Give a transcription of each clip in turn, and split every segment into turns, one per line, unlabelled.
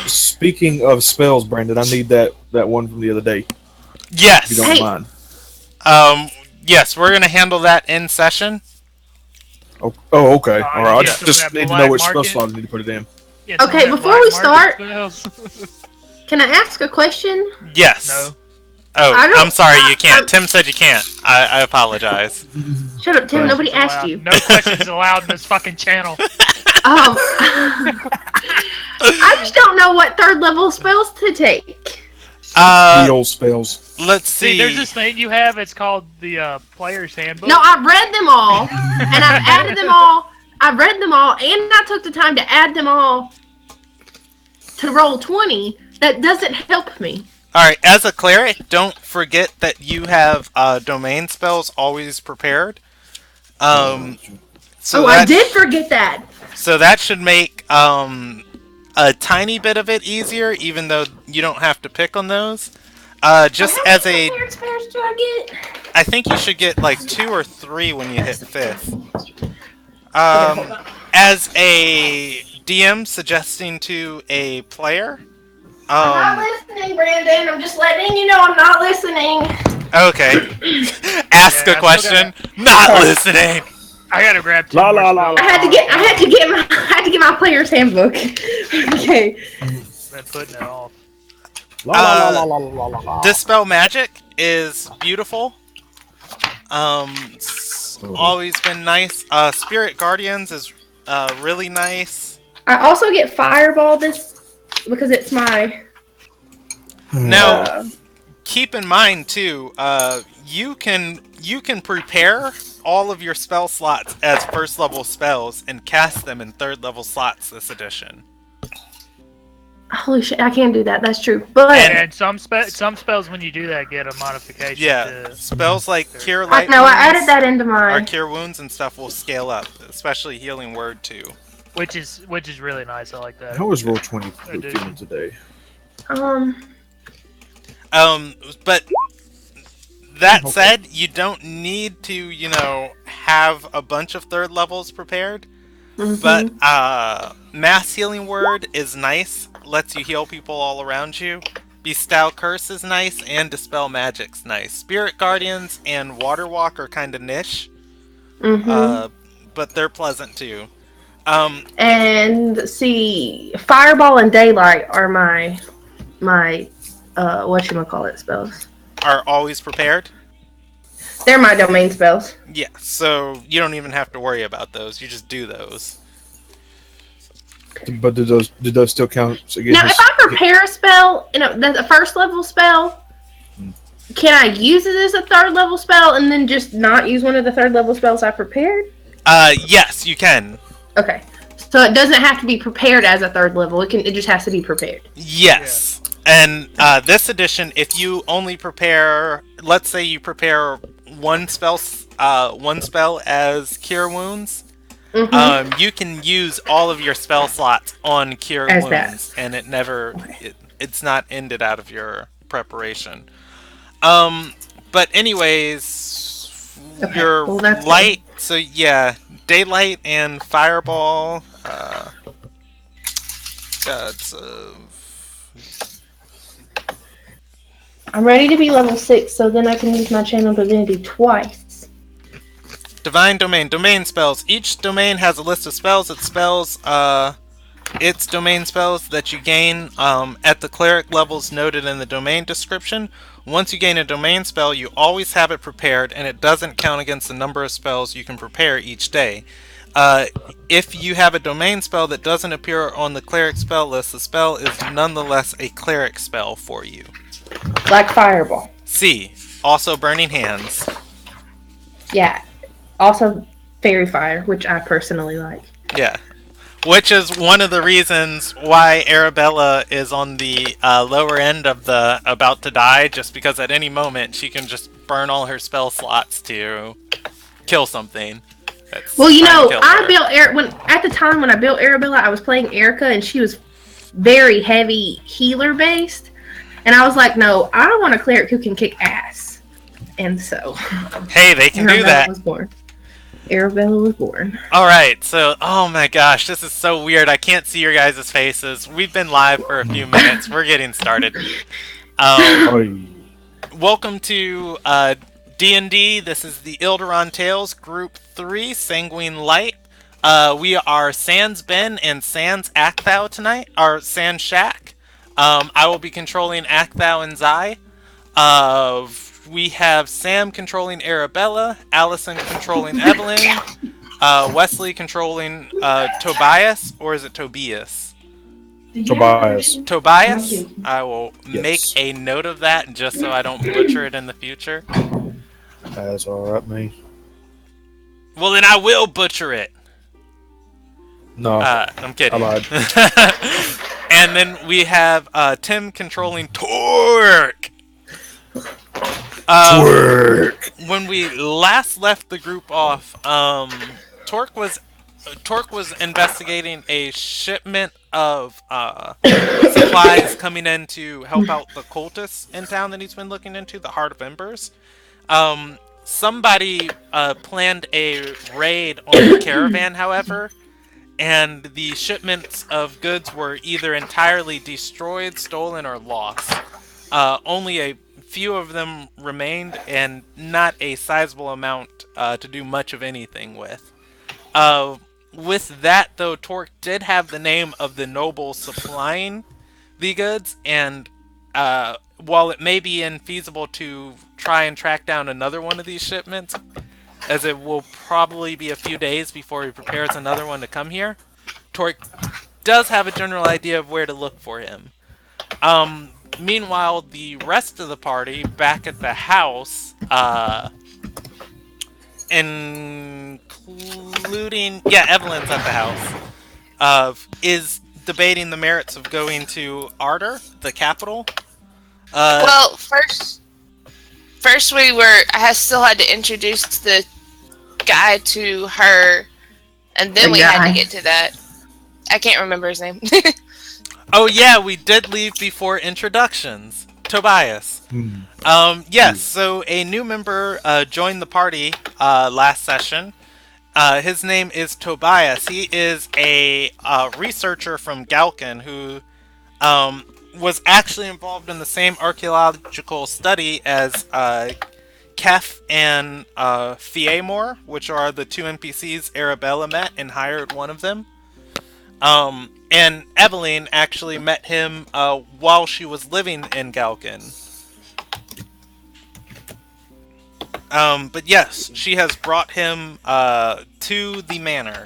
speaking of spells, Brandon, I need that one from the other day. If you
Yes.
don't mind.
Um, yes, we're gonna handle that in session.
Oh, okay. All right. I
You get
Yeah.
some of
just
that
need to know
black
which spell
market.
slot I need to put it in.
Get some of
Okay,
that
before
black
we
market
start,
spells.
can I ask a question?
Yes.
No.
Oh,
I
I'm
don't.
sorry, you
I
can't. Tim said you can't. I apologize.
shut up, Tim.
Well,
Nobody
Questions
asked
allowed.
you.
No questions allowed in this fucking channel.
Um, I just don't know what third level spells to take.
The
Uh,
old spells.
let's
See,
see.
there's this thing you have. It's called the Player's Handbook.
No, I've read them all, and I've added them all. I've read them all, and I took the time to add them all to roll 20. That doesn't help me.
All right, as a cleric, don't forget that you have domain spells always prepared. So
I did forget that.
So that should make a tiny bit of it easier, even though you don't have to pick on those. Just
How
as
many
a,
prepared spells do I get?
I think you should get like 2 or 3 when you hit 5th. As a DM suggesting to a player.
I'm not listening, Brandon. I'm just letting you know I'm not listening.
Okay. Ask a question. Not listening.
I gotta grab two
La,
more
la, la,
spells.
la.
I had to get my player's handbook. Okay.
Been putting it off.
La, la, la, la, la, la, la.
Dispel Magic is beautiful. It's always been nice. Spirit Guardians is really nice.
I also get Fireball this because it's my.
Now, keep in mind too, you can prepare all of your spell slots as first level spells and cast them in third level slots this edition.
Holy shit! I can't do that. That's true. But
And some spells when you do that get a modification.
Yeah,
To...
spells like Cure
I
Light
know I
Wounds
added that into
or
my.
Cure Wounds and stuff will scale up, especially Healing Word too.
which is really nice. I like that.
How was roll 20
I do.
feeling today?
But that said, you don't need to, have a bunch of third levels prepared. But Mass Healing Word is nice, lets you heal people all around you. Bestow Curse is nice, and Dispel Magic's nice. Spirit Guardians and Water Walk are kind of niche, but they're pleasant too.
And see, Fireball and Daylight are my whatchamacallit spells.
Are always prepared.
They're my domain spells.
Yeah, so you don't even have to worry about those. You just do those.
But did those still count against?
Now, if I prepare a spell, that's a first level spell, can I use it as a third level spell and then just not use one of the third level spells I prepared?
Yes, you can.
Okay, so it doesn't have to be prepared as a third level. It just has to be prepared.
Yes. And this edition, if you only prepare, let's say you prepare one spell as Cure Wounds, you can use all of your spell slots on Cure
As
Wounds, and it's not ended out of your preparation. But anyways, your
that's
light. So yeah, Daylight and Fireball.
I'm ready to be level 6, so then I can use my Channel Divinity twice.
Divine Domain. Domain spells. Each domain has a list of spells. Its domain spells that you gain at the cleric levels noted in the domain description. Once you gain a domain spell, you always have it prepared, and it doesn't count against the number of spells you can prepare each day. If you have a domain spell that doesn't appear on the cleric spell list, the spell is nonetheless a cleric spell for you.
Like Fireball.
C. Also Burning Hands.
Yeah. Also Fairy Fire, which I personally like.
Yeah. Which is one of the reasons why Arabella is on the lower end of the about to die, just because at any moment she can just burn all her spell slots to kill something.
Well, I built at the time when I built Arabella, I was playing Erica, and she was very heavy healer based, and I was like, no, I don't want a cleric who can kick ass, and so
hey, they can do that.
Was born. Arabella was born.
Alright, so, oh my gosh, this is so weird. I can't see your guys' faces. We've been live for a few minutes. We're getting started.
Oy.
Welcome to D&D. This is the Ilderon Tales Group 3, Sanguine Light. We are Sans Ben and Sans Acthau tonight, or Sans Shack. I will be controlling Acthau and Zai. We have Sam controlling Arabella, Allison controlling Evelyn, Wesley controlling Tobias, or is it Tobias?
Tobias.
Tobias? I will make
Yes.
a note of that just so I don't butcher it in the future.
That's alright, me.
Well, then I will butcher it.
No,
I'm kidding.
I lied.
And then we have Tim controlling Torque.
Twerk.
When we last left the group off, Torque was investigating a shipment of supplies coming in to help out the cultists in town that he's been looking into, the Heart of Embers. Somebody planned a raid on the caravan, however, and the shipments of goods were either entirely destroyed, stolen, or lost. Only a few of them remained, and not a sizable amount to do much of anything with. With that, though, Torque did have the name of the noble supplying the goods, and while it may be infeasible to try and track down another one of these shipments, as it will probably be a few days before he prepares another one to come here, Torque does have a general idea of where to look for him. Meanwhile, the rest of the party back at the house, including, Evelyn's at the house, is debating the merits of going to Ardor, the capital.
Well, first I still had to introduce the guy to her, and then
The
we had
guy.
to get to that. I can't remember his name.
Oh yeah, we did leave before introductions. Tobias. Yes, so a new member joined the party last session. His name is Tobias. He is a researcher from Galkin who was actually involved in the same archaeological study as Kef and Fiamor, which are the two NPCs Arabella met and hired one of them. And Evelyn actually met him while she was living in Galkin. But yes, she has brought him to the manor.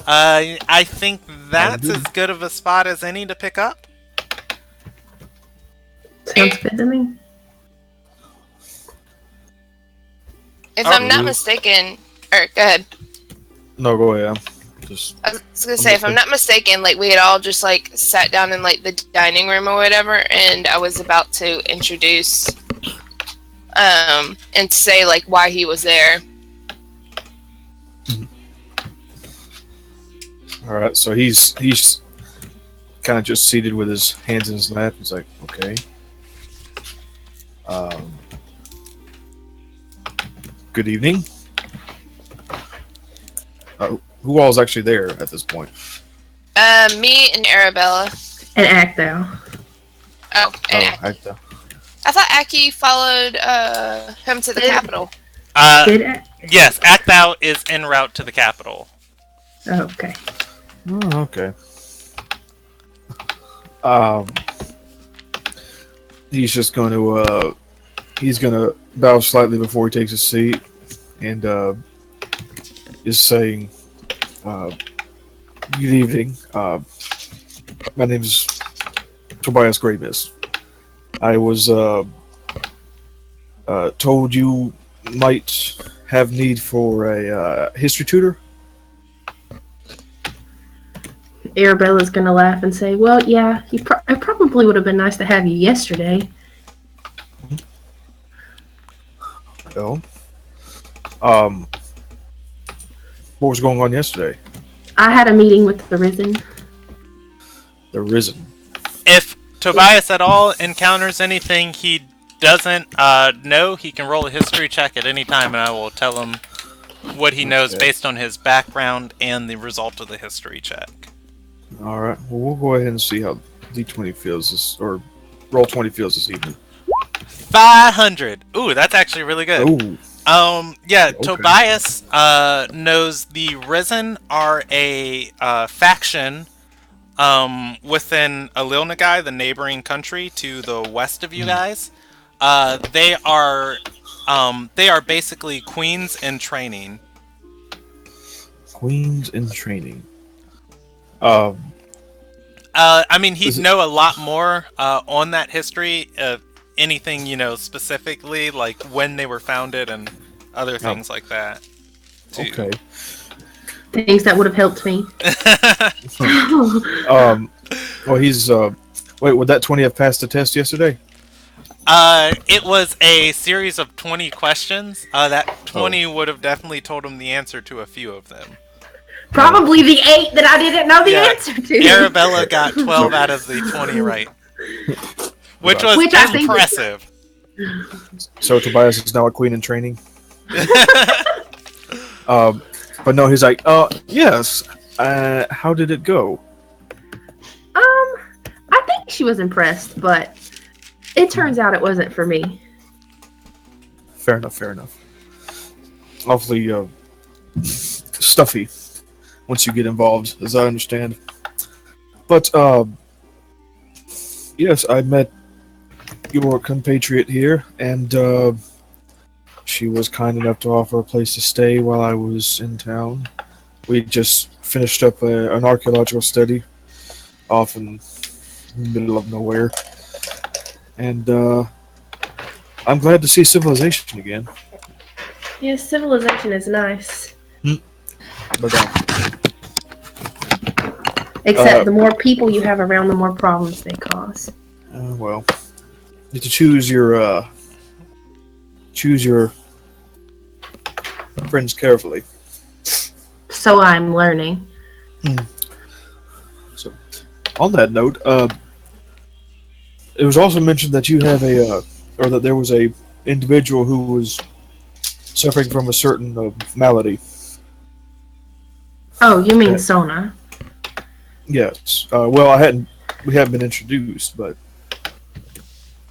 I think that's as good of a spot as any to pick up.
Sounds good to me.
If I'm not mistaken, or go ahead.
No, go ahead.
I was gonna say, if I'm not mistaken, like we had all just like sat down in like the dining room or whatever, and I was about to introduce, and say like why he was there.
All right, so he's kind of just seated with his hands in his lap. He's like, okay. Good evening. Who all is actually there at this point?
Me and Arabella.
And Acthau.
Oh, and
I
I thought Aki followed him to the capital.
Yes, Acthau is en route to the capital.
Oh, okay.
Oh, okay. He's just going to he's going to bow slightly before he takes his seat, and is saying, "Good evening. My name is Tobias Greatmiss. I was told you might have need for a history tutor."
Arabella's gonna laugh and say, "Well, yeah, it probably would have been nice to have you yesterday."
Well, what was going on yesterday?
I had a meeting with the Risen.
The Risen.
If Tobias at all encounters anything he doesn't know, he can roll a history check at any time, and I will tell him what he knows based on his background and the result of the history check.
All right. Well, we'll go ahead and see how D20 feels this, or roll 20 feels this evening.
500. Ooh, that's actually really good.
Ooh.
Yeah,
Okay.
Tobias knows the Risen are a faction within Ililnagai, the neighboring country to the west of you guys. They are basically queens in training.
Queens in training.
I mean, he'd know a lot more on that history. Anything, specifically, like when they were founded and other things like that. Too.
Okay.
Things that would have helped me.
Well, he's wait, would that 20 have passed the test yesterday?
It was a series of 20 questions. That 20 would have definitely told him the answer to a few of them.
Probably the 8 that I didn't know the answer to.
Arabella got 12 out of the 20 right. Which was impressive.
So Tobias is now a queen in training. But no, he's like, yes. How did it go?
I think she was impressed, but it turns out it wasn't for me.
Fair enough. Awfully stuffy once you get involved, as I understand. But yes, I met your compatriot here, and she was kind enough to offer a place to stay while I was in town. We just finished up an archaeological study off in the middle of nowhere. And I'm glad to see civilization again.
Yes, civilization is nice.
But,
except the more people you have around, the more problems they cause.
Well, you have to choose your friends carefully.
So I'm learning.
So, on that note, it was also mentioned that you have or that there was a individual who was suffering from a certain malady.
Oh, you mean Sona?
Yes. Well, we hadn't been introduced, but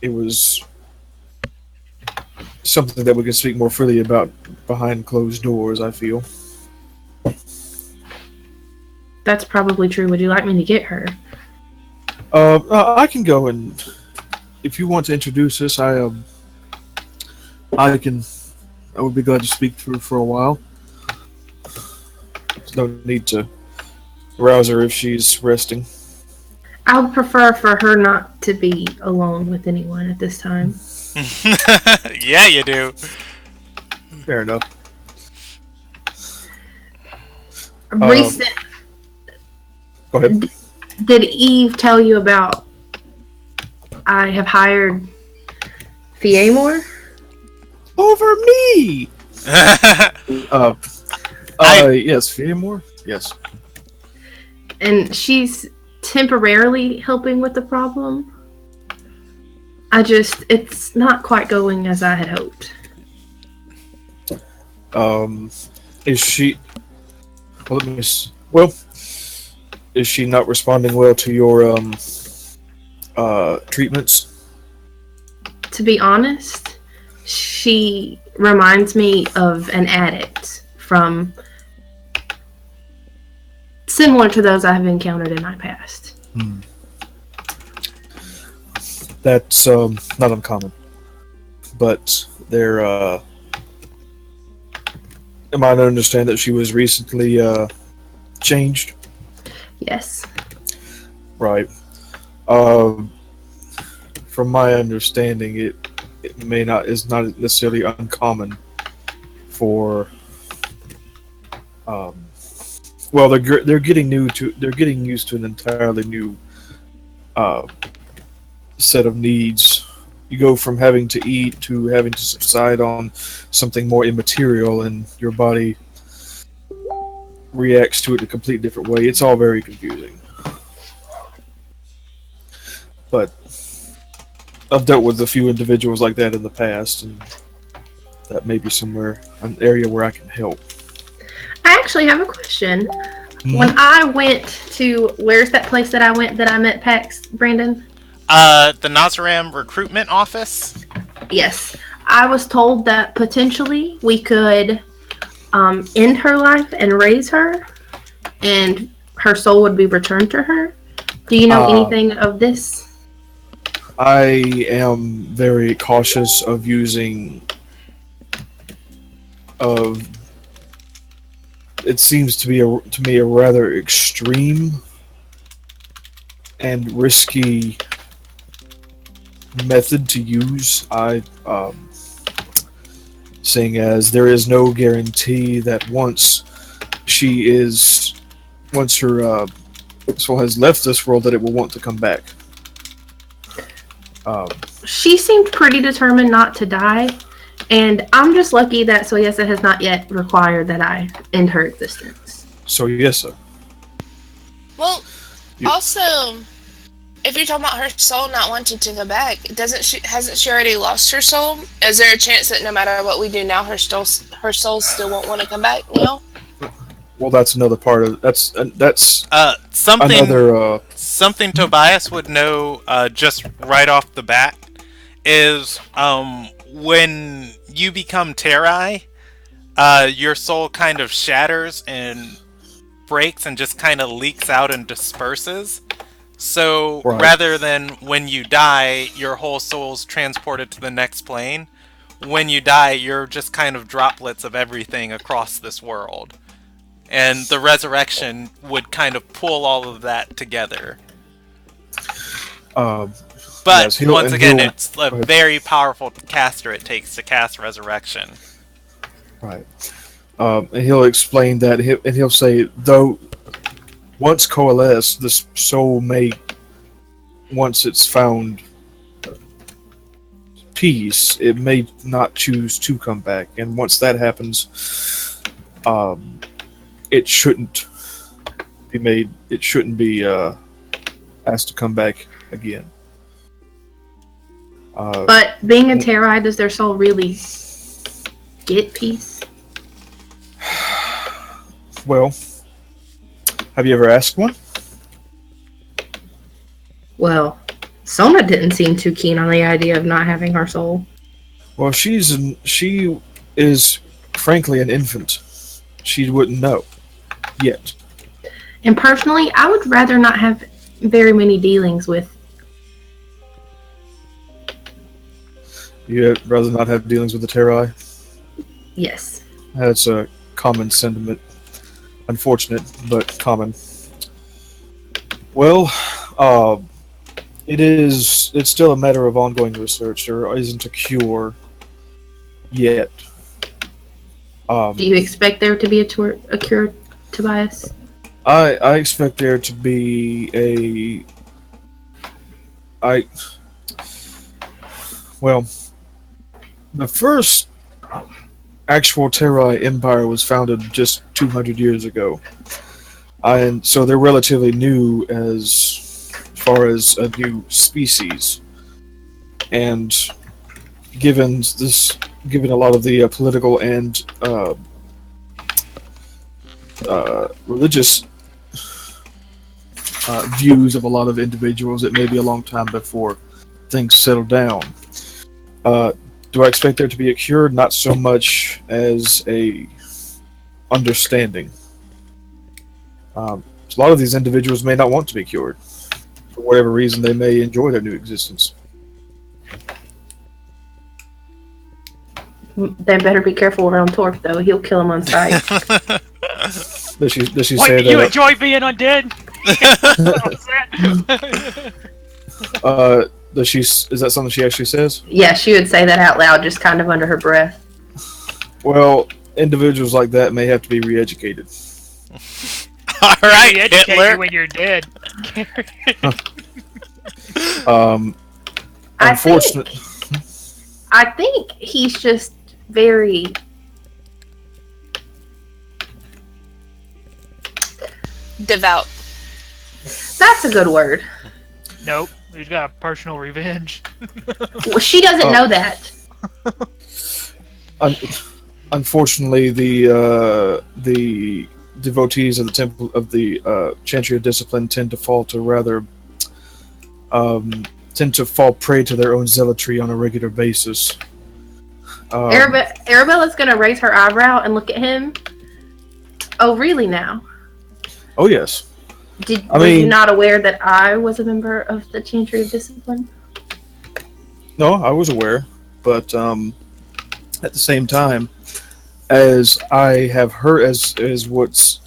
it was something that we can speak more freely about behind closed doors, I feel.
That's probably true. Would you like me to get her?
I can go, and if you want to introduce us, I would be glad to speak to her for a while. There's no need to rouse her if she's resting.
I would prefer for her not to be alone with anyone at this time.
Yeah, you do.
Fair enough.
Recent.
Go ahead.
Did Eve tell you about? I have hired Fiamore?
Over me. Yes, Fiamore. Yes.
And she's temporarily helping with the problem. It's not quite going as I had hoped.
Is she? Well, is she not responding well to your treatments?
To be honest, she reminds me of an addict from similar to those I have encountered in my past.
That's not uncommon. But there, am I to understand that she was recently changed?
Yes.
Right. From my understanding, it is not necessarily uncommon for. Well, they're getting used to an entirely new set of needs. You go from having to eat to having to subside on something more immaterial, and your body reacts to it in a completely different way. It's all very confusing. But I've dealt with a few individuals like that in the past, and that may be somewhere, an area where I can help.
I actually have a question. When I went to, where's that place that I went that I met Pax, Brandon?
The Nazaram recruitment office?
Yes. I was told that potentially we could end her life and raise her, and her soul would be returned to her. Do you know anything of this?
I am very cautious of using it seems to me a rather extreme and risky method to use. Seeing as there is no guarantee that once her soul has left this world, that it will want to come back.
She seemed pretty determined not to die, and I'm just lucky that Soyesa has not yet required that I end her existence.
So yes, sir.
Well, also, if you're talking about her soul not wanting to come back, hasn't she already lost her soul? Is there a chance that no matter what we do now, her soul still won't want to come back? No.
Well, that's another part of that's
Something
another
something Tobias would know just right off the bat is when you become Terai, your soul kind of shatters and breaks and just kind of leaks out and disperses. So rather than when you die, your whole soul's transported to the next plane, when you die, you're just kind of droplets of everything across this world. And the resurrection would kind of pull all of that together. But
yes,
once again, it's a very powerful caster it takes to cast resurrection.
Right. And he'll explain that, and he'll say, though, once coalesced, this soul may, once it's found peace, it may not choose to come back. And once that happens, it shouldn't be asked to come back again.
But being a Terai, does their soul really get peace?
Well, have you ever asked one?
Well, Sona didn't seem too keen on the idea of not having her soul.
Well, she is frankly an infant. She wouldn't know yet.
And personally, I would rather not have very many dealings with.
You'd rather not have dealings with the Terai?
Yes.
That's a common sentiment. Unfortunate, but common. Well, it's still a matter of ongoing research. There isn't a cure yet.
Do you expect there to be a cure, Tobias?
I expect there to be the first actual Terai Empire was founded just 200 years ago. And so they're relatively new as far as a new species. And given a lot of the political and religious views of a lot of individuals, it may be a long time before things settle down. Do I expect there to be a cure? Not so much as a understanding. A lot of these individuals may not want to be cured. For whatever reason, they may enjoy their new existence.
They better be careful around Torp, though. He'll kill him on sight.
Does she
Wait,
say
do you
that?
enjoy being undead?
Is that something she actually says?
Yeah, she would say that out loud, just kind of under her breath.
Well, individuals like that may have to be re-educated.
All right,
Educate
Hitler.
you when you're dead.
Unfortunate.
I think he's just very.
Devout.
That's a good word.
Nope. He's got personal revenge.
Well, she doesn't know that.
Un- Unfortunately, the devotees of the temple of the Chantry of Discipline tend to fall prey to their own zealotry on a regular basis.
Arabella's gonna raise her eyebrow and look at him. Oh, really now?
Oh yes.
Were you not aware that I was a member of the Chantry of Discipline?
No, I was aware, but at the same time, as I have heard, as what's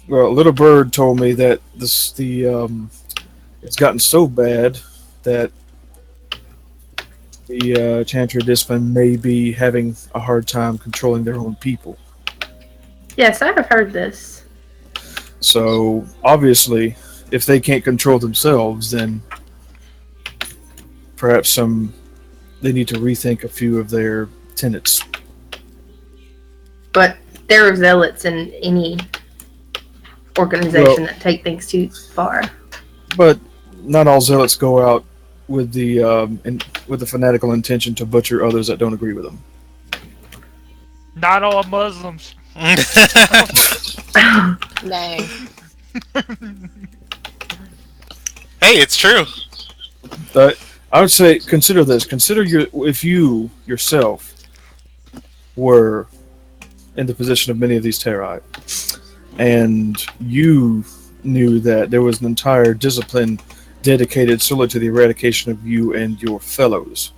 well, Little Bird told me that it's gotten so bad that the Chantry of Discipline may be having a hard time controlling their own people.
Yes, I have heard this.
So obviously, if they can't control themselves, then perhaps they need to rethink a few of their tenets.
But there are zealots in any organization that take things too far.
But not all zealots go out with the fanatical intention to butcher others that don't agree with them.
Not all Muslims.
Dang.
Hey, it's true.
I would say consider this. Consider if you yourself were in the position of many of these Terrai, and you knew that there was an entire discipline dedicated solely to the eradication of you and your fellows.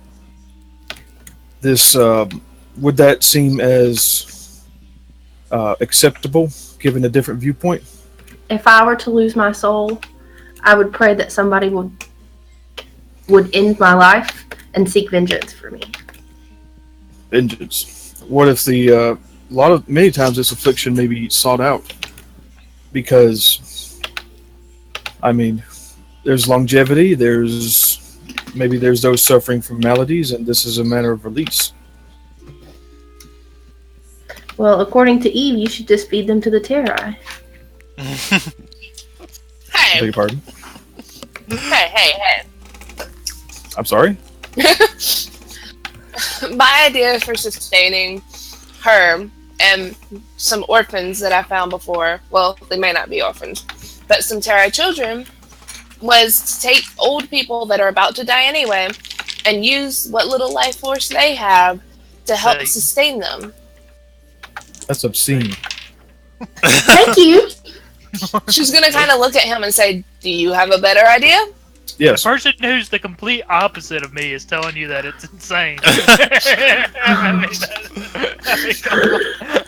This would that seem as acceptable, given a different viewpoint?
If I were to lose my soul, I would pray that somebody would end my life and seek vengeance for me.
Vengeance. What if many times this affliction may be sought out? Because, I mean, there's longevity, there's those suffering from maladies, and this is a matter of release.
Well, according to Eve, you should just feed them to the Terrai.
I beg
Hey,
your pardon?
hey.
I'm sorry?
My idea for sustaining her and some orphans that I found before, well, they may not be orphans, but some Terrai children, was to take old people that are about to die anyway and use what little life force they have to help sustain them.
That's obscene.
Thank you.
She's going to kind of look at him and say, do you have a better idea?
The
Yes.
person who's the complete opposite of me is telling you that it's insane.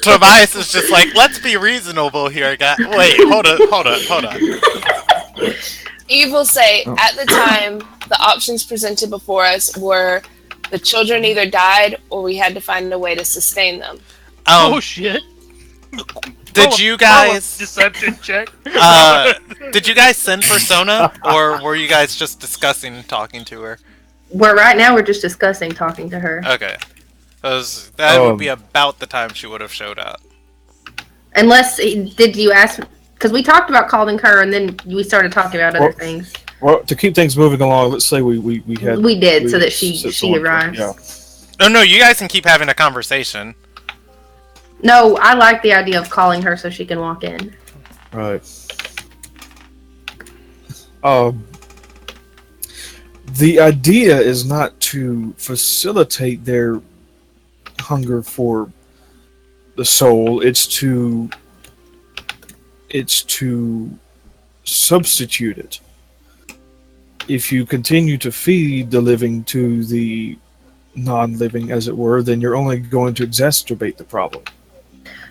Tobias is just like, let's be reasonable here, guy. Wait, hold on.
Eve will say, at the time, the options presented before us were the children either died or we had to find a way to sustain them.
Oh shit!
Did you guys
deception check?
Did you guys send Persona, or were you guys just discussing talking to her?
Right now we're just discussing talking to her.
Okay, that would be about the time she would have showed up.
Unless, did you ask? Because we talked about calling her, and then we started talking about other things.
Well, to keep things moving along, let's say we
did so that she arrives.
Yeah.
No, you guys can keep having a conversation.
No, I like the idea of calling her so she can walk in.
Right. The idea is not to facilitate their hunger for the soul. It's to substitute it. If you continue to feed the living to the non-living, as it were, then you're only going to exacerbate the problem.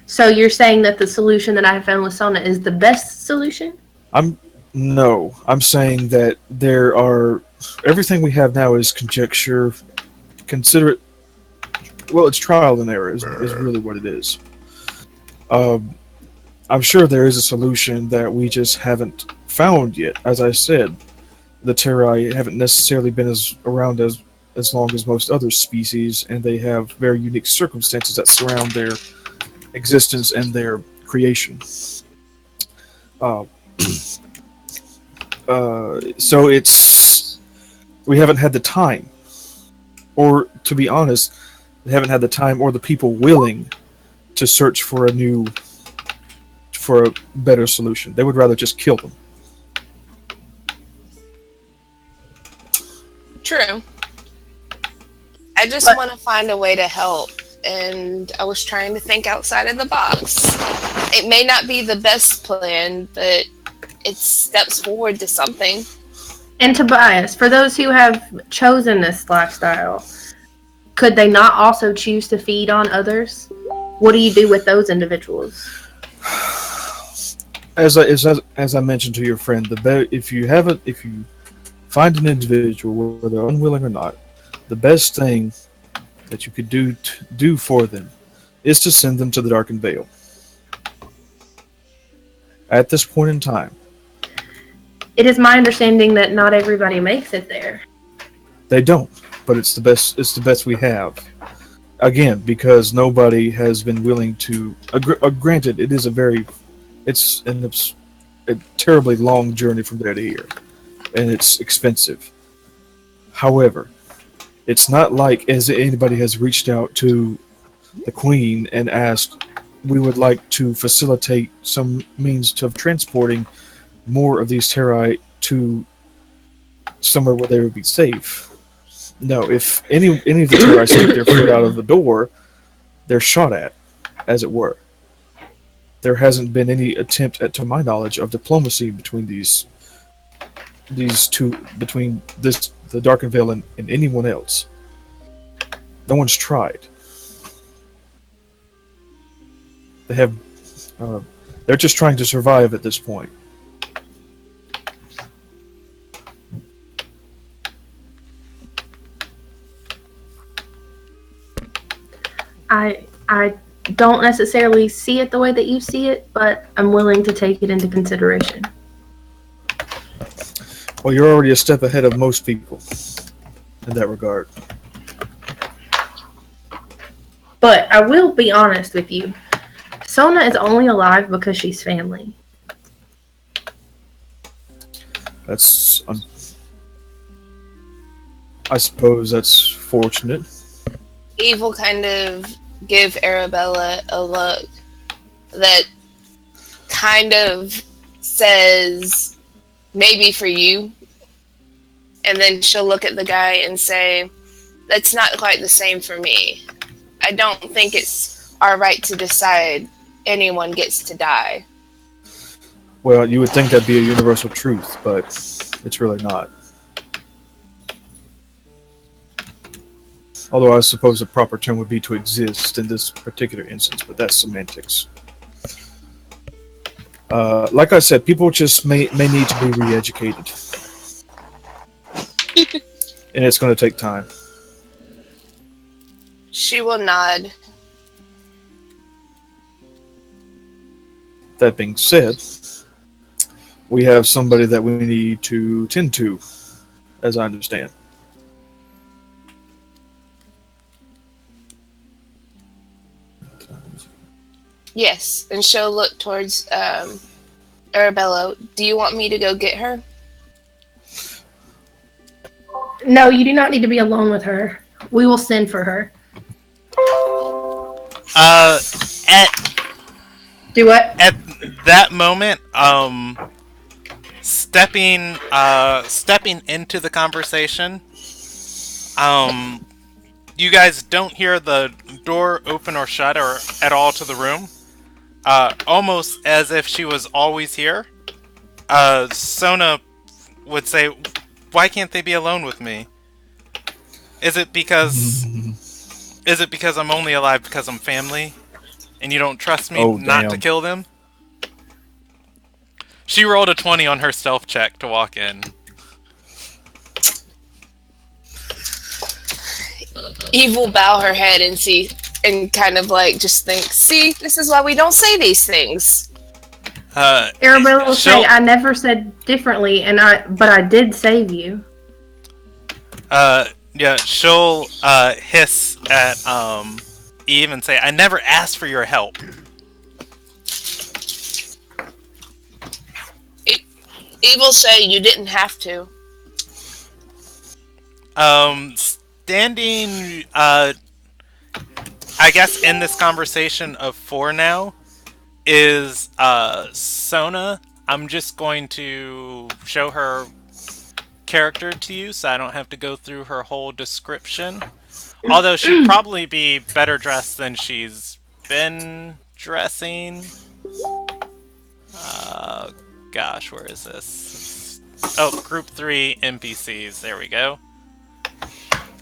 So you're saying that the solution that I have found with Sona is the best solution?
I'm saying that everything we have now is conjecture. Consider it, well, it's trial and error is really what it is. I'm sure there is a solution that we just haven't found yet. As I said, the Terrai haven't necessarily been around as long as most other species, and they have very unique circumstances that surround their existence and their creation. So it's We haven't had the time, or to be honest, they haven't had the time or the people willing to search for a better solution. They would rather just kill them.
True. I just want to find a way to help, and I was trying to think outside of the box. It may not be the best plan, but it steps forward to something.
And Tobias, for those who have chosen this lifestyle, could they not also choose to feed on others? What do you do with those individuals?
As I mentioned to your friend, if you find an individual, whether unwilling or not, the best thing that you could do for them is to send them to the Darkened Vale. At this point in time,
It is my understanding that not everybody makes it there.
they don't, but it's the best. It's the best we have. Again, because nobody has been willing to. Granted, it's a terribly long journey from there to here, and it's expensive. However, it's not like as anybody has reached out to the Queen and asked, we would like to facilitate some means of transporting more of these territe to somewhere where they would be safe. No, if any of the territe stick their foot out of the door, they're shot at, as it were. There hasn't been any attempt, to my knowledge, of diplomacy between these two, between the Darkened Vale and anyone else. No one's tried. They have. They're just trying to survive at this point.
I don't necessarily see it the way that you see it, but I'm willing to take it into consideration.
Well, you're already a step ahead of most people in that regard.
But I will be honest with you. Sona is only alive because she's family.
That's... I suppose that's fortunate.
Evil kind of give Arabella a look that kind of says, maybe for you. And then she'll look at the guy and say, that's not quite the same for me. I don't think it's our right to decide anyone gets to die.
Well, you would think that'd be a universal truth, but it's really not. Although I suppose the proper term would be to exist in this particular instance, but that's semantics. Like I said, people just may need to be re-educated. And it's going to take time.
She will nod.
That being said, we have somebody that we need to tend to, as I understand.
Yes, and she'll look towards Arabella. Do you want me to go get her?
No, you do not need to be alone with her. We will send for her. Do what?
At that moment, stepping into the conversation, you guys don't hear the door open or shut or at all to the room. Almost as if she was always here. Sona would say, "Why can't they be alone with me? Is it because I'm only alive because I'm family, and you don't trust me not to kill them?" She rolled a 20 on her stealth check to walk in.
Eve will bow her head and see, and kind of like just think, see, this is why we don't say these things.
Arabella will say, I never said differently, but I did save you.
Yeah, she'll hiss at Eve and say, "I never asked for your help."
Eve will say, you didn't have to.
Standing, I guess in this conversation of four now is Sona. I'm just going to show her character to you so I don't have to go through her whole description. Although she'd probably be better dressed than she's been dressing. Gosh, where is this? Oh, group 3 NPCs. There we go.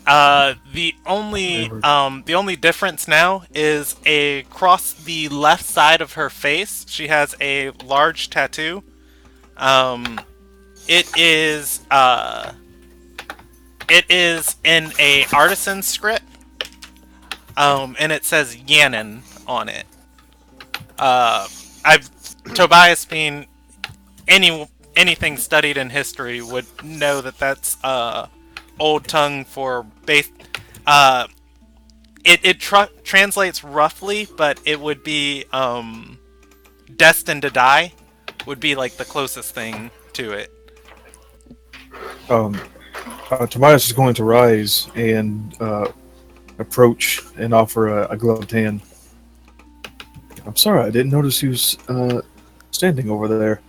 The only difference now is across the left side of her face, she has a large tattoo. It is in a artisan script. And it says Yannin on it. Tobias being anything studied in history would know that that's old tongue for base. It translates roughly, but it would be destined to die. Would be like the closest thing to it.
Tobias is going to rise and approach and offer a gloved hand. I'm sorry, I didn't notice he was standing over there.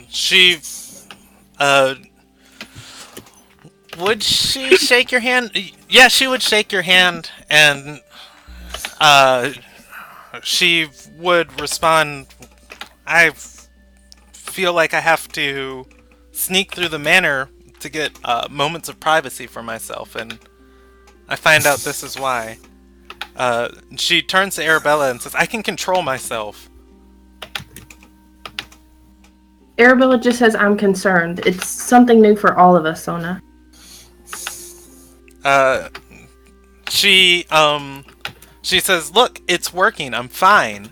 She would she shake your hand? Yeah, she would shake your hand, and she would respond, I feel like I have to sneak through the manor to get moments of privacy for myself, and I find out this is why. She turns to Arabella and says, I can control myself.
Arabella just says, I'm concerned. It's something new for all of us, Sona.
She says, look, it's working, I'm fine.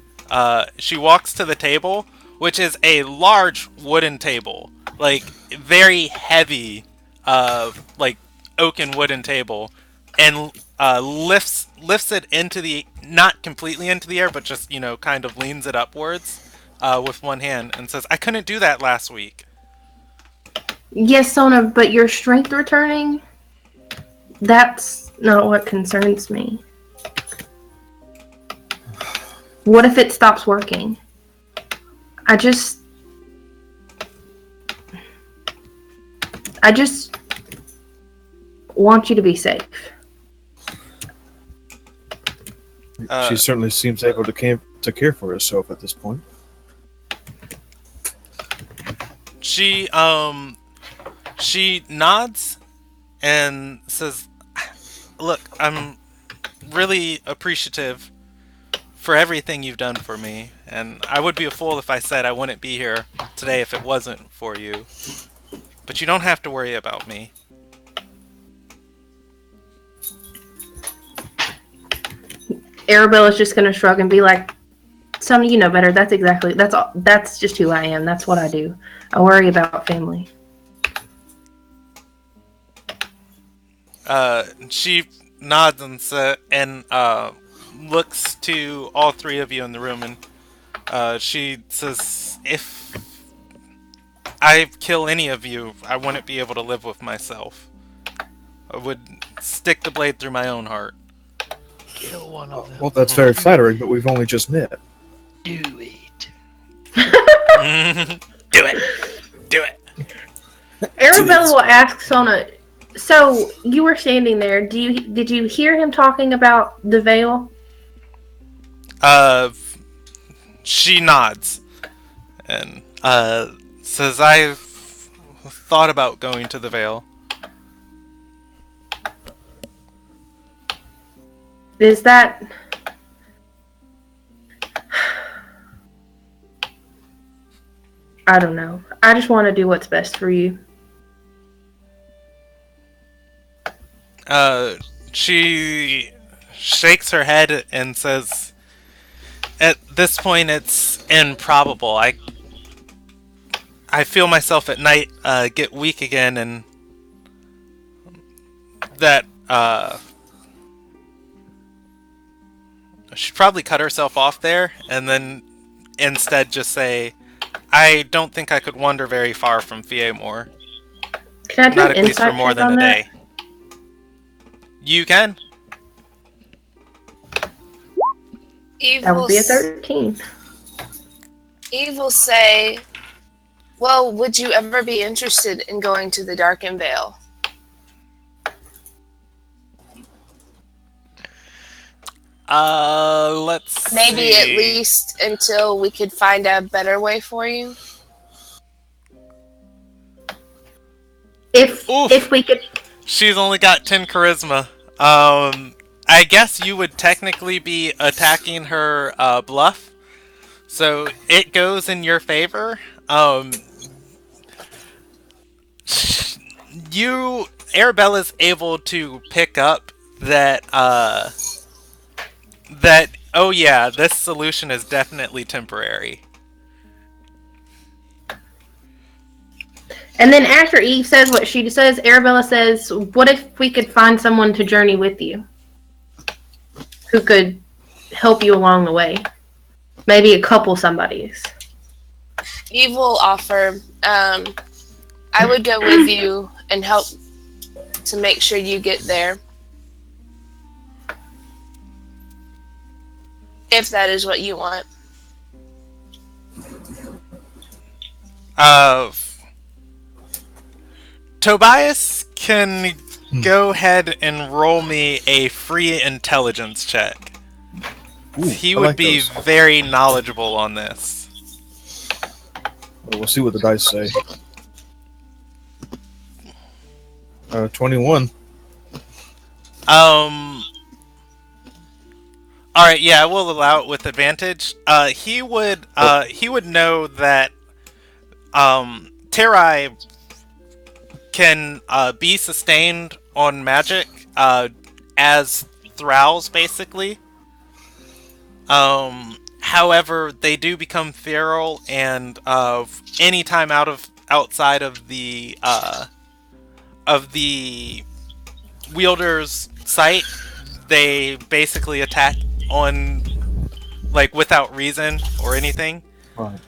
She walks to the table, which is a large wooden table. Like, very heavy, like, oaken wooden table. And lifts it into the, not completely into the air, but just, kind of leans it upwards with one hand and says, I couldn't do that last week.
Yes, Sona, but your strength returning, that's not what concerns me. What if it stops working? I just want you to be safe.
She certainly seems able to care for herself at this point.
She nods and says, look, I'm really appreciative for everything you've done for me, and I would be a fool if I said I wouldn't be here today if it wasn't for you. But you don't have to worry about me.
Arabella's just gonna shrug and be like, Sona, you know better. That's just who I am. That's what I do. I worry about family.
She nods and looks to all three of you in the room, and she says, if I kill any of you, I wouldn't be able to live with myself. I would stick the blade through my own heart.
Kill one of them.
Well, that's very flattering, but we've only just met.
Do it.
Do it. Do it.
Arabella will ask Sona, so you were standing there, did you hear him talking about the veil?
She nods and says, I've thought about going to the Vale.
Is that... I don't know. I just want to do what's best for you.
She shakes her head and says, at this point it's improbable. I feel myself at night get weak again, and that she'd probably cut herself off there and then instead just say, I don't think I could wander very far from Fiamore.
Can I do
Not
an
at least for
insight
more
check
than
on
a
that?
day. You can.
That would be a 13.
Eve will say, well, would you ever be interested in going to the Darkened Vale?
Let's
Maybe
see.
at least until we could find a better way for you.
If we could.
She's only got 10 charisma. I guess you would technically be attacking her bluff, so it goes in your favor. Arabella's able to pick up that oh yeah, this solution is definitely temporary.
And then after Eve says what she says, Arabella says, what if we could find someone to journey with you? Who could help you along the way? Maybe a couple somebodies.
Eve will offer, I would go with you and help to make sure you get there. If that is what you want.
Tobias can go ahead and roll me a free intelligence check.
Ooh,
He
I
would
like
be
those.
very knowledgeable on this.
Well, we'll see what the dice say. 21.
Alright, yeah, we'll allow it with advantage. He would know that Terai can be sustained on magic as thralls, basically. However, they do become feral, and any time outside of the wielder's sight, they basically attack on without reason or anything.
Right.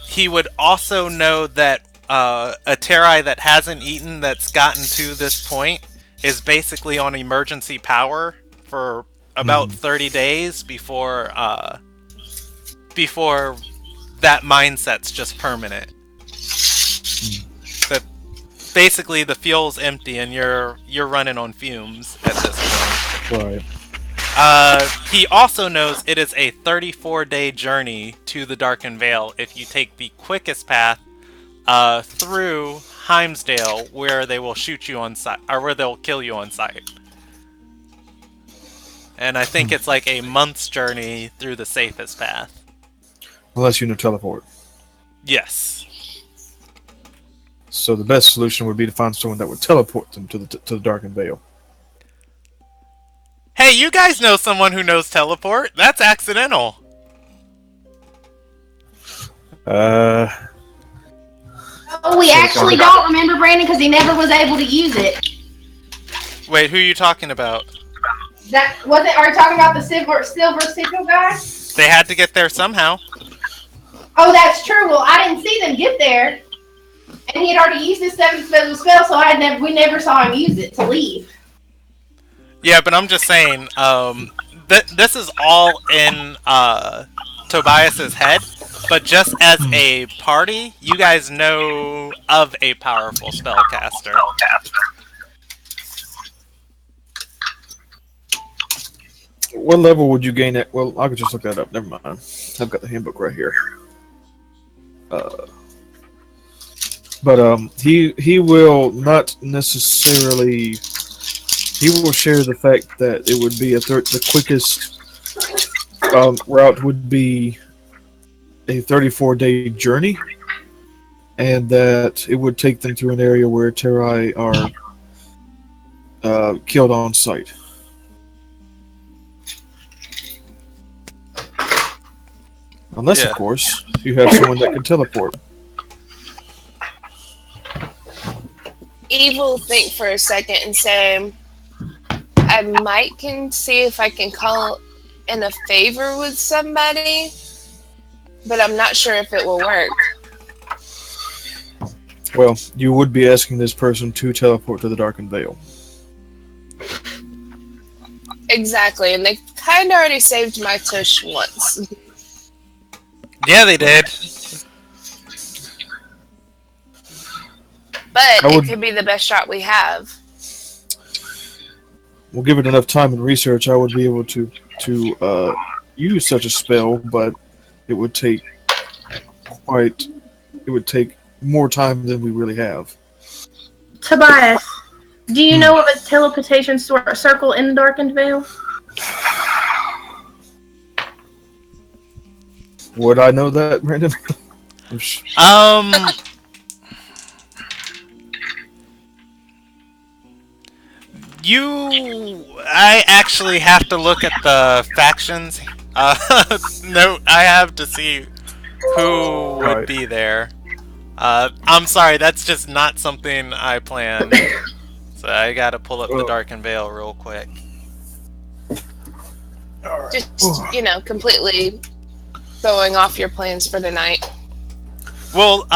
He would also know that a Terai that hasn't eaten that's gotten to this point is basically on emergency power for about 30 days before that mindset's just permanent. That basically the fuel's empty and you're running on fumes at this point.
Right.
He also knows it is a 34-day journey to the Darkened Vale if you take the quickest path through Heimsdale, where they will shoot you on sight, or where they'll kill you on sight. And I think it's like a month's journey through the safest path.
Unless you know teleport.
Yes.
So the best solution would be to find someone that would teleport them to the Darkened Vale.
Hey, you guys know someone who knows teleport? That's accidental.
Oh, we actually don't remember Brandon because he never was able to use it.
Wait, who are you talking about?
That was it. Are you talking about the silver sigil guy?
They had to get there somehow.
Oh, that's true. Well, I didn't see them get there, and he had already used his 7 spell, so we never saw him use it to leave.
Yeah, but I'm just saying, this is all in Tobias's head, but just as a party, you guys know of a powerful spellcaster.
What level would you gain at? Well, I could just look that up. Never mind. I've got the handbook right here. But he will not necessarily. He will share the fact that it would be the quickest route would be a 34-day journey, and that it would take them to an area where Terai are killed on sight. Unless, of course, you have someone that can teleport.
Eve will think for a second and say, I can see if I can call in a favor with somebody. but I'm not sure if it will work.
Well, you would be asking this person to teleport to the Darkened Vale.
Exactly, and they kind of already saved my tush once.
Yeah, they did.
But it could be the best shot we have.
We'll give it enough time and research. I would be able to use such a spell, but it would take more time than we really have.
Tobias, do you know of a teleportation circle in the Darkened Vale?
Would I know that, Brandon?
I actually have to look at the factions. No, I have to see who would be there. I'm sorry, that's just not something I planned. So I gotta pull up the Darkened Vale real quick.
Just, completely throwing off your plans for the night.
Well,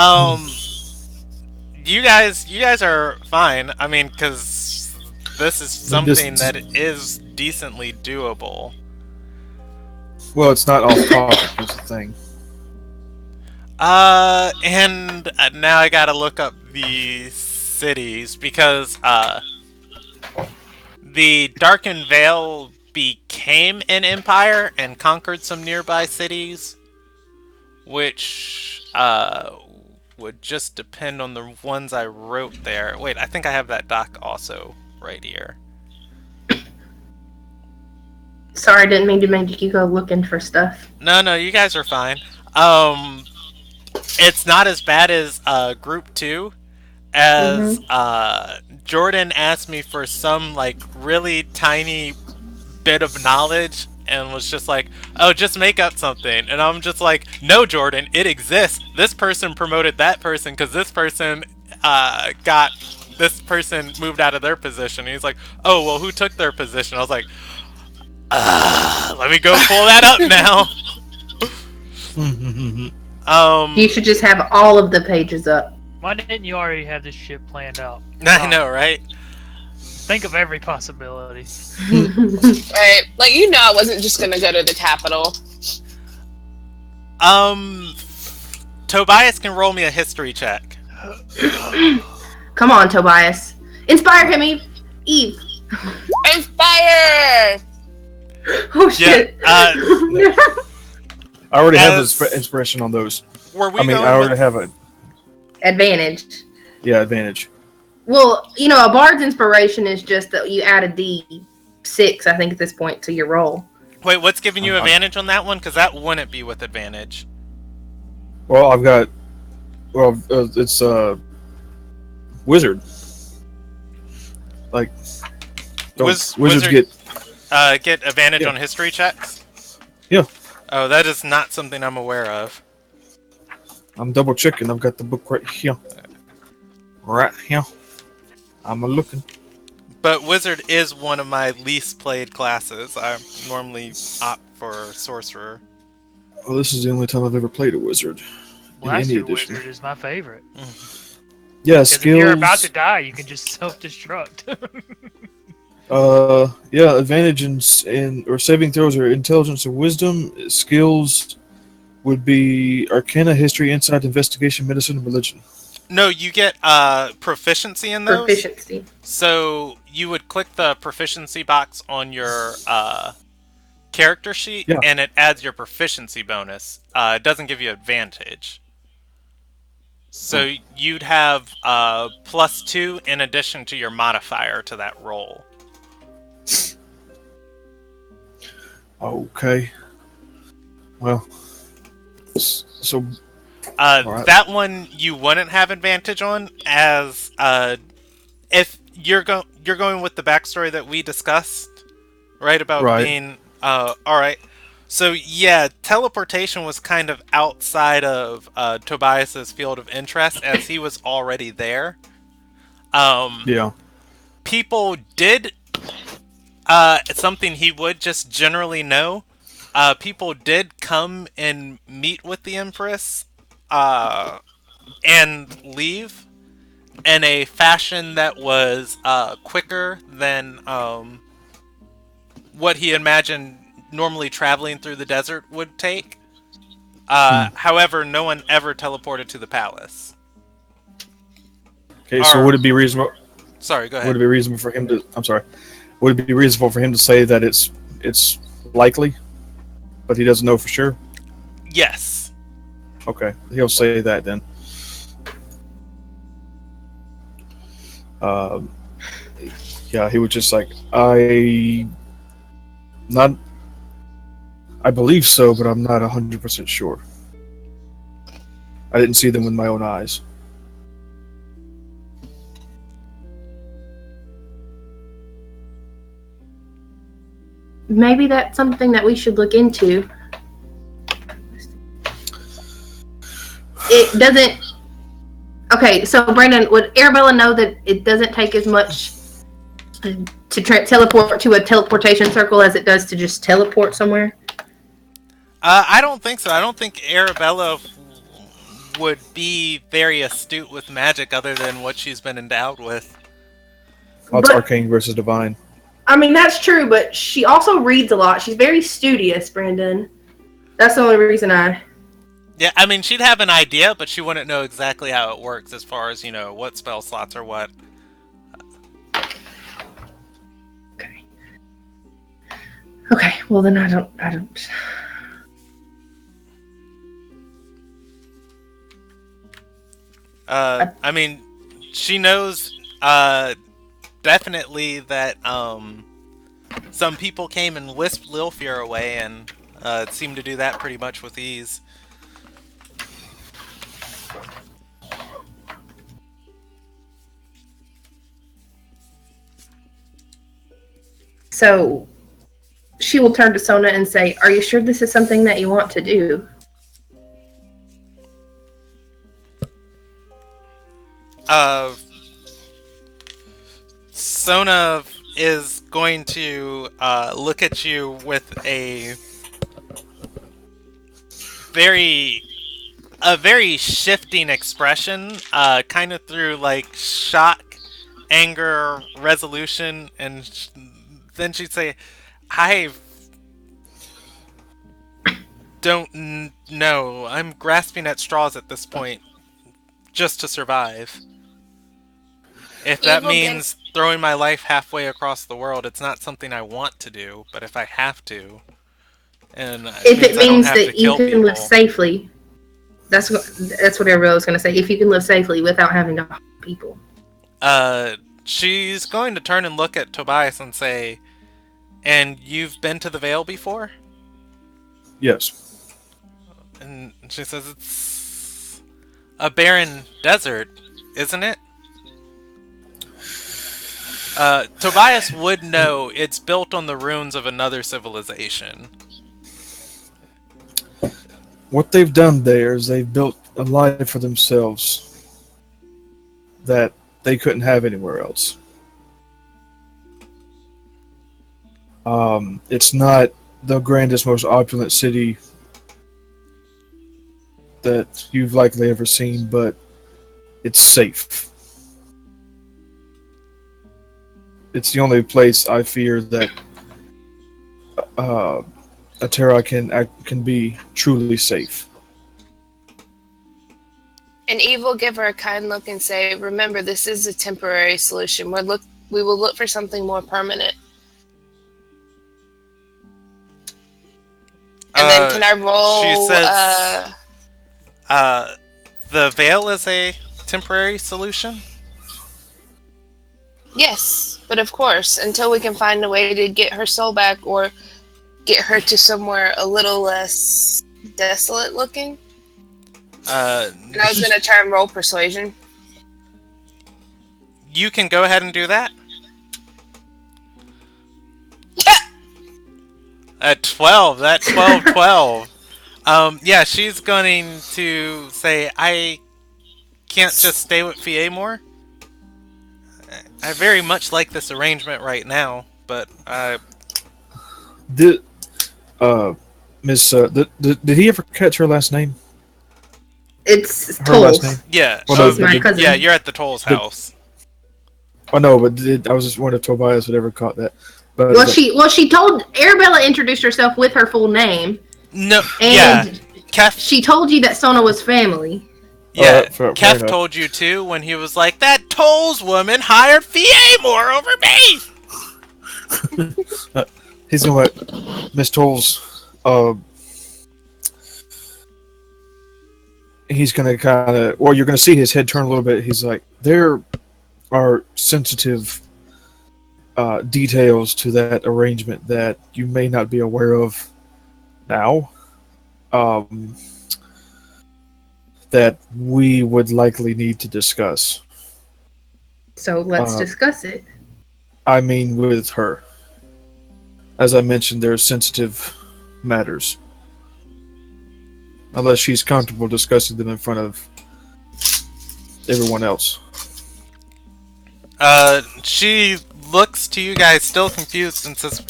you guys are fine. I mean, because this is something that is decently doable.
Well, it's not off topic, is the thing.
And now I gotta look up the cities, because, the Darkened Vale became an empire and conquered some nearby cities, which, would just depend on the ones I wrote there. Wait, I think I have that doc also right here.
Sorry, I didn't mean to make you go looking for stuff.
No, you guys are fine. It's not as bad as Group 2, as Jordan asked me for some like really tiny bit of knowledge and was just like, oh, just make up something. And I'm just like, no, Jordan, it exists. This person promoted that person because this person got this person moved out of their position. And he's like, oh, well, who took their position? I was like, let me go pull that up now.
You should just have all of the pages up.
Why didn't you already have this shit planned out?
I know, right?
Think of every possibility.
Right. Like, I wasn't just gonna go to the capital.
Tobias can roll me a history check.
Come on, Tobias. Inspire him, Eve.
Inspire!
Oh, shit.
I already have the inspiration on those.
I
already have a...
Advantage.
Yeah, advantage.
Well, a bard's inspiration is just that you add a D6, I think, at this point to your roll.
Wait, what's giving you advantage on that one? Because that wouldn't be with advantage.
Well, I've got... Well, it's wizard. Like, wizards
get advantage on history checks?
Yeah.
Oh, that is not something I'm aware of.
I'm double checking. I've got the book right here. Right here. I'm looking.
But wizard is one of my least played classes. I normally opt for sorcerer.
Well, this is the only time I've ever played a wizard.
Blaster wizard is my favorite.
Yeah,
skills.
If
you're about to die, you can just self-destruct.
Yeah, advantage or saving throws are intelligence and wisdom. Skills would be Arcana, History, Insight, Investigation, Medicine, and Religion.
No, you get proficiency in those.
Proficiency.
So you would click the proficiency box on your character sheet, and it adds your proficiency bonus. It doesn't give you advantage. So you'd have +2 in addition to your modifier to that roll.
Okay. Well, so
right. That one you wouldn't have advantage on, as if you're going with the backstory that we discussed, right? About being all right. So yeah, teleportation was kind of outside of Tobias's field of interest, as he was already there.
Yeah.
People did something he would just generally know. people did come and meet with the Empress and leave in a fashion that was quicker than what he imagined normally traveling through the desert would take. However, no one ever teleported to the palace.
Okay, so would it be reasonable?
Sorry, go ahead.
Would it be reasonable for him to? I'm sorry. Would it be reasonable for him to say that it's likely, but he doesn't know for sure?
Yes.
Okay, he'll say that then. Yeah, he was just like, I believe so, but I'm not 100% sure. I didn't see them with my own eyes.
Maybe that's something that we should look into. It doesn't. Okay, so Brandon, would Arabella know that it doesn't take as much to teleport to a teleportation circle as it does to just teleport somewhere?
I don't think so. I don't think Arabella would be very astute with magic other than what she's been endowed with.
Well, it's arcane versus divine.
I mean, that's true, but she also reads a lot. She's very studious, Brandon. That's the only reason I...
Yeah, I mean, she'd have an idea, but she wouldn't know exactly how it works as far as, what spell slots are what.
Okay. Okay, well then I don't...
I mean, she knows, definitely that, some people came and whisked Lilfear away, and, it seemed to do that pretty much with ease.
So, she will turn to Sona and say, "Are you sure this is something that you want to do?"
Sona is going to look at you with a very shifting expression, kind of through like shock, anger, resolution, and then she'd say, "I don't know. I'm grasping at straws at this point, just to survive. If that means throwing my life halfway across the world, it's not something I want to do, but if I have to, and
if it means that you can live safely, that's what Arabella was going to say. If you can live safely without having to harm people."
She's going to turn and look at Tobias and say, "And you've been to the Vale before?"
Yes.
And she says, "It's a barren desert, isn't it?" Tobias would know it's built on the ruins of another civilization.
What they've done there is they've built a life for themselves that they couldn't have anywhere else. It's not the grandest, most opulent city that you've likely ever seen, but it's safe. It's the only place I fear that Atera can be truly safe.
And Eve will give her a kind look and say, "Remember, this is a temporary solution. We will look for something more permanent." And then can I roll...
She says, the Veil is a temporary solution?
Yes, but of course, until we can find a way to get her soul back or get her to somewhere a little less desolate looking. And I was going to try and roll persuasion.
You can go ahead and do that. At 12, that 12. Yeah, she's going to say, "I can't just stay with Fie more. I very much like this arrangement right now, but
Miss. Did he ever catch her last name?
It's
Her last name?
Tolls.
Yeah.
Well, no,
She's my cousin.
Yeah, you're at the Toll's
The-
house.
Oh no, but I was just wondering if Tobias would ever caught that. But
Well, she told Arabella introduced herself with her full name,
No.
and
Kef.
she told you that Sona was family.
Yeah.
fair
Kef
enough.
told you too when he was like, "That Toll's woman hired Fiamore over me."
He's going like, Miss Tolls. He's gonna kind of, or you're gonna see his head turn a little bit. He's like, there are sensitive details to that arrangement that you may not be aware of now. That we would likely need to discuss.
So let's discuss it.
I mean, with her. As I mentioned, there are sensitive matters. Unless she's comfortable discussing them in front of everyone else.
She looks to you guys still confused and says,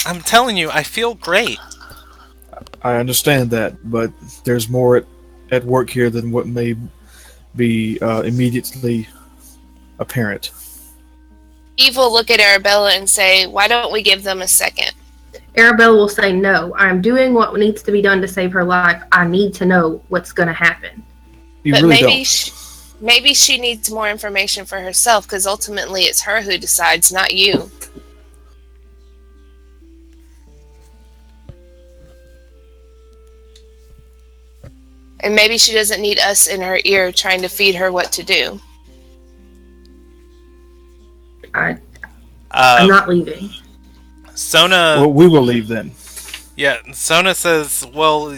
"I'm telling you, I feel great."
I understand that, but there's more at work here than what may be immediately apparent.
Eve will look at Arabella and say, "Why don't we give them a second?"
Arabella will say, no, I'm doing what needs to be done to save her life. I need to know what's going to happen.
You
But
really
maybe
don't.
maybe she needs more information for herself, because ultimately it's her who decides, not you. And maybe she doesn't need us in her ear trying to feed her what to do.
I'm not leaving.
Sona.
Well, we will leave then.
Yeah, Sona says, "Well,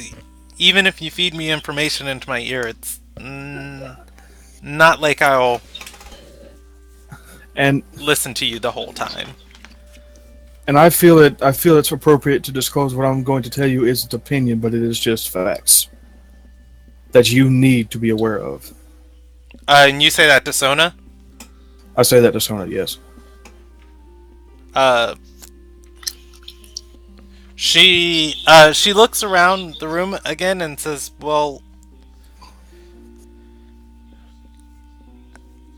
even if you feed me information into my ear, it's not like I'll
And
listen to you the whole time."
I feel it's appropriate to disclose what I'm going to tell you isn't opinion, but it is just facts that you need to be aware of.
And you say that to Sona?
I say that to Sona, yes.
She looks around the room again and says, "Well,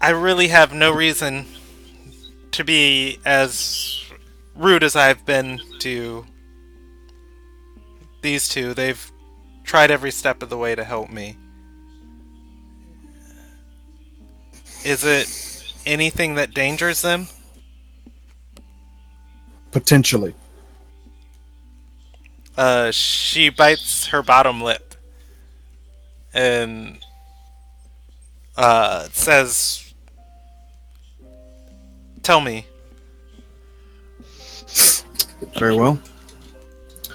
I really have no reason to be as rude as I've been to these two. They've tried every step of the way to help me. Is it anything that dangers them?"
Potentially.
She bites her bottom lip and says, "Tell me."
Very well.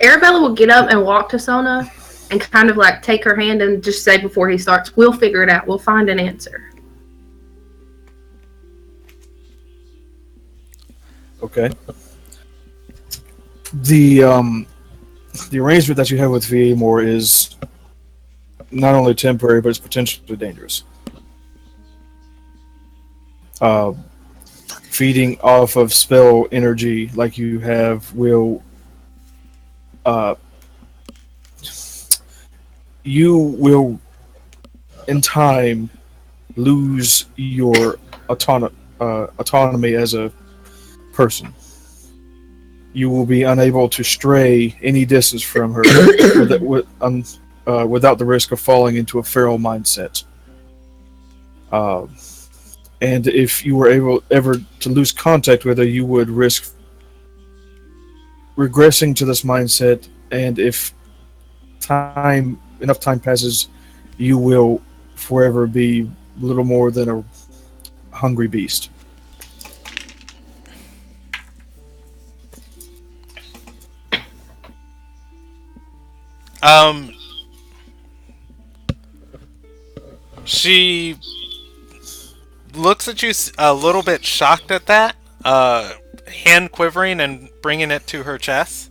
Arabella will get up and walk to Sona and kind of like take her hand and just say before he starts, we'll figure it out. We'll find an answer.
Okay. The arrangement that you have with Viamore is not only temporary, but it's potentially dangerous. Feeding off of spell energy like you have will you will in time lose your autonomy as a person. You will be unable to stray any distance from her without the risk of falling into a feral mindset. And if you were ever to lose contact with her, you would risk regressing to this mindset, and if enough time passes, you will forever be little more than a hungry beast.
She looks at you a little bit shocked at that, hand quivering and bringing it to her chest.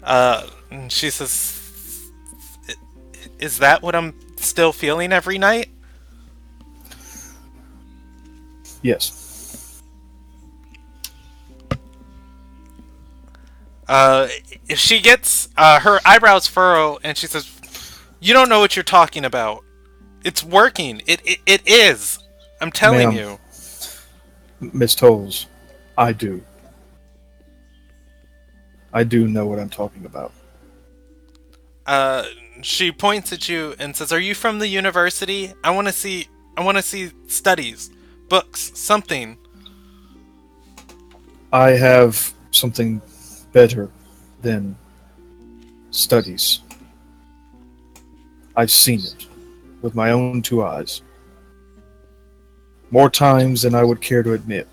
And she says, "Is that what I'm still feeling every night?"
Yes.
If she gets her eyebrows furrow, and she says, "You don't know what you're talking about. It's working. It is. I'm telling
Ma'am.
you."
Miss Tolles, I do. I do know what I'm talking about.
She points at you and says, "Are you from the university? I want to see. I want to see studies, books, something."
I have something better than studies. I've seen it with my own 2 eyes. More times than I would care to admit.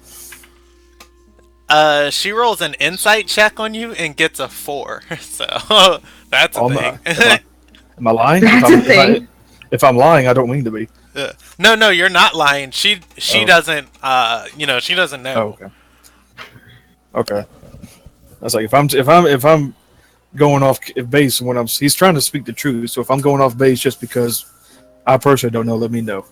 She rolls an insight check on you and gets a 4. So that's a thing.
Am I lying?
That's a thing.
If I'm lying, I don't mean to be.
No, you're not lying. She doesn't. She doesn't know.
Oh, okay. Okay. I was like, if I'm going off base when he's trying to speak the truth. So if I'm going off base just because I personally don't know, let me know.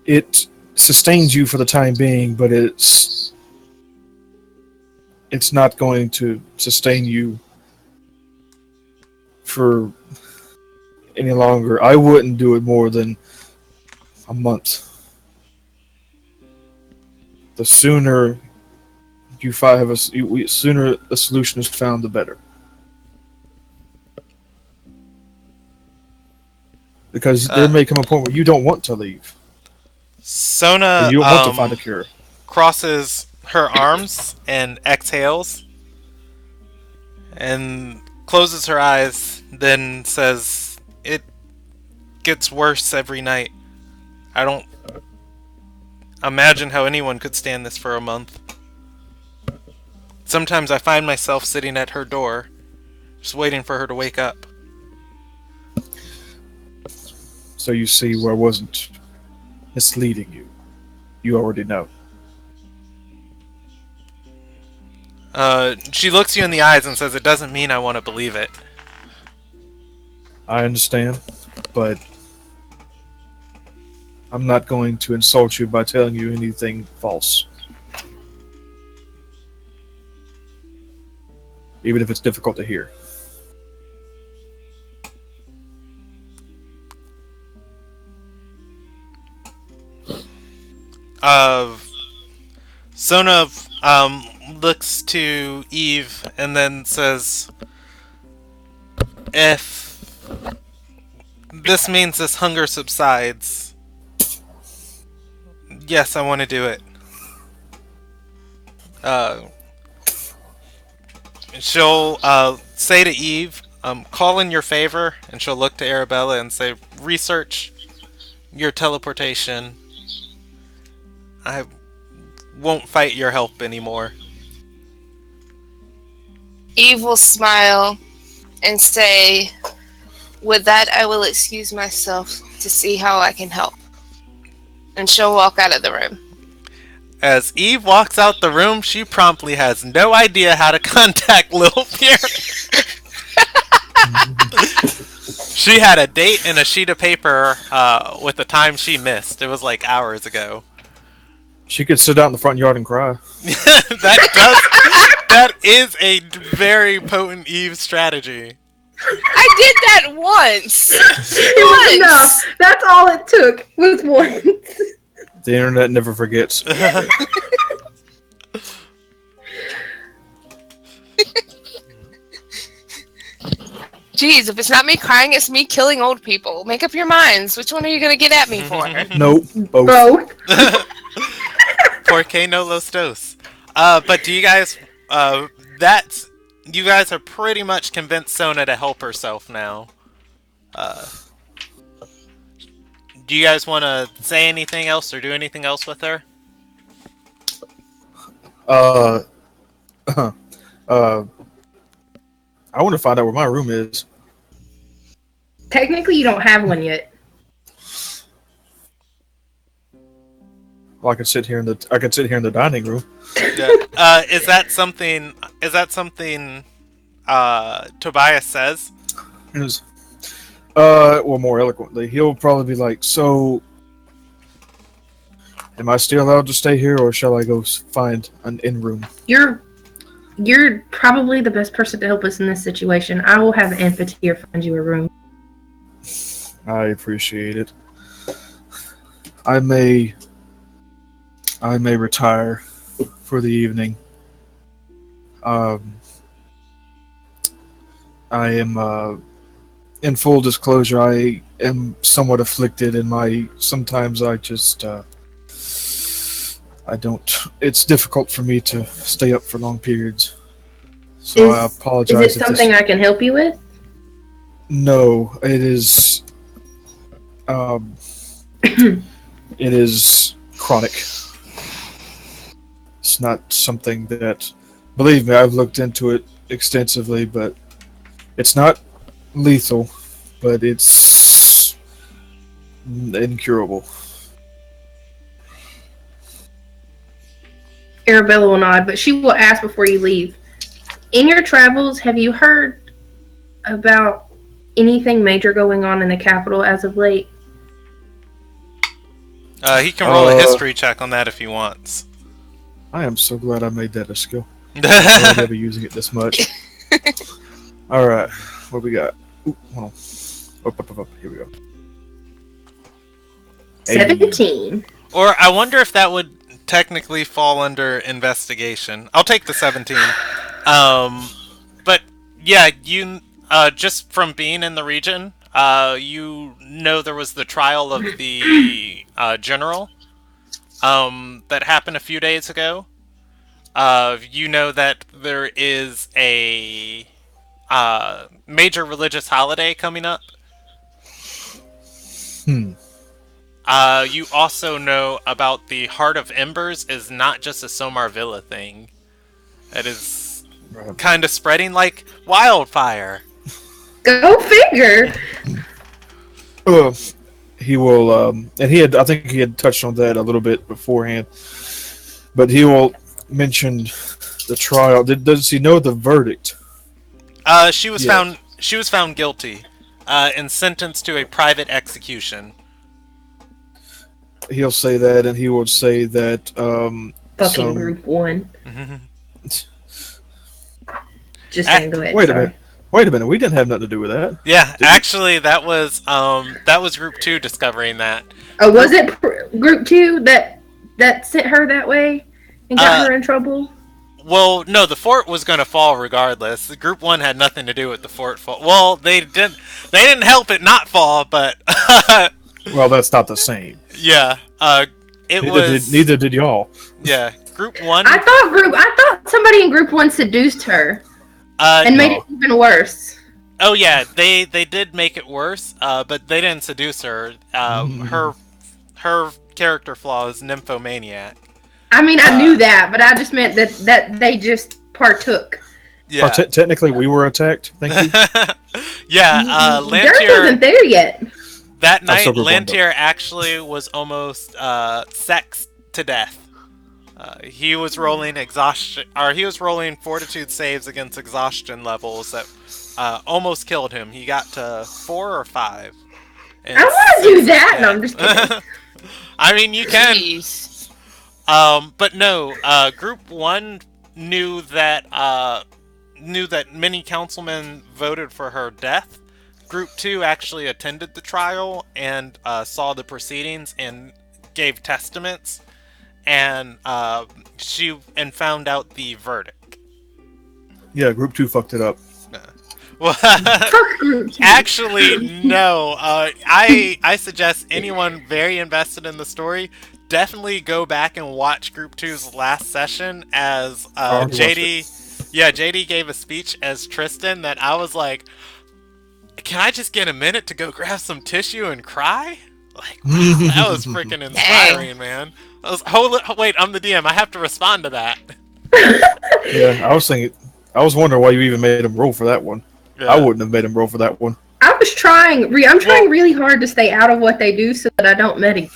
It sustains you for the time being, but it's not going to sustain you for any longer. I wouldn't do it more than a month. The sooner sooner a solution is found, the better. Because there may come a point where you don't want to leave.
Sona
Or you don't want to find a cure.
crosses her arms and exhales and closes her eyes, then says, "It gets worse every night. I don't imagine how anyone could stand this for a month. Sometimes I find myself sitting at her door, just waiting for her to wake up."
So you see where I wasn't misleading you. You already know.
She looks you in the eyes and says, "It doesn't mean I want to believe it."
I understand, but I'm not going to insult you by telling you anything false. Even if it's difficult to hear.
Sona looks to Eve and then says, "If this means this hunger subsides, yes, I want to do it." She'll say to Eve, "Call in your favor," and she'll look to Arabella and say, "Research your teleportation. I won't fight your help anymore."
Eve will smile and say, "With that, I will excuse myself to see how I can help." And she'll walk out of the room.
As Eve walks out the room, she promptly has no idea how to contact Lil Pierre. She had a date and a sheet of paper with the time she missed. It was like hours ago.
She could sit out in the front yard and cry.
That is a very potent Eve strategy.
I did that once.
No, that's all it took was once.
The internet never forgets.
Jeez, if it's not me crying, it's me killing old people. Make up your minds. Which one are you going to get at me for?
Nope. Both.
Both.
Porque no los dos. But do you guys... you guys are pretty much convinced Sona to help herself now. Do you guys want to say anything else or do anything else with her?
I want to find out where my room is.
Technically, you don't have one yet.
Well, I could sit here in the dining room.
Yeah. Is that something Tobias says?
Well, more eloquently, he'll probably be like, "So, Am I still allowed to stay here, or shall I go find an inn room?
You're probably the best person to help us in this situation. I will have Amphitheater find you a room.
I appreciate it. I may retire for the evening. I am, in full disclosure, I am somewhat afflicted, and sometimes I just, I don't. It's difficult for me to stay up for long periods. So I apologize.
Is it something I can help you with?
No, it is. It is chronic. It's not something that, believe me, I've looked into it extensively, but it's not lethal, but it's incurable.
Arabella will nod, but she will ask before you leave. In your travels, have you heard about anything major going on in the capital as of late?
He can roll a history check on that if he wants.
I am so glad I made that a skill. I'm never using it this much. Alright, what we got? Ooh, hold on. Up. Here we go.
17.
Or I wonder if that would technically fall under investigation. I'll take the 17. But yeah, you just from being in the region, you know there was the trial of the general that happened a few days ago. You know that there is a major religious holiday coming up. You also know about the Heart of Embers is not just a Somar Villa thing. It is kind of spreading like wildfire.
Go figure.
He will, and I think he had touched on that a little bit beforehand, but he will mention the trial. Does he know the verdict?
She was found guilty, and sentenced to a private execution.
He'll say that, and he will say that,
Fucking group 1. Just saying, go ahead.
Wait a minute. We didn't have nothing to do with that.
Yeah, actually, that was Group 2 discovering that.
Oh, was it Group 2 that sent her that way and got her in trouble?
Well, no, the fort was going to fall regardless. The Group 1 had nothing to do with the fort fall. Well, they didn't help it not fall, but
well, that's not the same.
Yeah,
neither did y'all.
Yeah, Group 1.
I thought somebody in Group 1 seduced her. And made it even worse.
Oh yeah, they did make it worse, but they didn't seduce her. Her character flaw is nymphomaniac.
I mean, I knew that, but I just meant that they just partook.
Yeah.
Technically, we were attacked. Thank you.
Yeah,
Dirk wasn't there yet.
That night, Lantier actually was almost sexed to death. He was rolling exhaustion, or he was rolling fortitude saves against exhaustion levels that almost killed him. He got to 4 or 5.
I want to do that. No, I'm just kidding.
I mean, you can.
Jeez.
But no. Group 1 knew that many councilmen voted for her death. Group 2 actually attended the trial and saw the proceedings and gave testaments. And found out the verdict.
Yeah, Group 2 fucked it up.
Well, actually, no. I suggest anyone very invested in the story definitely go back and watch Group 2's last session as JD. Yeah, JD gave a speech as Tristan that I was like, can I just get a minute to go grab some tissue and cry? Like, wow, that was freaking inspiring, man. Wait, I'm the DM. I have to respond to that.
Yeah, I was wondering why you even made him roll for that one. Yeah. I wouldn't have made him roll for that one.
I was trying. I'm trying really hard to stay out of what they do so that I don't meta.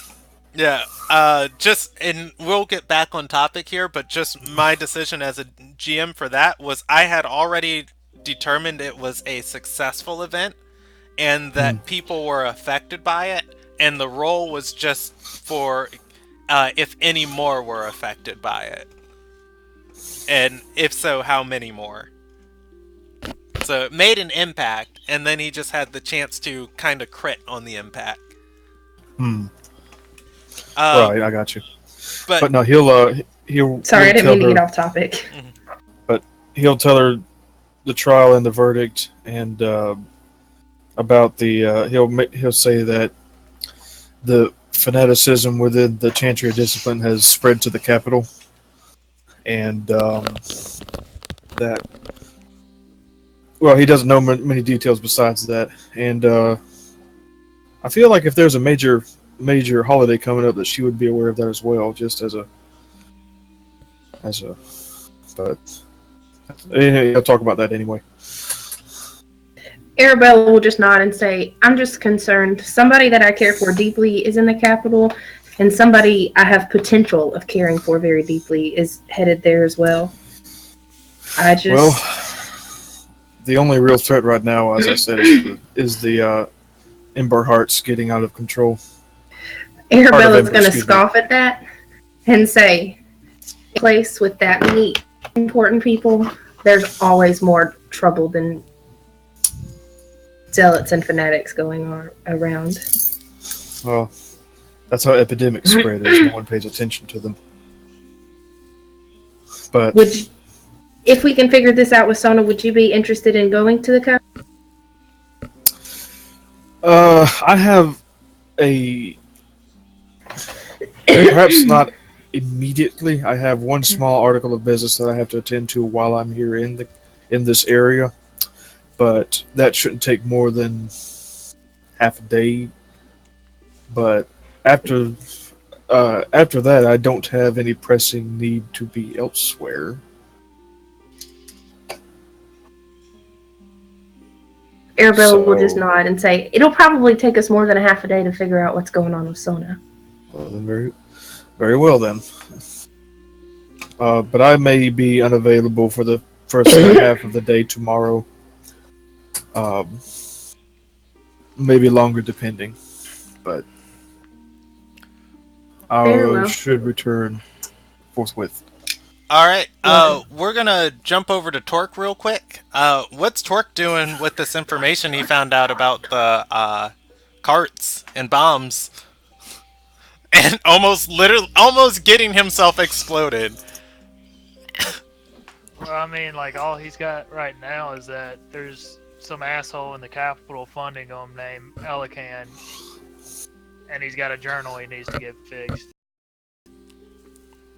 Yeah. And we'll get back on topic here, but just my decision as a GM for that was I had already determined it was a successful event, and that people were affected by it. And the role was just for if any more were affected by it. And if so, how many more? So it made an impact, and then he just had the chance to kind of crit on the impact.
Right, I got you.
But
no, he'll
Sorry, I didn't mean to
her,
get off topic.
But he'll tell her the trial and the verdict, and about the he'll say that the fanaticism within the Chantry discipline has spread to the capital, and that. Well, he doesn't know many details besides that, and I feel like if there's a major holiday coming up, that she would be aware of that as well, just as a. But I'll talk about that anyway.
Arabella will just nod and say, I'm just concerned. Somebody that I care for deeply is in the capital, and somebody I have potential of caring for very deeply is headed there as well.
Well, the only real threat right now, as I said, is the Ember Hearts getting out of control.
Arabella's going to scoff at that and say, in a place with that many important people, there's always more trouble than zealots and fanatics going on around.
Well, that's how epidemics spread, is no one pays attention to them. But
if we can figure this out with Sona, would you be interested in going to the capital?
I have perhaps not immediately. I have one small article of business that I have to attend to while I'm here in this area. But that shouldn't take more than half a day. But after that, I don't have any pressing need to be elsewhere.
Arabella will just nod and say, it'll probably take us more than a half a day to figure out what's going on with Sona.
Well, then very well then. But I may be unavailable for the first half of the day tomorrow. Maybe longer depending, but I should return forthwith.
Alright, we're gonna jump over to Torque real quick. What's Torque doing with this information he found out about the carts and bombs? And almost getting himself exploded.
Well, I mean, like, all he's got right now is that there's some asshole in the Capitol funding him named Elican, and he's got a journal he needs to get fixed.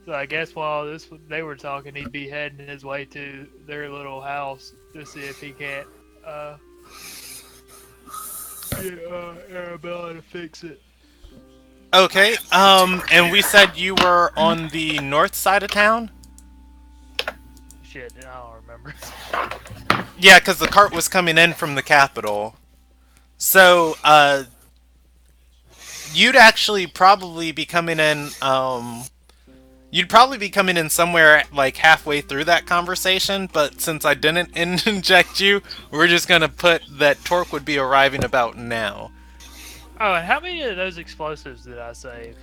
So I guess while they were talking, he'd be heading his way to their little house to see if he can't get Arabella to fix it.
Okay, and we said you were on the north side of town?
Shit, I don't remember.
Yeah, because the cart was coming in from the capital. So, you'd actually probably be coming in, you'd probably be coming in somewhere, like, halfway through that conversation, but since I didn't inject you, we're just gonna put that Torque would be arriving about now.
Oh, and how many of those explosives did I save?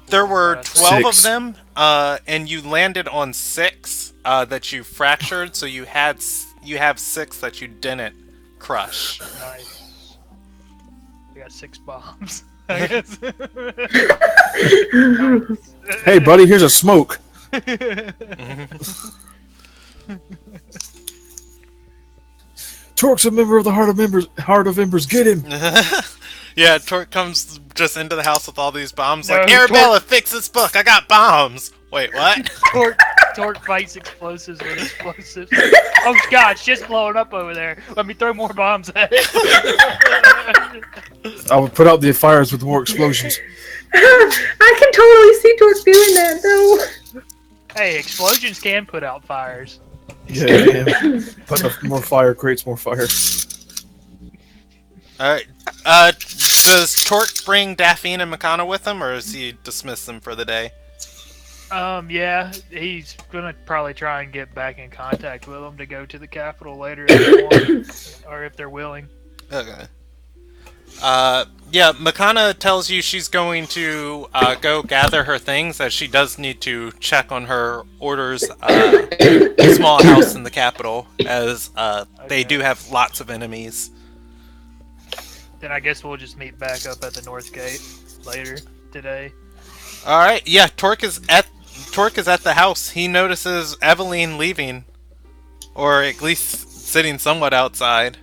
There were 12
6.
of them, and you landed on 6 that you fractured, so you have 6 that you didn't crush.
Nice. We got 6 bombs, I guess.
Hey, buddy, here's a smoke. Torque's a member of the Heart of Embers. Get him!
Yeah, Torque comes just into the house with all these bombs, like, Arabella, fix this book, I got bombs! Wait, what?
Torque fights explosives with explosives. Oh god, it's just blowing up over there. Let me throw more bombs at it.
I would put out the fires with more explosions.
I can totally see Torque doing that, though.
Hey, explosions can put out fires.
Yeah, but more fire creates more fire.
Alright, does Torque bring Daphne and Makana with him, or does he dismiss them for the day?
Yeah, he's gonna probably try and get back in contact with them to go to the capital later if they want, or if they're willing.
Okay. Yeah, Makana tells you she's going to go gather her things, as she does need to check on her orders small house in the capital, as they do have lots of enemies.
Then I guess we'll just meet back up at the North Gate later today.
All right, yeah, Torque is at the house. He notices Eveline leaving, or at least sitting somewhat outside.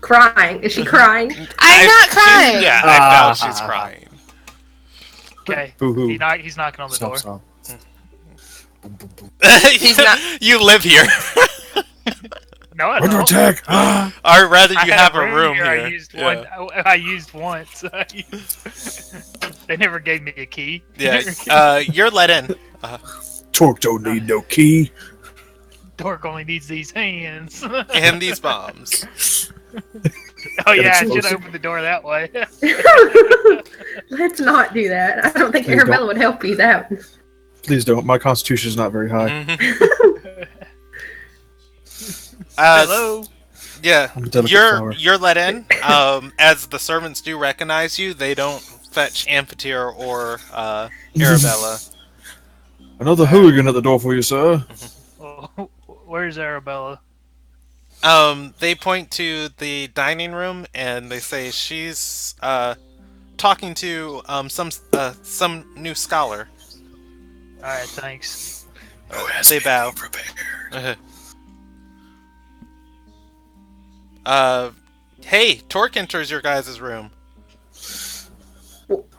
Crying. Is she crying?
I'm not crying.
Yeah, I doubt she's crying.
Okay.
Boo-hoo.
He's knocking on the door.
Stop.
He's not.
You live here.
No, I
Under
don't.
attack!
Or rather,
I
you
had
have a room here.
I used one. I used once. They never gave me a key.
Yeah, you're let in.
Torque don't need no key.
Dork only needs these hands.
And these bombs.
Oh yeah, I should
explosive.
open the door that way.
Let's not do that. I don't think
Please
Arabella
don't.
would help you that.
Please don't. My constitution is not very high.
Mhm.
Hello.
Yeah,
I'm a delicate flower.
you're let in. As the servants do recognize you, they don't fetch Amphitheater or Arabella.
Another hooligan at the door for you, sir.
Oh, where's Arabella?
They point to the dining room and they say she's talking to some new scholar.
All right, thanks.
They bow. Hey, Torque enters your guys' room.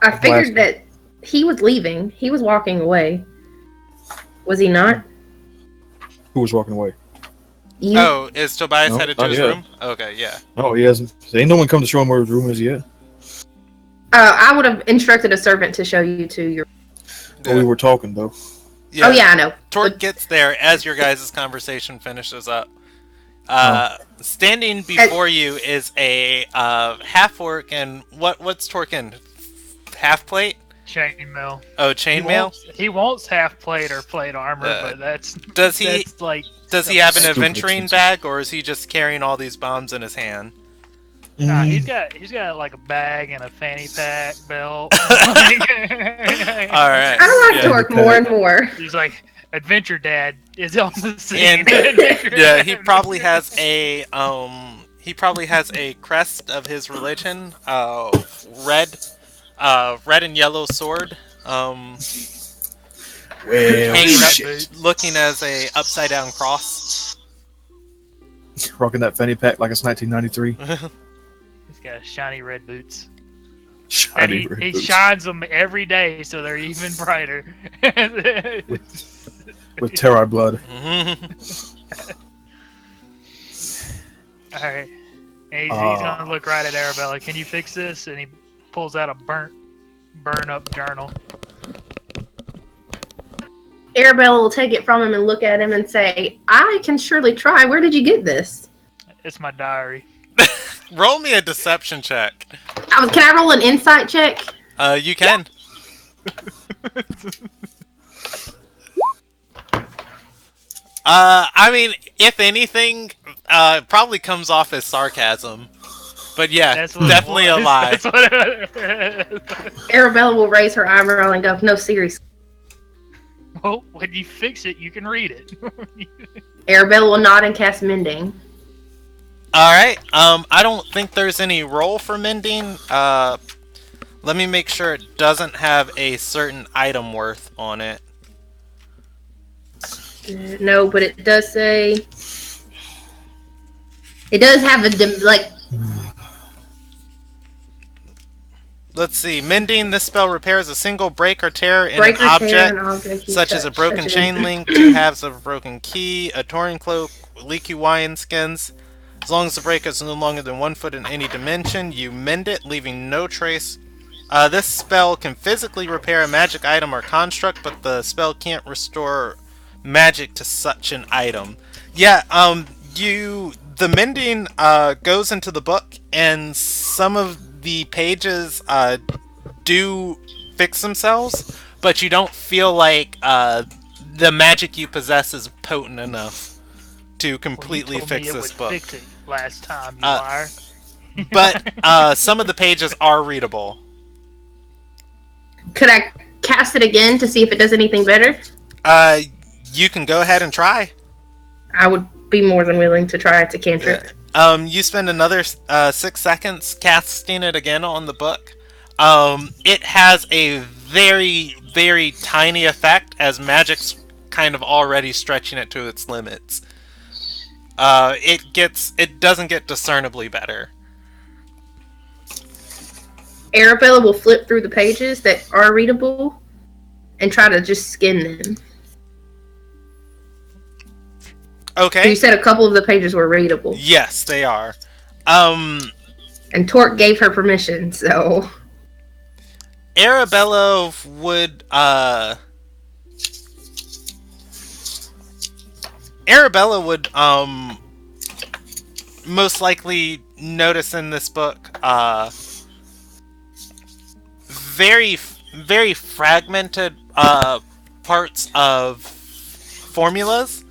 I figured that he was leaving. He was walking away. Was he not?
Who was walking away?
You?
Oh, is Tobias
No,
headed to
not
his
yet.
room? Okay, yeah.
Oh, he hasn't. Ain't no one come to show him where his room is yet.
I would have instructed a servant to show you to your.
Well, we were talking, though.
Oh yeah, I know.
Torque gets there as your guys' conversation finishes up. Standing before you is a half-orc and what's Torque in? Half-plate?
Chainmail.
Oh, chainmail?
He wants half plate or plate armor, but that's
Does he
that's like
does he have an
Stupid
adventuring
expensive.
bag, or is he just carrying all these bombs in his hand?
nah,
Mm.
he's got like a bag and a fanny pack belt.
All right.
I like
yeah.
Torque more and more.
He's like Adventure Dad is on the scene.
And yeah, he probably has a crest of his religion, red and yellow sword,
Well,
hanging up,
shit.
looking as a upside down cross.
Rocking that fanny pack like it's 1993.
He's got shiny red boots. And
Shiny red
he
boots.
shines them every day, so they're even brighter.
With Terrar blood.
All right, and he's gonna look right at Arabella. Can you fix this? And he pulls out a burn up journal.
Arabella will take it from him and look at him and say, "I can surely try. Where did you get this?"
It's my diary.
Roll me a deception check.
Can I roll an insight check?
You can. I mean, if anything, it probably comes off as sarcasm. But yeah,
That's what
definitely
it
a
was.
lie.
That's what it
Arabella will raise her eyebrow and go, "No, seriously."
Well, when you fix it, you can read it.
Arabella will nod and cast mending.
Alright, I don't think there's any roll for mending. Let me make sure it doesn't have a certain item worth on it.
No, but it does say. It does have like.
Let's see. Mending, this spell repairs a single break or tear in
Break
an
or tear
object,
an object you
such as a
touch,
broken
such as-
chain link, 2 halves of a broken key, a torn cloak, leaky wine skins. As long as the break is no longer than 1 foot in any dimension, you mend it, leaving no trace. This spell can physically repair a magic item or construct, but the spell can't restore magic to such an item. Yeah, the mending goes into the book, and some of the pages do fix themselves, but you don't feel like the magic you possess is potent enough to completely
Well, you told me
fix
it
this
would
book.
Fix it last time, you liar.
but some of the pages are readable.
Could I cast it again to see if it does anything better?
You can go ahead and try.
I would be more than willing to try. It's a cantrip.
You spend another 6 seconds casting it again on the book. It has a very, very tiny effect, as magic's kind of already stretching it to its limits. It doesn't get discernibly better.
Arabella will flip through the pages that are readable and try to just skim them.
Okay.
You said a couple of the pages were readable.
Yes, they are.
And Torque gave her permission, so...
Arabella would, most likely notice in this book, very, very fragmented, parts of formulas.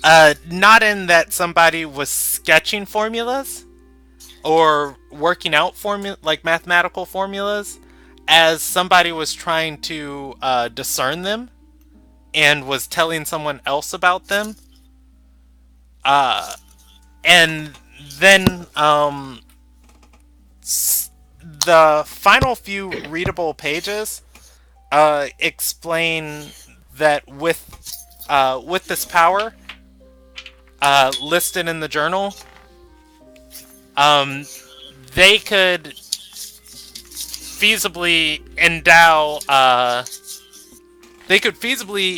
Not in that somebody was sketching formulas or working out mathematical formulas, as somebody was trying to discern them and was telling someone else about them. And then the final few readable pages explain that with this power listed in the journal, they could feasibly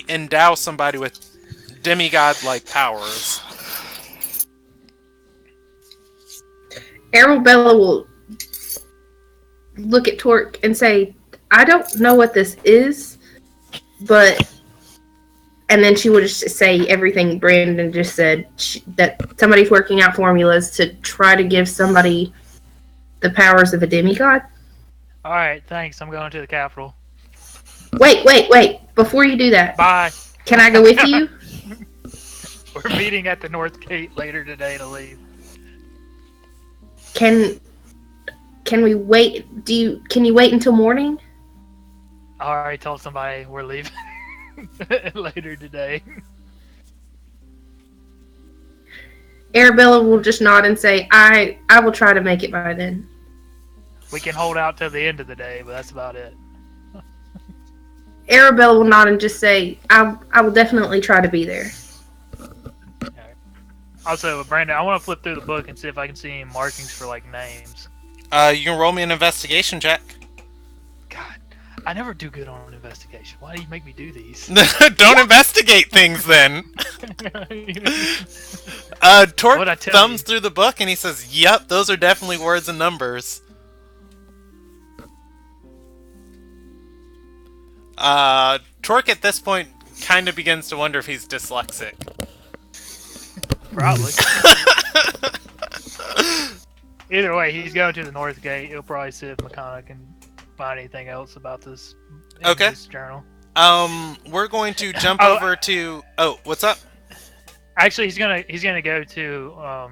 endow somebody with demigod-like powers.
Arabella will look at Torque and say, I don't know what this is, but... And then she would just say everything Brandon just said, that somebody's working out formulas to try to give somebody the powers of a demigod.
Alright, thanks. I'm going to the Capitol.
Wait. Before you do that.
Bye.
Can I go with you?
We're meeting at the North Gate later today to leave.
Can we wait? Can you wait until morning?
I already told somebody we're leaving later today.
Arabella will just nod and say, I will try to make it by then.
We can hold out till the end of the day, but that's about it.
Arabella will nod and just say, I will definitely try to be there.
Right. Also, Brandon, I want to flip through the book and see if I can see any markings for, like, names.
You can roll me an investigation check.
God, I never do good on an investigation. Why do you make me do these?
Don't investigate things, then. Torque thumbs through the book and he says, yep, those are definitely words and numbers. Torque at this point kind of begins to wonder if he's dyslexic.
Probably. Either way, he's going to the North Gate. He'll probably see if McConaughey can find anything else about this in this journal.
We're going to jump over to... Oh, what's up?
Actually, he's gonna go to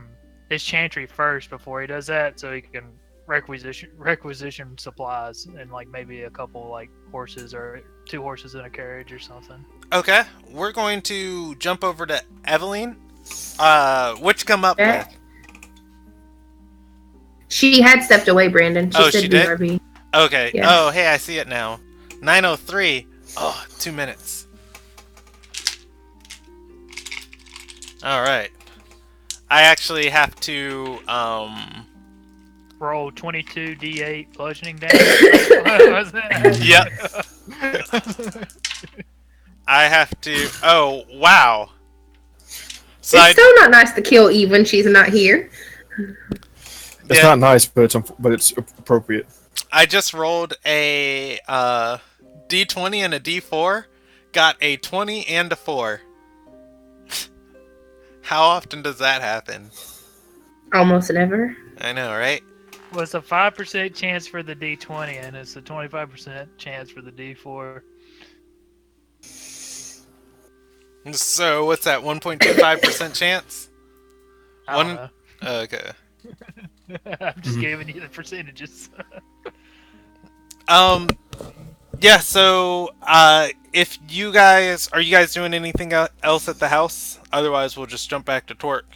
his chantry first before he does that, so he can requisition supplies and like maybe a couple like horses or 2 horses in a carriage or something.
Okay, we're going to jump over to Eveline. What'd you come up with?
She had stepped away, Brandon. She said
she did?
BRB.
Okay.
Yeah.
Oh, hey, I see it now. 9:03. Oh, 2 minutes. Alright. I actually have to,
roll 22 d8 bludgeoning damage.
Yep. I have to... Oh, wow. So
it's still not nice to kill Eve when she's not here.
It's not nice, but it's appropriate.
I just rolled a D20 and a D4. Got a 20 and a 4. How often does that happen?
Almost never.
I know, right?
Well, it's a 5% chance for the D20, and it's a 25% chance for the D4.
So, what's that, 1.25% chance?
I don't know.
Okay.
I'm just giving you the percentages.
Yeah, so, if you guys... Are you guys doing anything else at the house? Otherwise, we'll just jump back to Torque.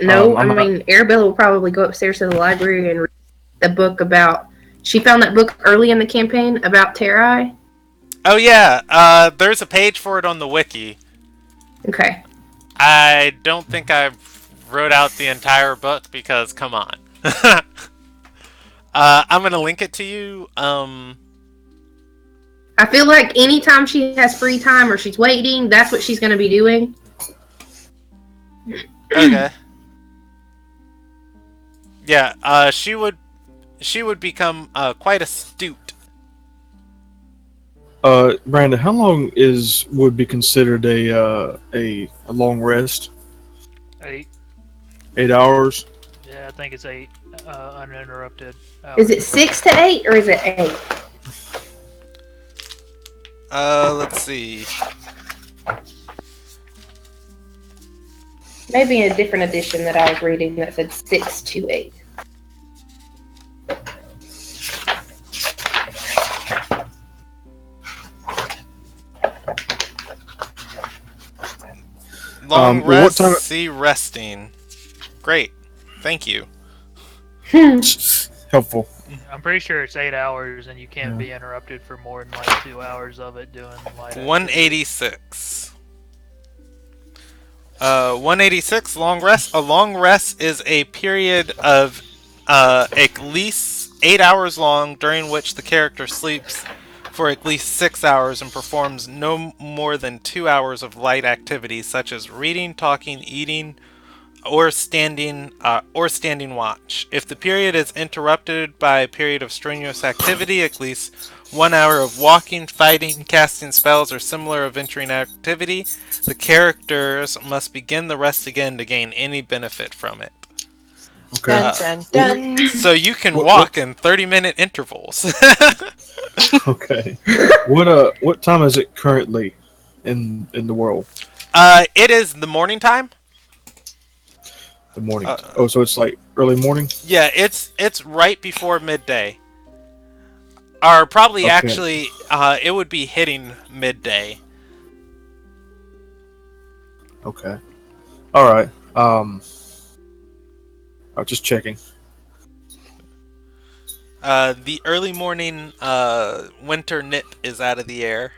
No, I mean, Arabella will probably go upstairs to the library and read the book about... She found that book early in the campaign about Terrai.
Oh, yeah, there's a page for it on the wiki.
Okay.
I don't think I wrote out the entire book because, come on. I'm gonna link it to you.
I feel like anytime she has free time or she's waiting, that's what she's going to be doing.
Okay. Yeah, she would become quite astute.
Brandon, how long would be considered a long rest?
8.
8 hours.
Yeah, I think it's 8 uninterrupted.
Is it 6 to 8 or is it 8?
Let's see.
Maybe in a different edition that I was reading that said 6 to 8.
Long rest,
what time...
see resting. Great. Thank you.
Helpful.
I'm pretty sure it's 8 hours, and you can't be interrupted for more than like 2 hours of it doing light.
186. 186, long rest. A long rest is a period of at least 8 hours long, during which the character sleeps for at least 6 hours and performs no more than 2 hours of light activities such as reading, talking, eating, or standing watch. If the period is interrupted by a period of strenuous activity, at least 1 hour of walking, fighting, casting spells, or similar adventuring activity, the characters must begin the rest again to gain any benefit from it.
Okay.
Dun, dun, dun.
So you can walk in 30-minute intervals.
Okay. What time is it currently in the world?
It is the morning time.
The morning. So it's like early morning?
Yeah, it's right before midday. Or probably actually, it would be hitting midday.
Okay. All right. I was just checking.
The early morning winter nip is out of the air.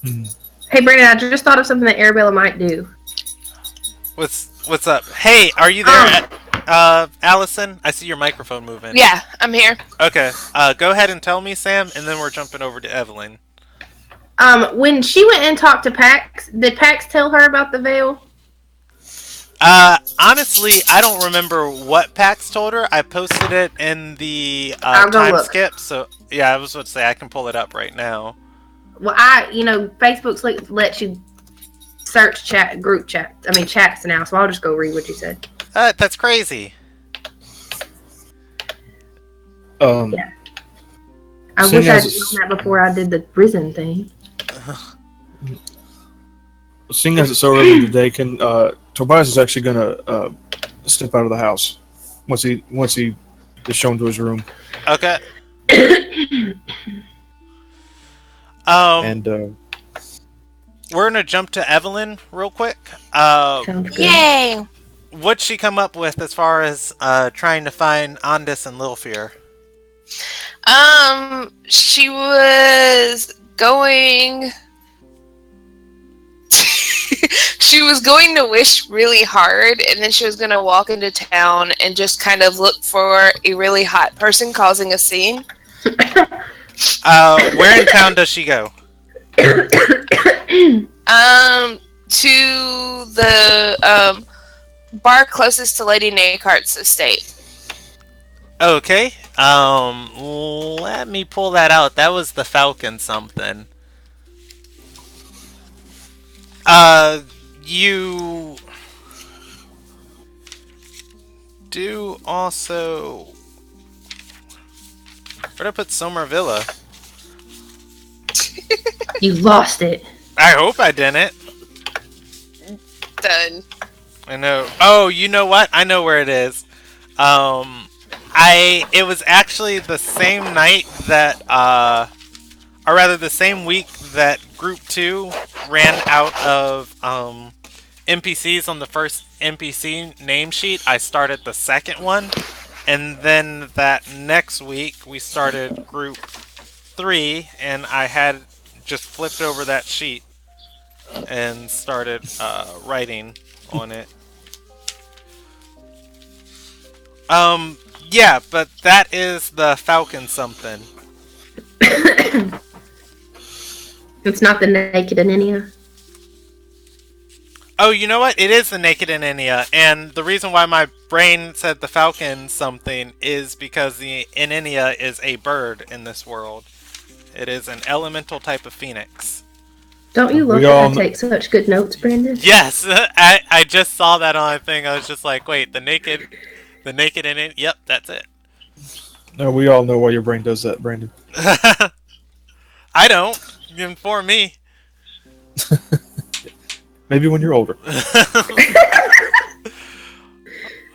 Hey, Brandon, I just thought of something that Arabella might do.
What's up? Hey, are you there, Allison? I see your microphone moving.
Yeah, I'm here.
Okay. Go ahead and tell me, Sam, and then we're jumping over to Evelyn.
When she went and talked to Pax, did Pax tell her about the veil?
Honestly, I don't remember what Pax told her. I posted it in the
I'll go
time
look.
skip, so yeah, I was about to say I can pull it up right now.
Well, Facebook's lets you search chats now, so I'll just go read what you said.
That's crazy.
Yeah. I
seeing
wish I'd
as
done that before I did the prison thing.
Seeing as it's so early today, can Tobias is actually gonna step out of the house once he is shown to his room.
Okay.
And
we're gonna jump to Evelyn real quick.
Sounds good.
Yay!
What'd she come up with as far as trying to find Andis and Lilfear?
She was going. She was going to wish really hard, and then she was going to walk into town and just kind of look for a really hot person causing a scene.
Where in town does she go?
To the bar closest to Lady Nakart's estate.
Okay. Let me pull that out. That was the Falcon something. You do also... Where'd I put Somervilla?
You lost it.
I hope I didn't.
Done.
I know. Oh, you know what? I know where it is. It was actually the same night that or rather the same week that Group 2 ran out of NPCs on the first NPC name sheet. I started the second one, and then that next week we started Group 3, and I had just flipped over that sheet and started writing on it. Yeah, but that is the Falcon something.
It's not the naked Anenia.
Oh, you know what? It is the Naked Inenia, and the reason why my brain said the Falcon something is because the Inenia is a bird in this world. It is an elemental type of phoenix.
Don't you love that I take such good notes, Brandon?
Yes, I just saw that on a thing. I was just like, wait, the naked Inenia. Yep, that's it.
No, we all know why your brain does that, Brandon.
I don't. Inform me.
Maybe when you're older.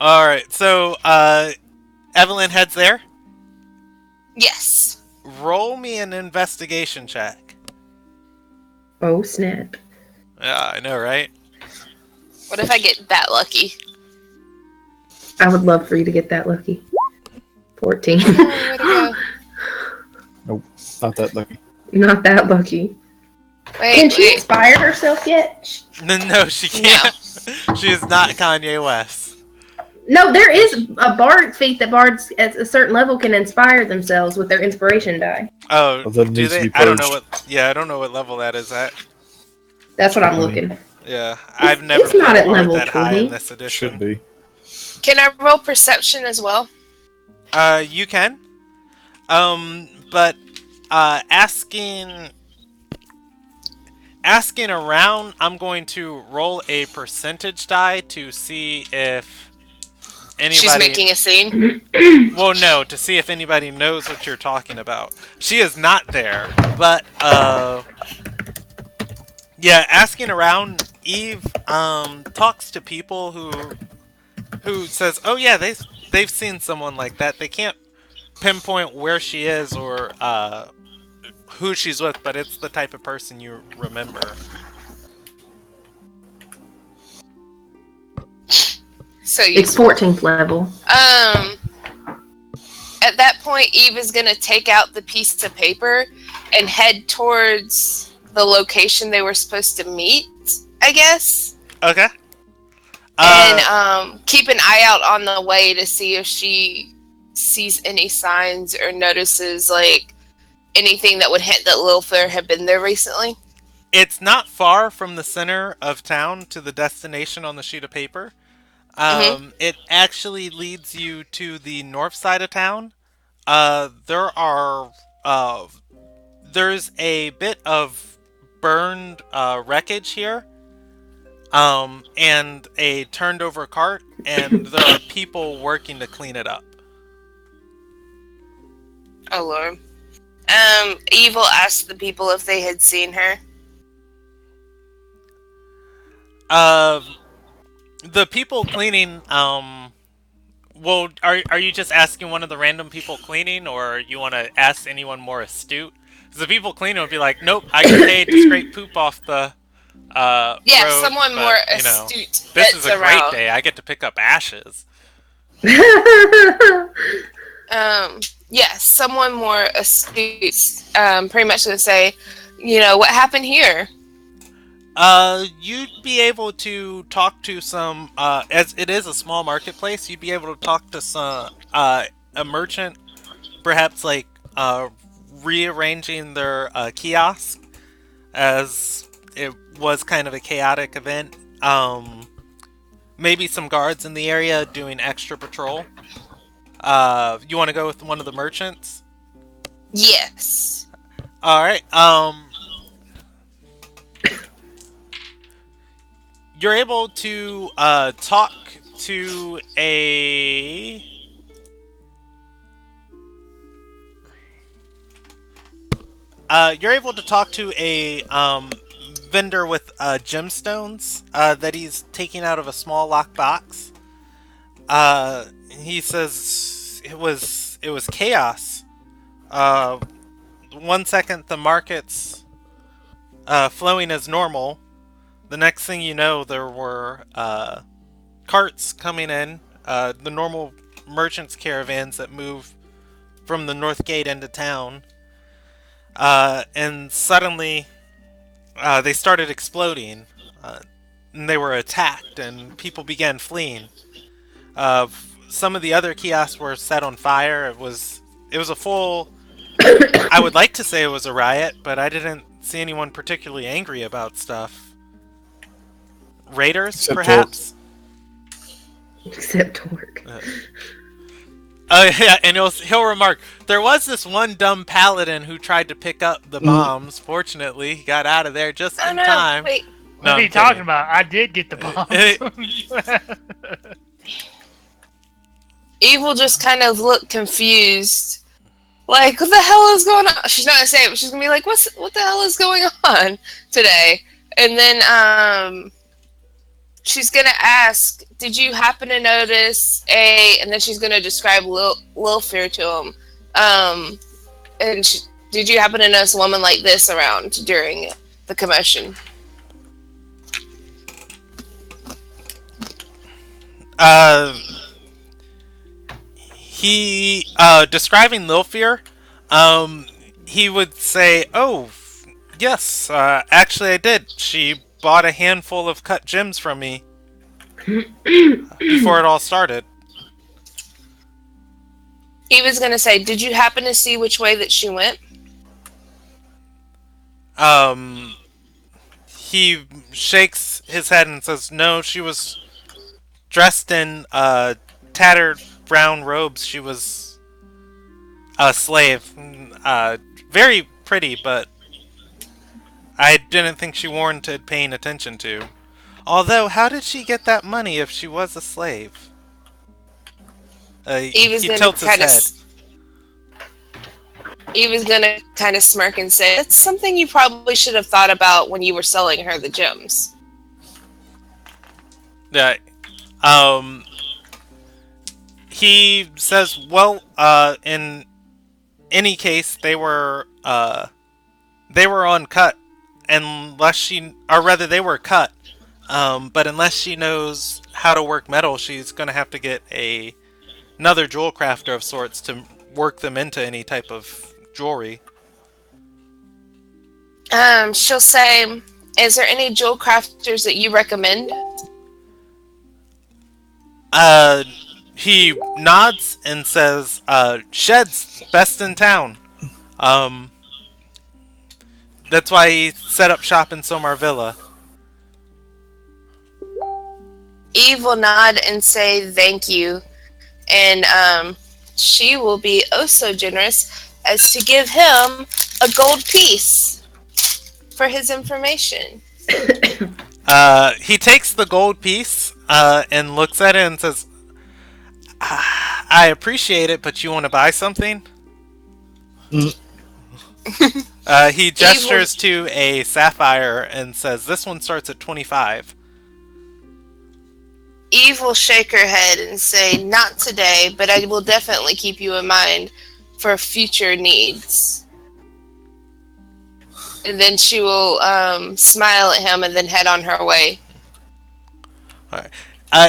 Alright, so, Evelyn heads there.
Yes.
Roll me an investigation check.
Oh, snap.
Yeah, I know, right?
What if I get that lucky?
I would love for you to get that lucky. 14.
Oh, where'd it go?
Nope, not that lucky.
Not that lucky.
Wait,
Can she inspire herself yet?
No, she can't. No. She is not Kanye West.
No, there is a bard feat that bards at a certain level can inspire themselves with their inspiration die.
Oh,
Well,
do they? I don't know what. Yeah, I don't know what level that is at.
That's what I'm looking.
Yeah, I've never
it's not
played
at
bard
level
that
20.
high in this edition.
Should be.
Can I roll perception as well?
You can. But asking around, I'm going to roll a percentage die to see if anybody...
She's making a scene?
Well, no, to see if anybody knows what you're talking about. She is not there, but, yeah, asking around, Eve, talks to people who says, oh yeah, they've seen someone like that. They can't pinpoint where she is or, who she's with, but it's the type of person you remember.
So
it's 14th level.
At that point, Eve is gonna take out the piece of paper and head towards the location they were supposed to meet, I guess.
Okay.
And keep an eye out on the way to see if she sees any signs or notices, like, anything that would hint that Lilfair had been there recently.
It's not far from the center of town to the destination on the sheet of paper. It actually leads you to the north side of town. There's a bit of burned wreckage here, and a turned over cart, and there are people working to clean it up.
Oh Lord. Eve will ask the people if they had seen her.
The people cleaning, well, are you just asking one of the random people cleaning, or you want to ask anyone more astute? Because the people cleaning would be like, nope, I get paid to scrape poop off the,
yeah,
road,
someone
but,
more
you know,
astute.
this is a
around.
great day, I get to pick up ashes.
Yeah, someone more astute. Pretty much gonna say, you know, what happened here?
You'd be able to talk to some, as it is a small marketplace, you'd be able to talk to some, a merchant, perhaps like, rearranging their, kiosk, as it was kind of a chaotic event. Maybe some guards in the area doing extra patrol. You want to go with one of the merchants?
Yes.
Alright, you're able to, talk to a... you're able to talk to a, vendor with gemstones that he's taking out of a small locked box. He says it was chaos. 1 second the market's flowing as normal. The next thing you know, there were carts coming in, the normal merchants' caravans that move from the north gate into town, and suddenly they started exploding, and they were attacked, and people began fleeing. Some of the other kiosks were set on fire. It was a full. I would like to say it was a riot, but I didn't see anyone particularly angry about stuff. Raiders,
Except
perhaps.
Except Torque.
Yeah, and he'll remark, there was this one dumb paladin who tried to pick up the bombs. Fortunately, he got out of there just in time.
Wait.
What are
I'm
you talking
kidding.
about? I did get the bombs.
Evil just kind of looked confused. Like, what the hell is going on? She's not gonna say it, but she's gonna be like, what the hell is going on today? And then she's gonna ask, did you happen to notice and then she's gonna describe Lil Fear to him. Did you happen to notice a woman like this around during the commotion?
He describing Lilfear, he would say, "Oh, yes, actually I did. She bought a handful of cut gems from me before it all started."
He was gonna say, did you happen to see which way that she went?
He shakes his head and says, "No, she was dressed in tattered brown robes. She was a slave. Very pretty, but I didn't think she warranted paying attention to. Although, how did she get that money if she was a slave?" He tilts his head.
He was gonna kind of smirk and say, "That's something you probably should have thought about when you were selling her the gems."
Yeah. He says, "Well, in any case, they were uncut, unless she, or rather, they were cut. But unless she knows how to work metal, she's gonna have to get another jewel crafter of sorts to work them into any type of jewelry."
She'll say, "Is there any jewel crafters that you recommend?"
He nods and says, "Shed's best in town. That's why he set up shop in Somar Villa."
Eve will nod and say thank you, and she will be oh so generous as to give him a gold piece for his information.
He takes the gold piece and looks at it and says, "I appreciate it, but you want to buy something?" He gestures to a sapphire and says, "This one starts at 25.
Eve will shake her head and say, "Not today, but I will definitely keep you in mind for future needs." And then she will smile at him and then head on her way.
All right.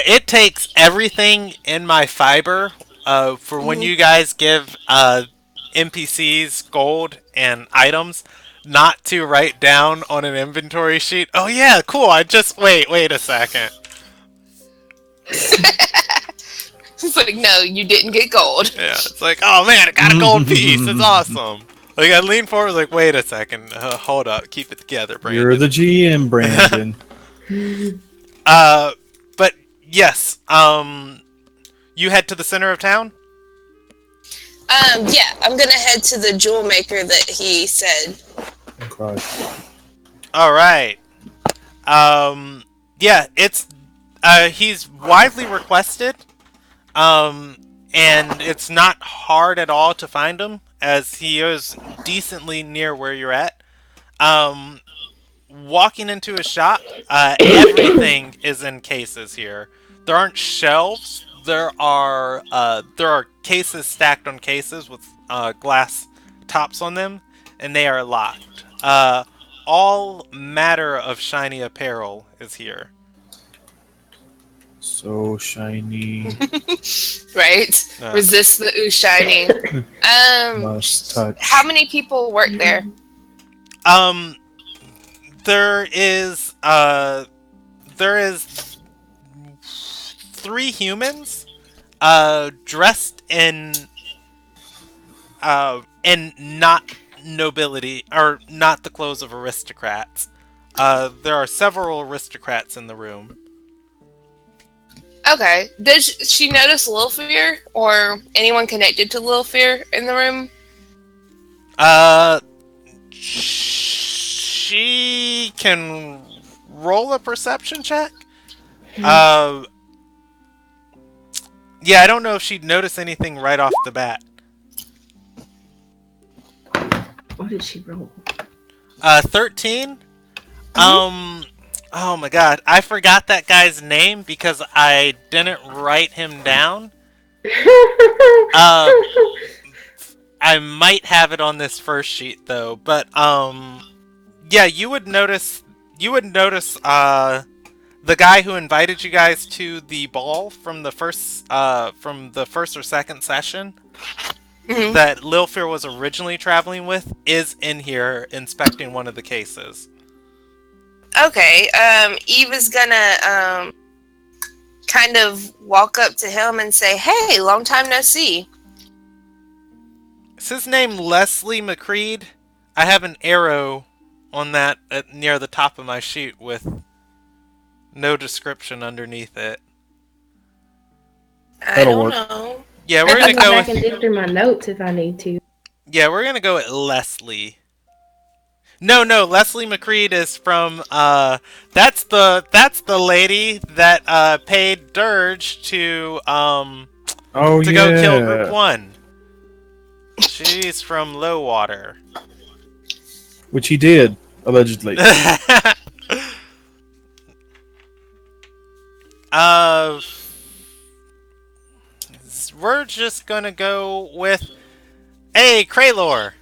It takes everything in my fiber for when you guys give NPCs gold and items not to write down on an inventory sheet, "Oh yeah, cool, I just wait a second."
It's like, no, you didn't get gold.
Yeah, it's like, "Oh man, I got a gold piece, it's awesome." Like, I lean forward, like, "Wait a second, hold up, keep it together, Brandon."
You're the GM, Brandon.
But yes, you head to the center of town?
Yeah, I'm gonna head to the jewel maker that he said.
Okay.
Alright. Yeah, it's, he's widely requested, and it's not hard at all to find him, as he is decently near where you're at. walking into a shop, everything is in cases here. There aren't shelves. There are cases stacked on cases with glass tops on them, and they are locked. All matter of shiny apparel is here.
So shiny.
Right?
Uh,
Resist the ooh shiny.
Must touch.
How many people work there?
There is 3 humans, dressed in not nobility or not the clothes of aristocrats. There are several aristocrats in the room.
Okay. Does she notice Lilfear or anyone connected to Lilfear in the room?
She can roll a perception check. Yeah, I don't know if she'd notice anything right off the bat.
What did she roll?
13. Oh my god, I forgot that guy's name because I didn't write him down. I might have it on this first sheet though, but yeah, you would notice the guy who invited you guys to the ball from the first or second session that Lilfear was originally traveling with is in here inspecting one of the cases.
Okay. Eva's gonna kind of walk up to him and say, "Hey, long time no see."
Is his name Leslie McCreed? I have an arrow on that near the top of my sheet with no description underneath it.
I
That'll
don't
work.
know.
Yeah,
I
we're
can
gonna
go
go
back and
with
dig through my notes if I need to.
with Leslie. No, Leslie McCreed is from that's the lady that paid Dirge to
Oh
go
yeah.
kill Group 1. She's from Lowwater.
Which he did allegedly.
We're just gonna go with Kraylor.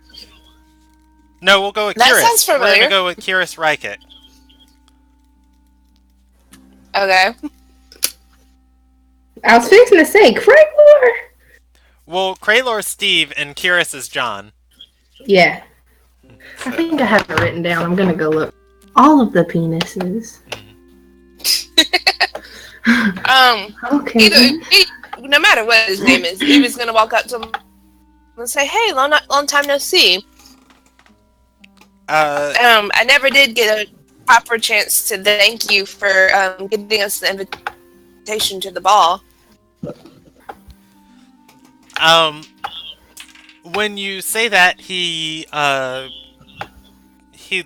No, we'll go with
That
Kyrus.
sounds
We're
familiar.
gonna go with Kyrus Rykett.
Okay.
I was fixing to say Craigmore.
Well, Kraylor's Steve and Kyrus is John.
Yeah. I think I have it written down. I'm gonna go look. All of the penises. Okay.
No matter what his name is, he was gonna walk up to him and say, "Hey, long time no see." I never did get a proper chance to thank you for getting us the invitation to the ball.
When you say that, he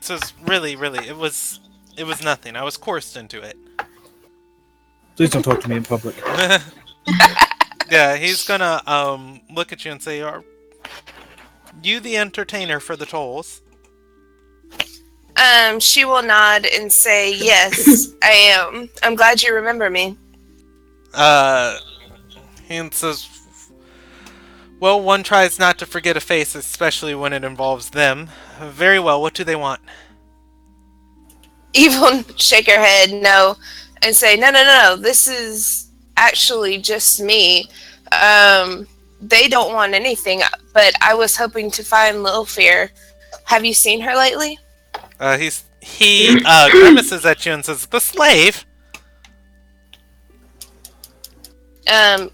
says, really, it was nothing. I was coerced into it.
Please don't talk to me in public.
Yeah, he's gonna look at you and say, "Are you the entertainer for the tolls?"
She will nod and say, "Yes, I am. I'm glad you remember me."
He says, "Well, one tries not to forget a face, especially when it involves them. Very well, what do they want?"
Eve will shake her head no and say, No. This is actually just me. They don't want anything, but I was hoping to find Lilfear. Have you seen her lately?"
He grimaces at you and says, "The slave?"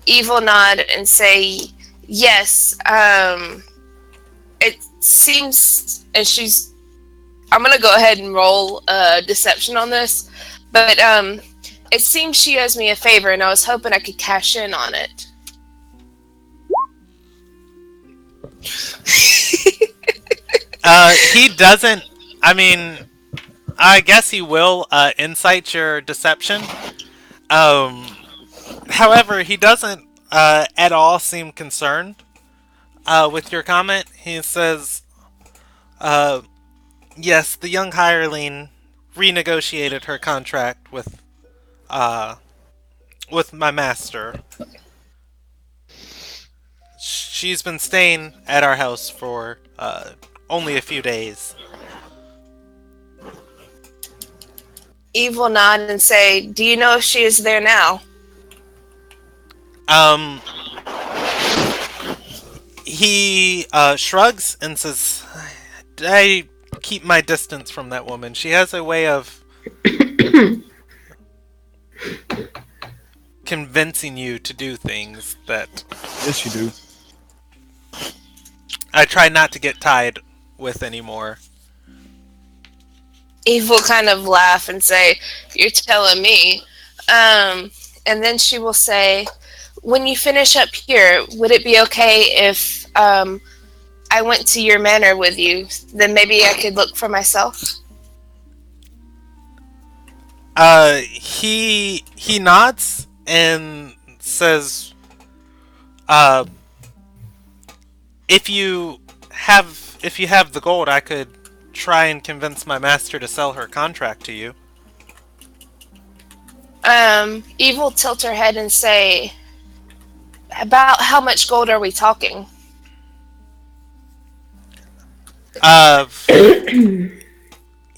Eve will nod and say, "Yes. It seems," and I'm gonna go ahead and roll deception on this, but it seems she owes me a favor, and I was hoping I could cash in on it.
He doesn't. I mean, I guess he will incite your deception. However, he doesn't at all seem concerned with your comment. He says, "Yes, the young hireling renegotiated her contract with my master. She's been staying at our house for only a few days.
Eve will nod and say, "Do you know if she is there now?"
He shrugs and says, "I keep my distance from that woman. She has a way of convincing you to do things that
Yes, you do.
I try not to get tied with anymore."
Eve will kind of laugh and say, "You're telling me." And then she will say, "When you finish up here, would it be okay if I went to your manor with you? Then maybe I could look for myself."
He nods and says, uh, if you have the gold, I could try and convince my master to sell her contract to you."
Eve will tilt her head and say, "About how much gold are we talking?"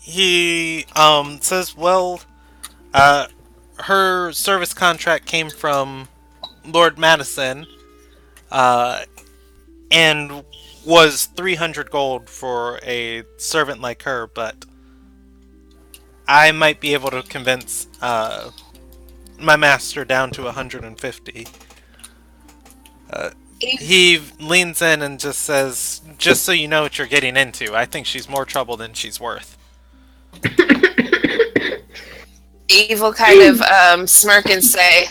He says, "Well, her service contract came from Lord Madison, and was 300 gold for a servant like her, but I might be able to convince my master down to 150. He leans in and just says, "Just so you know what you're getting into, I think she's more trouble than she's worth."
Eve will kind of smirk and say,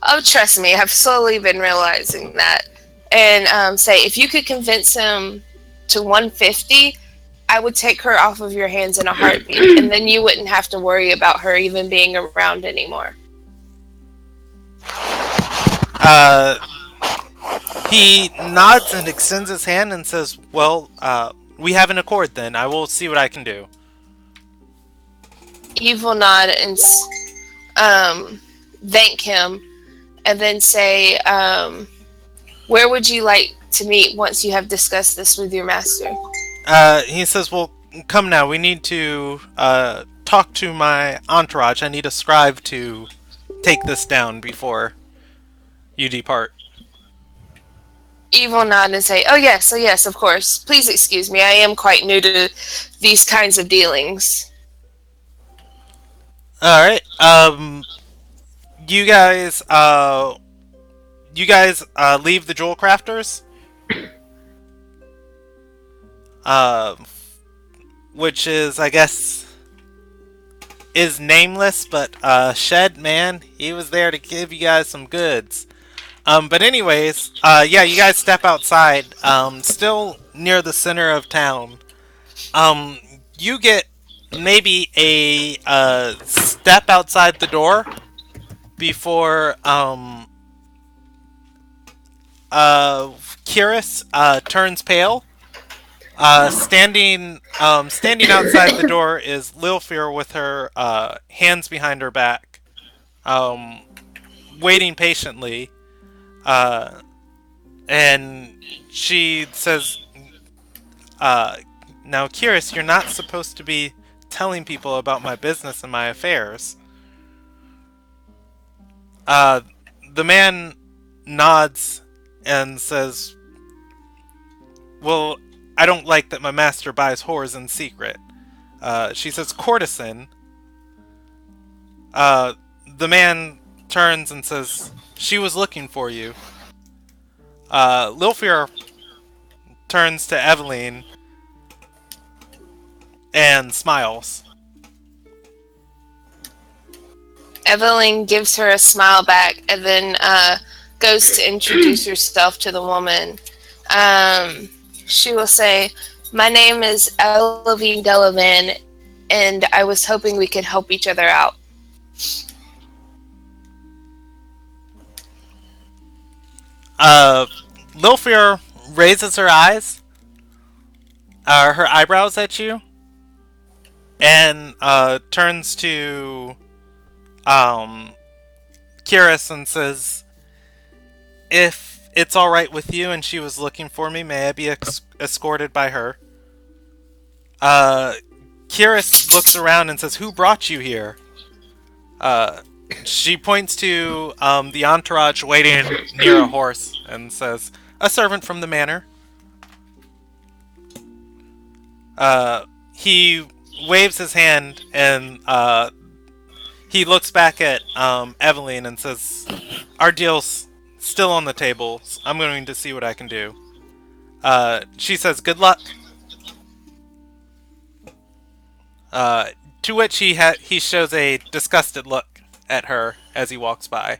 "Oh, trust me, I've slowly been realizing that." And say, "If you could convince him to 150, I would take her off of your hands in a heartbeat, and then you wouldn't have to worry about her even being around anymore."
He nods and extends his hand and says, "Well, we have an accord then. I will see what I can do."
Eve will nod and thank him, and then say, "Where would you like to meet once you have discussed this with your master?"
He says, "Well, come now. We need to talk to my entourage. I need a scribe to take this down before you depart."
Eve will nod and say, "Oh yes, of course. Please excuse me. I am quite new to these kinds of dealings."
All right. You guys. Leave the jewel crafters. Which is, I guess, is nameless, but Shed, man, he was there to give you guys some goods. But anyways, yeah, you guys step outside, still near the center of town. You get maybe a step outside the door before Kiris turns pale. Standing outside the door is Lilfear with her hands behind her back, waiting patiently. And she says, "Now, Kiris, you're not supposed to be telling people about my business and my affairs." The man nods and says, "Well, I don't like that my master buys whores in secret." She says, "Courtesan." The man turns and says, "She was looking for you." Lilfear turns to Eveline and smiles.
Evelyn gives her a smile back and then goes to introduce herself to the woman. She will say, "My name is Elavine Delavan, and I was hoping we could help each other out."
Lilfear raises her eyebrows at you, and turns to Kiris and says, "If it's all right with you, and she was looking for me, may I be escorted by her?" Kiris looks around and says, "Who brought you here?" She points to the entourage waiting near a horse and says, "A servant from the manor." He waves his hand and he looks back at Evelyn and says, "Our deal's still on the table. I'm going to see what I can do." She says, "Good luck." To which he shows a disgusted look at her as he walks by.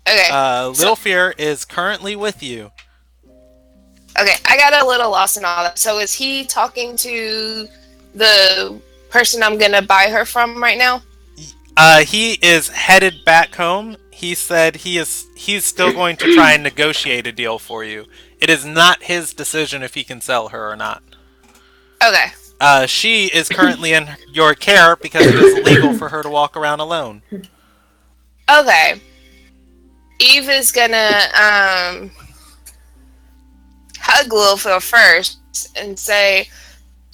Okay.
Lil Fear is currently with you.
Okay, I got a little lost in all that. So is he talking to the person I'm gonna buy her from right now?
He is headed back home. He said he's still going to try and negotiate a deal for you. It is not his decision if he can sell her or not.
Okay.
She is currently in your care because it is illegal for her to walk around alone.
Okay. Eve is gonna hug Lilfil first and say,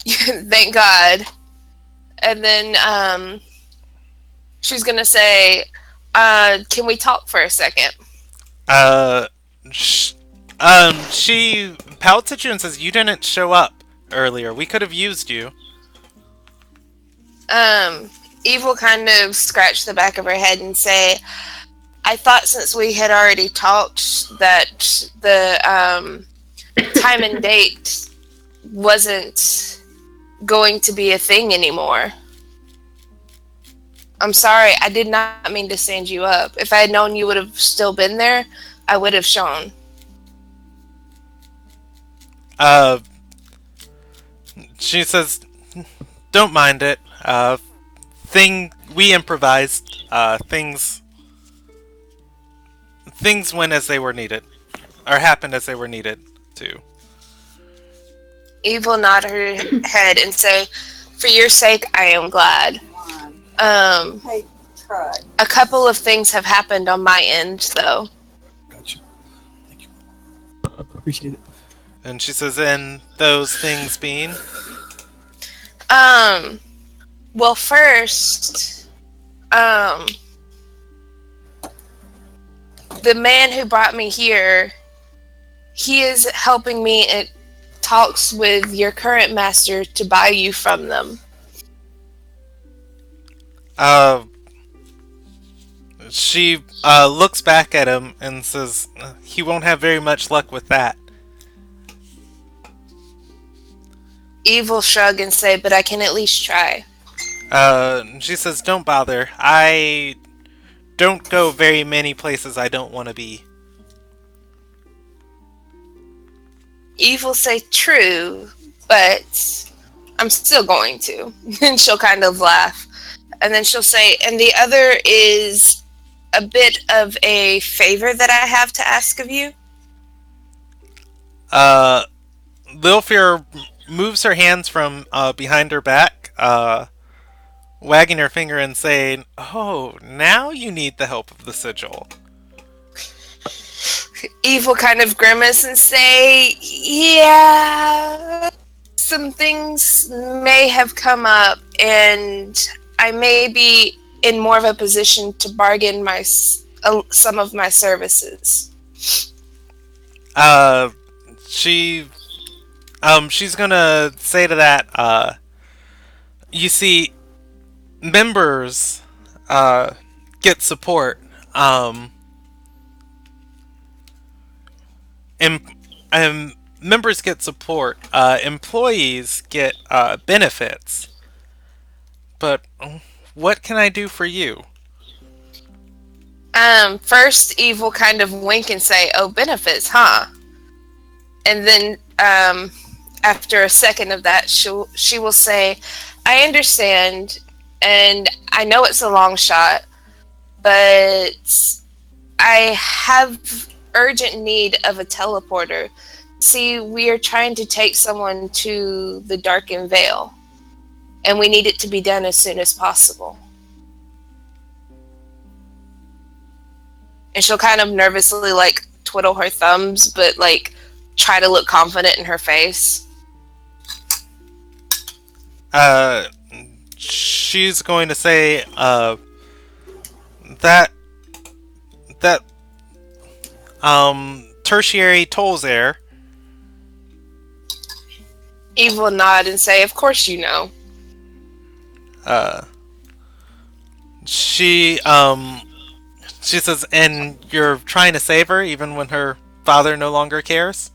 "Thank God," and then she's gonna say, "Can we talk for a second?"
She pouts at you and says, "You didn't show up earlier. We could have used you."
Eve will kind of scratch the back of her head and say, "I thought since we had already talked that the time and date wasn't going to be a thing anymore. I'm sorry, I did not mean to stand you up. If I had known you would have still been there, I would have shown."
She says, "Don't mind it. We improvised. Things went as they were needed, or happened as they were needed to."
Eve will nod her head and say, "For your sake, I am glad. A couple of things have happened on my end, though."
Gotcha. Thank you. Appreciate it.
And she says, "And those things being?"
Well, first, the man who brought me here, he is helping me in talks with your current master to buy you from them."
She looks back at him and says, "He won't have very much luck with that."
Eve will shrug and say, "But I can at least try."
She says, "Don't bother. I don't go very many places I don't want to be."
Eve will say, "True, but I'm still going to." And she'll kind of laugh. And then she'll say, "And the other is a bit of a favor that I have to ask of you."
Lilfear moves her hands from behind her back, wagging her finger and saying, "Oh, now you need the help of the sigil."
Eve will kind of grimace and say, "Yeah, some things may have come up, and I may be in more of a position to bargain some of my services."
She's gonna say to that, you see, members get support. Members get support. Employees get benefits. But what can I do for you?
First, Eve will kind of wink and say, "Oh, benefits, huh?" And then, after a second of that, she will say, "I understand, and I know it's a long shot, but I have urgent need of a teleporter. See, we are trying to take someone to the Darkened Vale, and we need it to be done as soon as possible. And she'll kind of nervously, like, twiddle her thumbs, but, like, try to look confident in her face.
She's going to say, that tertiary tolls there.
Eve will nod and say, "Of course you know."
She says, "And you're trying to save her even when her father no longer cares?"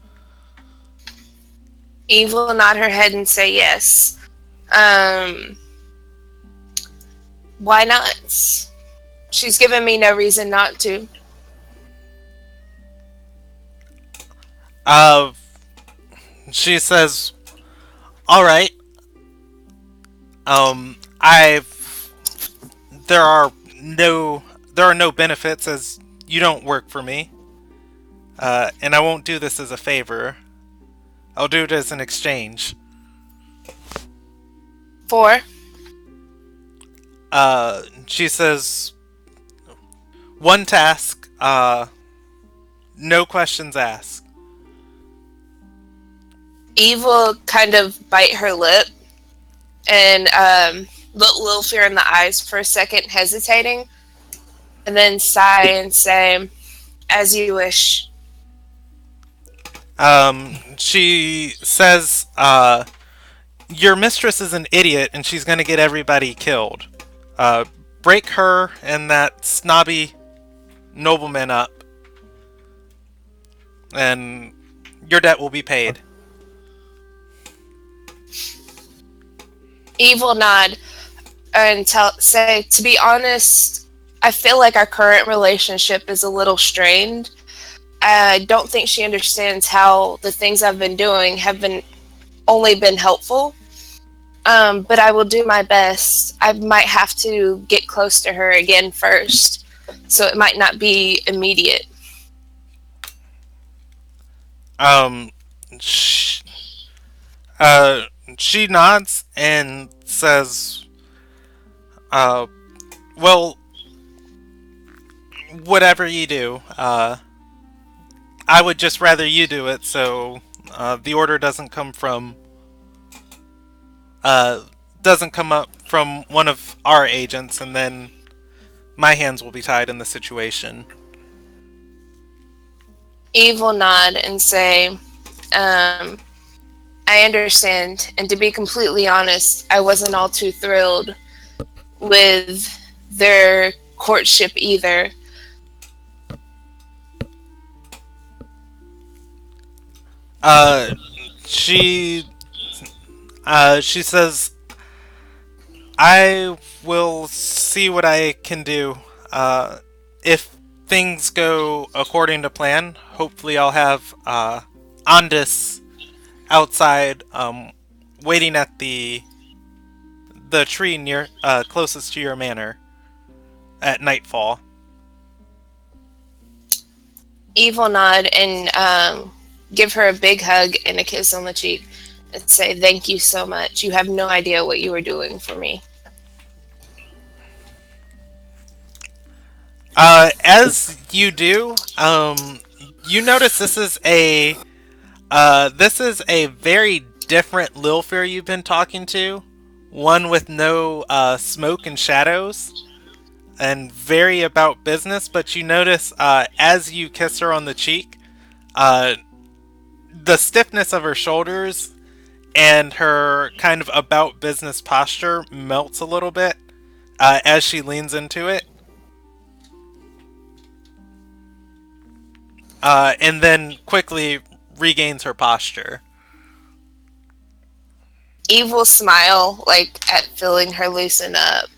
Eve will nod her head and say yes. Why not? She's given me no reason not to.
She says, "All right. There are no benefits as you don't work for me. And I won't do this as a favor. I'll do it as an exchange."
For?
She says, "One task, no questions asked."
Eve will kind of bite her lip and look Lilfear in the eyes for a second, hesitating, and then sigh and say, "As you wish."
She says, "Your mistress is an idiot and she's gonna get everybody killed. Break her and that snobby nobleman up, and your debt will be paid."
Eve will nod and say, "To be honest, I feel like our current relationship is a little strained. I don't think she understands how the things I've been doing have only been helpful. But I will do my best. I might have to get close to her again first, so it might not be immediate."
Sh She nods and says, "Well, whatever you do, I would just rather you do it, so the order doesn't come up from one of our agents, and then my hands will be tied in the situation."
Eve will nod and say, "I understand, and to be completely honest, I wasn't all too thrilled with their courtship either."
She says, "I will see what I can do. If things go according to plan, hopefully I'll have Andis outside, waiting at the tree near closest to your manor at nightfall."
Eve will nod and give her a big hug and a kiss on the cheek and say, "Thank you so much. You have no idea what you were doing for me."
As you do, you notice this is a very different Lilfear you've been talking to. One with no smoke and shadows, and very about business. But you notice as you kiss her on the cheek, the stiffness of her shoulders and her kind of about business posture melts a little bit as she leans into it. And then quickly regains her posture.
Eve will smile, like, at feeling her loosen up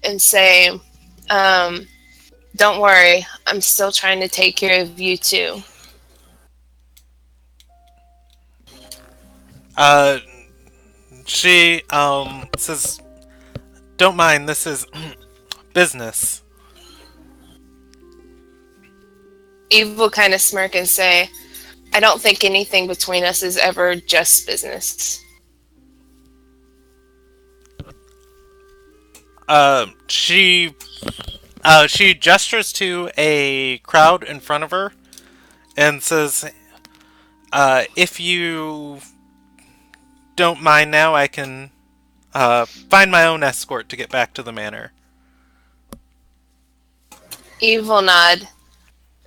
and say, "Don't worry, I'm still trying to take care of you too."
She says, "Don't mind, this is business."
Eve will kind of smirk and say, I don't think anything between us is ever just business.
She gestures to a crowd in front of her and says, if you don't mind now, I can find my own escort to get back to the manor.
Eve will nod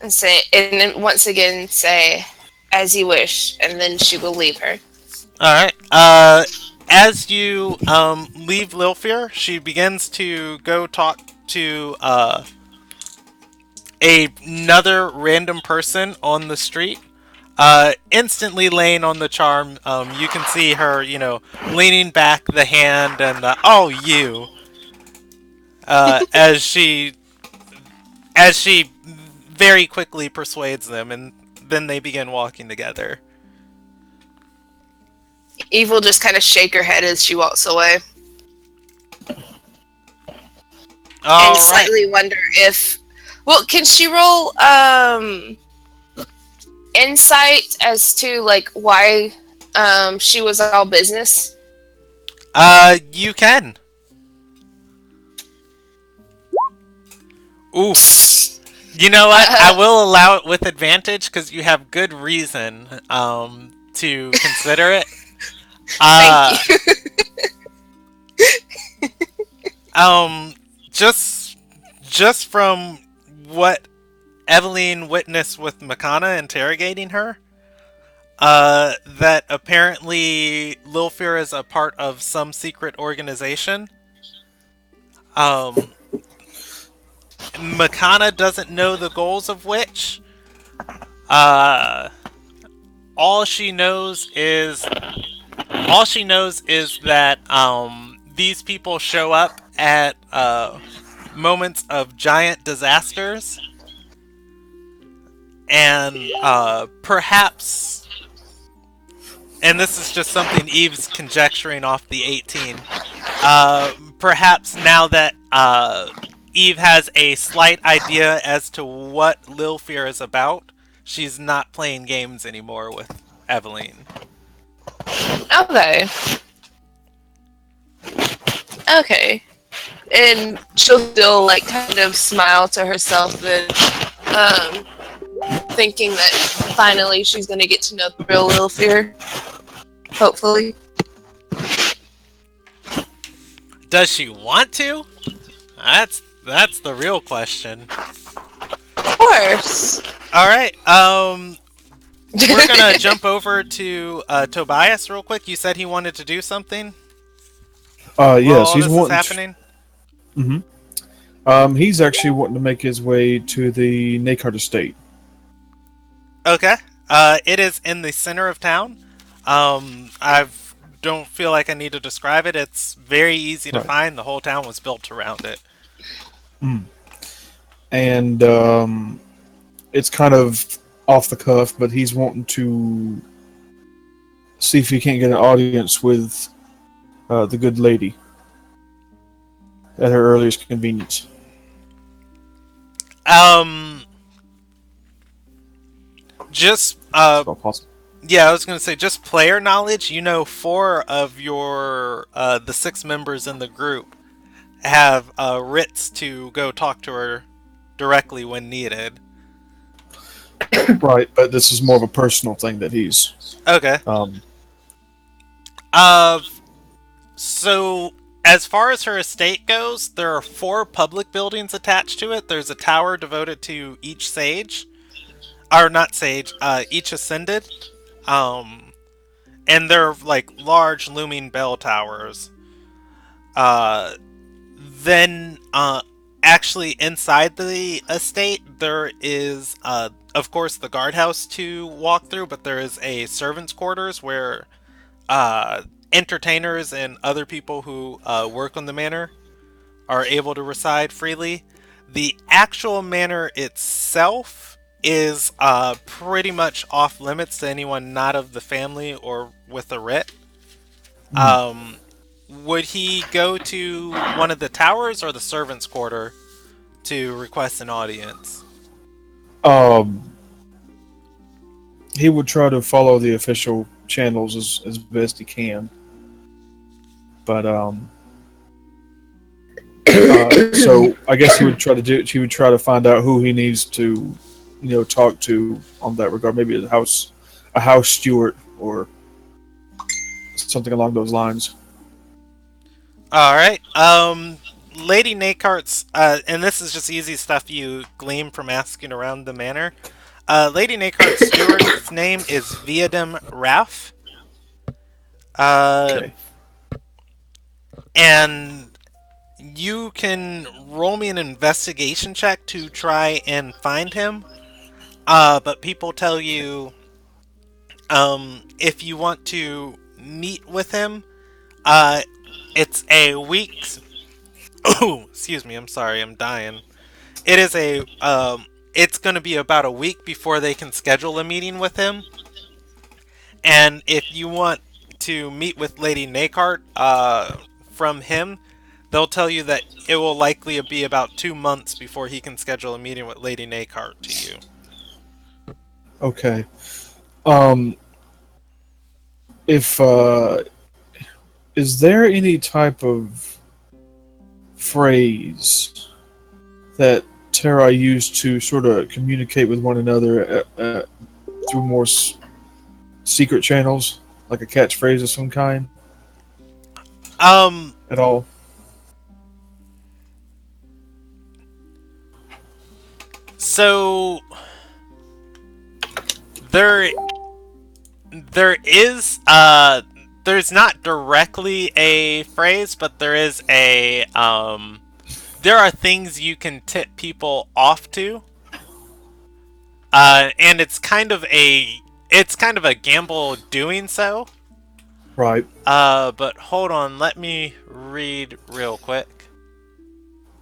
and say, and then once again say, as you wish, and then she will leave her.
Alright, as you leave Lilfear, she begins to go talk to another random person on the street. Instantly laying on the charm, you can see her, leaning back the hand and oh, you, as she very quickly persuades them, and then they begin walking together.
Eve will just kind of shake her head as she walks away. And slightly wonder if... Well, can she roll insight as to, like, why she was all business?
You can. Ooh. You know what? I will allow it with advantage because you have good reason to consider it.
Thank you.
Just from what Evelyn witnessed with Makana interrogating her, that apparently Lilfear is a part of some secret organization. Makana doesn't know the goals of which. All she knows is that these people show up at moments of giant disasters, and perhaps, and this is just something Eve's conjecturing off the 18, perhaps now that Eve has a slight idea as to what Lilfear is about, she's not playing games anymore with Evelyn.
Okay. Okay. And she'll still, like, kind of smile to herself and, thinking that finally she's gonna get to know the real Lilfear. Hopefully.
Does she want to? That's the real question.
Of course.
Alright, we're gonna jump over to Tobias real quick. You said he wanted to do something?
Yes, he's
this
wanting.
Is happening?
He's actually wanting to make his way to the Nakart estate.
Okay. It is in the center of town. I don't feel like I need to describe it. It's very easy to find. The whole town was built around it.
And it's kind of off the cuff, but he's wanting to see if he can't get an audience with the good lady at her earliest convenience.
Just
It's not possible.
yeah, I was gonna say, just player knowledge. 4 of your the 6 members in the group have writs to go talk to her directly when needed.
Right, but this is more of a personal thing that he's.
Okay. So as far as her estate goes, there are 4 public buildings attached to it. There's a tower devoted to each sage. Or not sage, each ascended. And they're like large looming bell towers. Then actually inside the estate there is of course the guardhouse to walk through, but there is a servants' quarters where entertainers and other people who work on the manor are able to reside freely. The actual manor itself is pretty much off limits to anyone not of the family or with a writ. Would he go to one of the towers or the servants' quarter to request an audience?
he would try to follow the official channels as best he can. But so I guess he would try to do. He would try to find out who he needs to, talk to on that regard. Maybe a house steward, or something along those lines.
All right. Lady Nakart's, and this is just easy stuff you glean from asking around the manor. Lady Nakart's steward's name is Viadem Ralph.
Okay.
And you can roll me an investigation check to try and find him. But people tell you, if you want to meet with him, it's a week's. Oh, excuse me. I'm sorry. I'm dying. It is a. It's going to be about a week before they can schedule a meeting with him. And if you want to meet with Lady Nakart, from him, they'll tell you that it will likely be about 2 months before he can schedule a meeting with Lady Nakart to you.
Okay. If is there any type of phrase that Terra used to sort of communicate with one another through more secret channels, like a catchphrase of some kind? At all?
So there is there's not directly a phrase, but there is a there are things you can tip people off to. And it's kind of a gamble doing so.
Right.
But hold on, let me read real quick.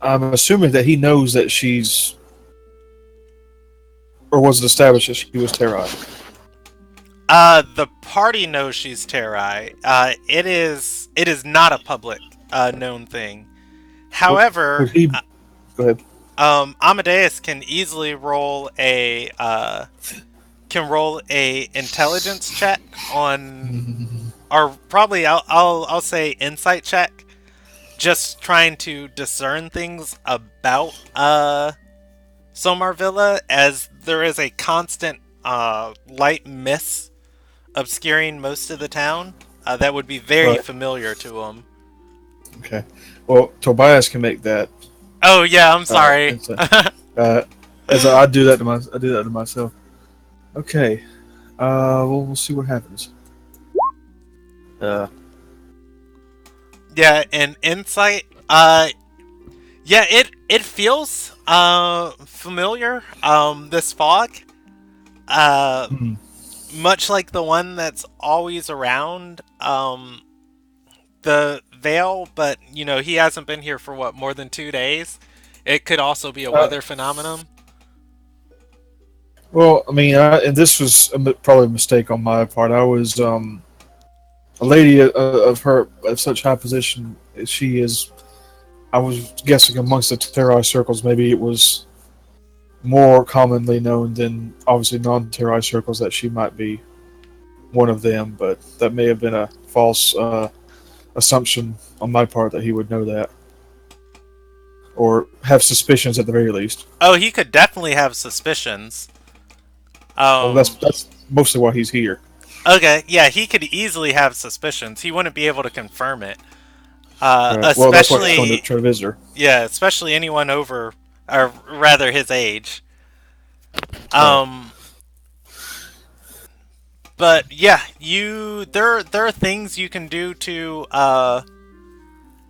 I'm assuming that he knows that she's, or was it established that she was Terra?
The party knows she's Terrai. It is not a public known thing. However,
go ahead.
Amadeus can easily roll a intelligence check on, or probably I'll say insight check, just trying to discern things about Somar Villa, as there is a constant light mist obscuring most of the town that would be very familiar to him.
Okay. Well, Tobias can make that.
Oh yeah, I'm sorry.
As I do that to myself. Okay. Well, we'll see what happens.
Yeah, and insight. Yeah, it feels familiar. This fog. Much like the one that's always around the Vale, but he hasn't been here for more than 2 days. It could also be a weather phenomenon.
Well, I mean, and this was probably a mistake on my part. I was a lady of such high position as she is. I was guessing amongst the Terrai circles, maybe it was more commonly known than obviously non-Terrai circles that she might be one of them, but that may have been a false assumption on my part that he would know that, or have suspicions at the very least.
Oh, he could definitely have suspicions.
Well, that's mostly why he's here.
Okay, yeah, he could easily have suspicions. He wouldn't be able to confirm it.
Right.
Especially,
well, that's why he's trying to visit her.
Yeah, especially anyone over, or rather his age. But yeah, there are things you can do to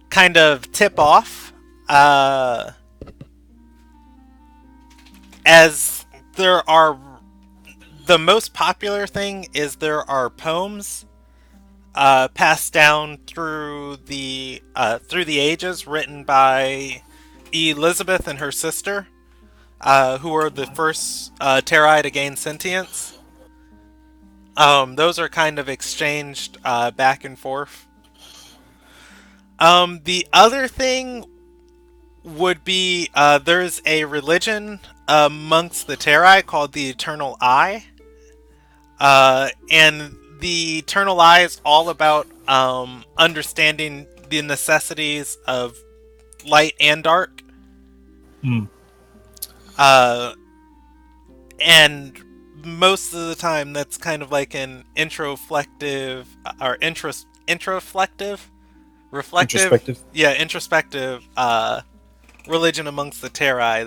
kind of tip off, as there are. The most popular thing is there are poems passed down through the ages, written by Elizabeth and her sister, who were the first Terrai to gain sentience. Those are kind of exchanged back and forth. The other thing would be there's a religion amongst the Terrai called the Eternal Eye. And the Eternal Eye is all about understanding the necessities of light and dark.
Hmm.
And most of the time, that's kind of like an introspective or reflective,
Introspective.
yeah, introspective religion amongst the Terrai.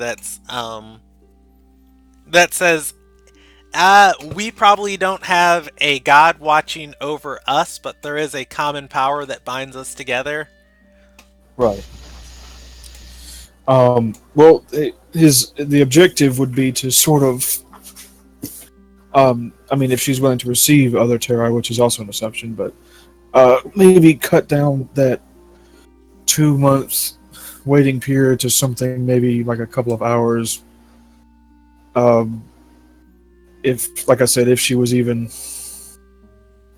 That says we probably don't have a god watching over us, but there is a common power that binds us together.
Right. Well, the objective would be to sort of, I mean, if she's willing to receive other Terrai, which is also an assumption, but maybe cut down that 2 months waiting period to something maybe like a couple of hours. If, like I said, if she was even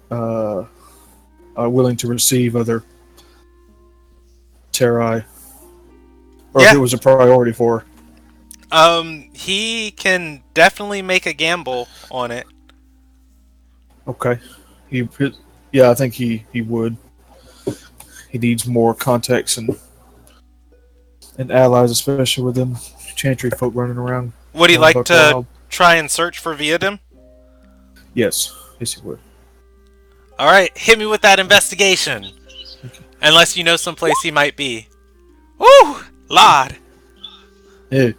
willing to receive other Terrai, or if
Yeah.
it was a priority for her.
He can definitely make a gamble on it.
Okay. Yeah, I think he would. He needs more context and allies, especially with them Chantry folk running around.
Would he
going
like
buck
to
wild.
try and search for Viadim?
Yes, he would.
Alright, hit me with that investigation. Unless you know someplace he might be. Woo! Lord!
Yeah.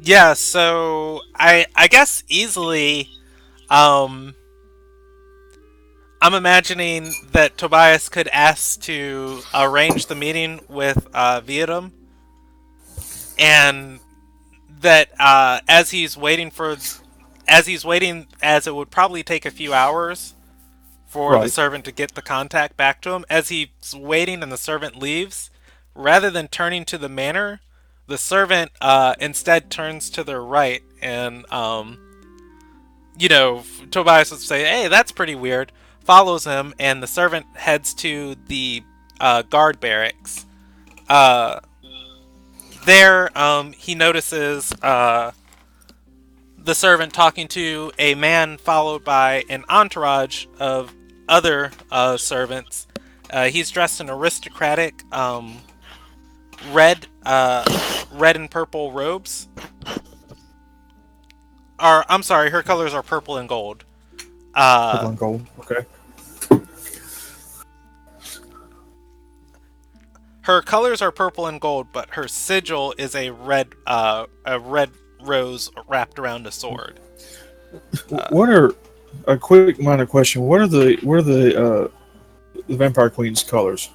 Yeah, so I guess easily I'm imagining that Tobias could ask to arrange the meeting with Viadim, and that as it would probably take a few hours for the
Right.
servant to get the contact back to him. As he's waiting and the servant leaves, rather than turning to the manor, the servant instead turns to the right, and Tobias would say, "Hey, that's pretty weird." Follows him, and the servant heads to the guard barracks. There, he notices the servant talking to a man, followed by an entourage of other servants. He's dressed in aristocratic red and purple robes. I'm sorry, her colors are purple and gold.
Purple and gold. Okay.
Her colors are purple and gold, but her sigil is a red rose wrapped around a sword.
What are a quick minor question? What are the Vampire Queen's colors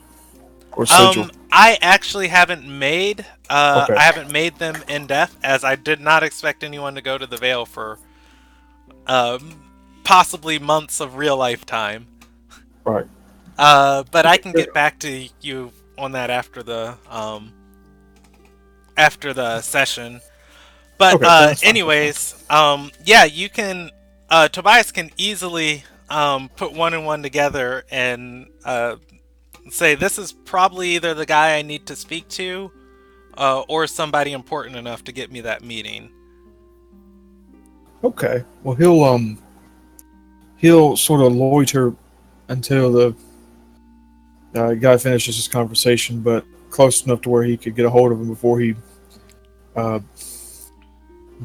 or sigil?
I actually haven't made
Okay.
I haven't made them in depth, as I did not expect anyone to go to the Vale for possibly months of real life time.
Right.
But I can get back to you on that after the session. But
Okay, that's fine.
anyways, yeah, you can. Tobias can easily put one and one together and say this is probably either the guy I need to speak to, or somebody important enough to get me that meeting.
Okay. Well, he'll sort of loiter until the guy finishes his conversation, but close enough to where he could get a hold of him before he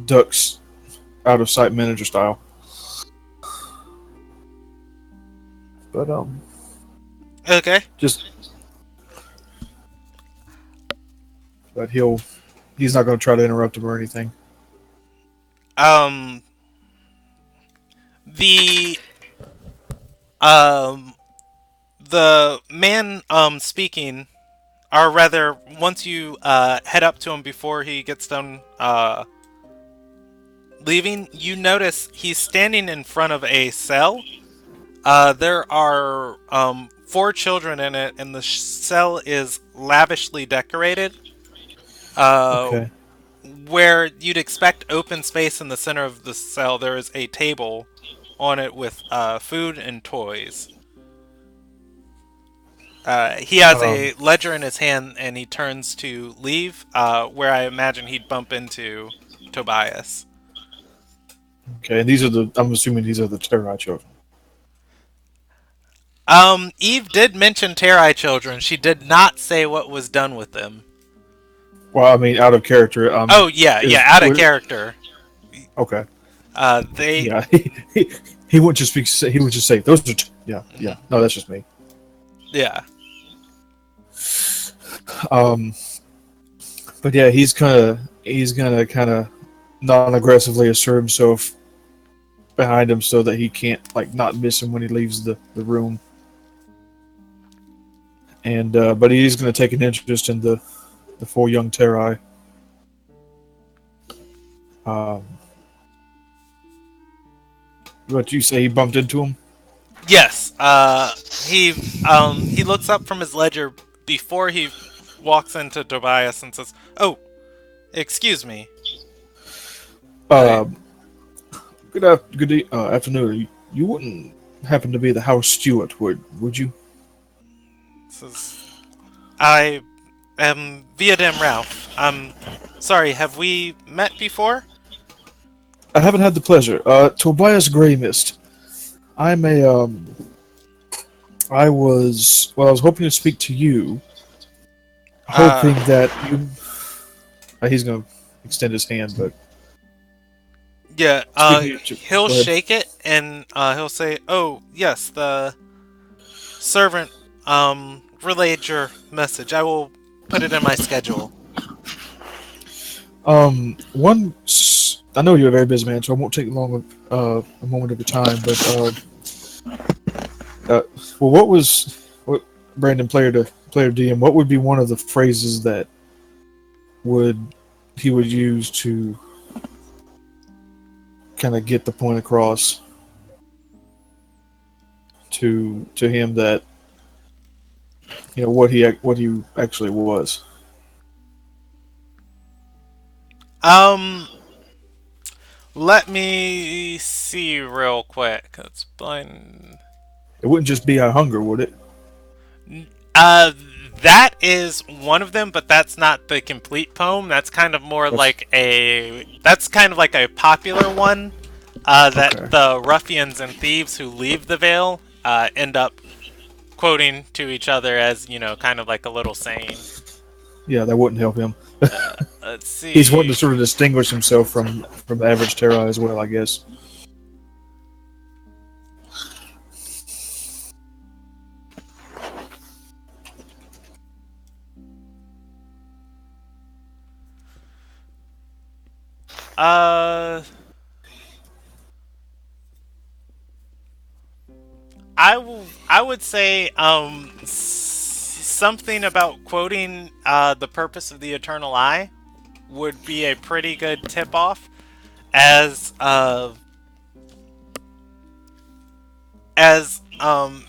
ducks out of sight, manager style. But
Okay.
But he's not going to try to interrupt him or anything.
The man speaking, or rather, once you head up to him before he gets done leaving, you notice he's standing in front of a cell. There are 4 children in it, and the cell is lavishly decorated.
Okay.
Where you'd expect open space in the center of the cell, there is a table on it with food and toys. He has a ledger in his hand, and he turns to leave, where I imagine he'd bump into Tobias.
Okay, and these are the. I'm assuming these are the Terra children.
Eve did mention Terrai children. She did not say what was done with them.
Well, I mean, out of character.
Oh yeah,
Is
out of character.
okay.
They.
Yeah, he would just speak. He would just say those are. Yeah. No, that's just me.
Yeah.
But yeah, he's gonna kind of non-aggressively assert himself behind him so that he can't not miss him when he leaves the room. And but he's gonna take an interest in the four young Terrai. What you say? He bumped into him.
Yes. He looks up from his ledger before he walks into Tobias and says, "Oh, excuse me."
Good afternoon. You wouldn't happen to be the house steward, would you?
Says, "I am Viadem Ralph. Sorry. Have we met before?"
I haven't had the pleasure. Tobias Greymist. I was hoping to speak to you. Hoping that you. He's gonna extend his hand, but
Yeah. He'll
Go ahead.
shake it and he'll say, "Oh, yes, the servant relayed your message. I will put it in my schedule."
Once I know you're a very busy man, so I won't take long a moment of your time. But well, what Brandon player DM? What would be one of the phrases that he would use to kind of get the point across to him that what he actually was?
Let me see real quick. It's blind.
It wouldn't just be "I hunger," would it?
That is one of them, but that's not the complete poem. That's kind of more like a popular one. That
Okay.
the ruffians and thieves who leave the Vale end up quoting to each other as, kind of like a little saying.
Yeah, that wouldn't help him.
Let's see.
He's wanting to sort of distinguish himself from the average Terra as well, I guess.
I would say something about quoting the purpose of the Eternal Eye would be a pretty good tip off, as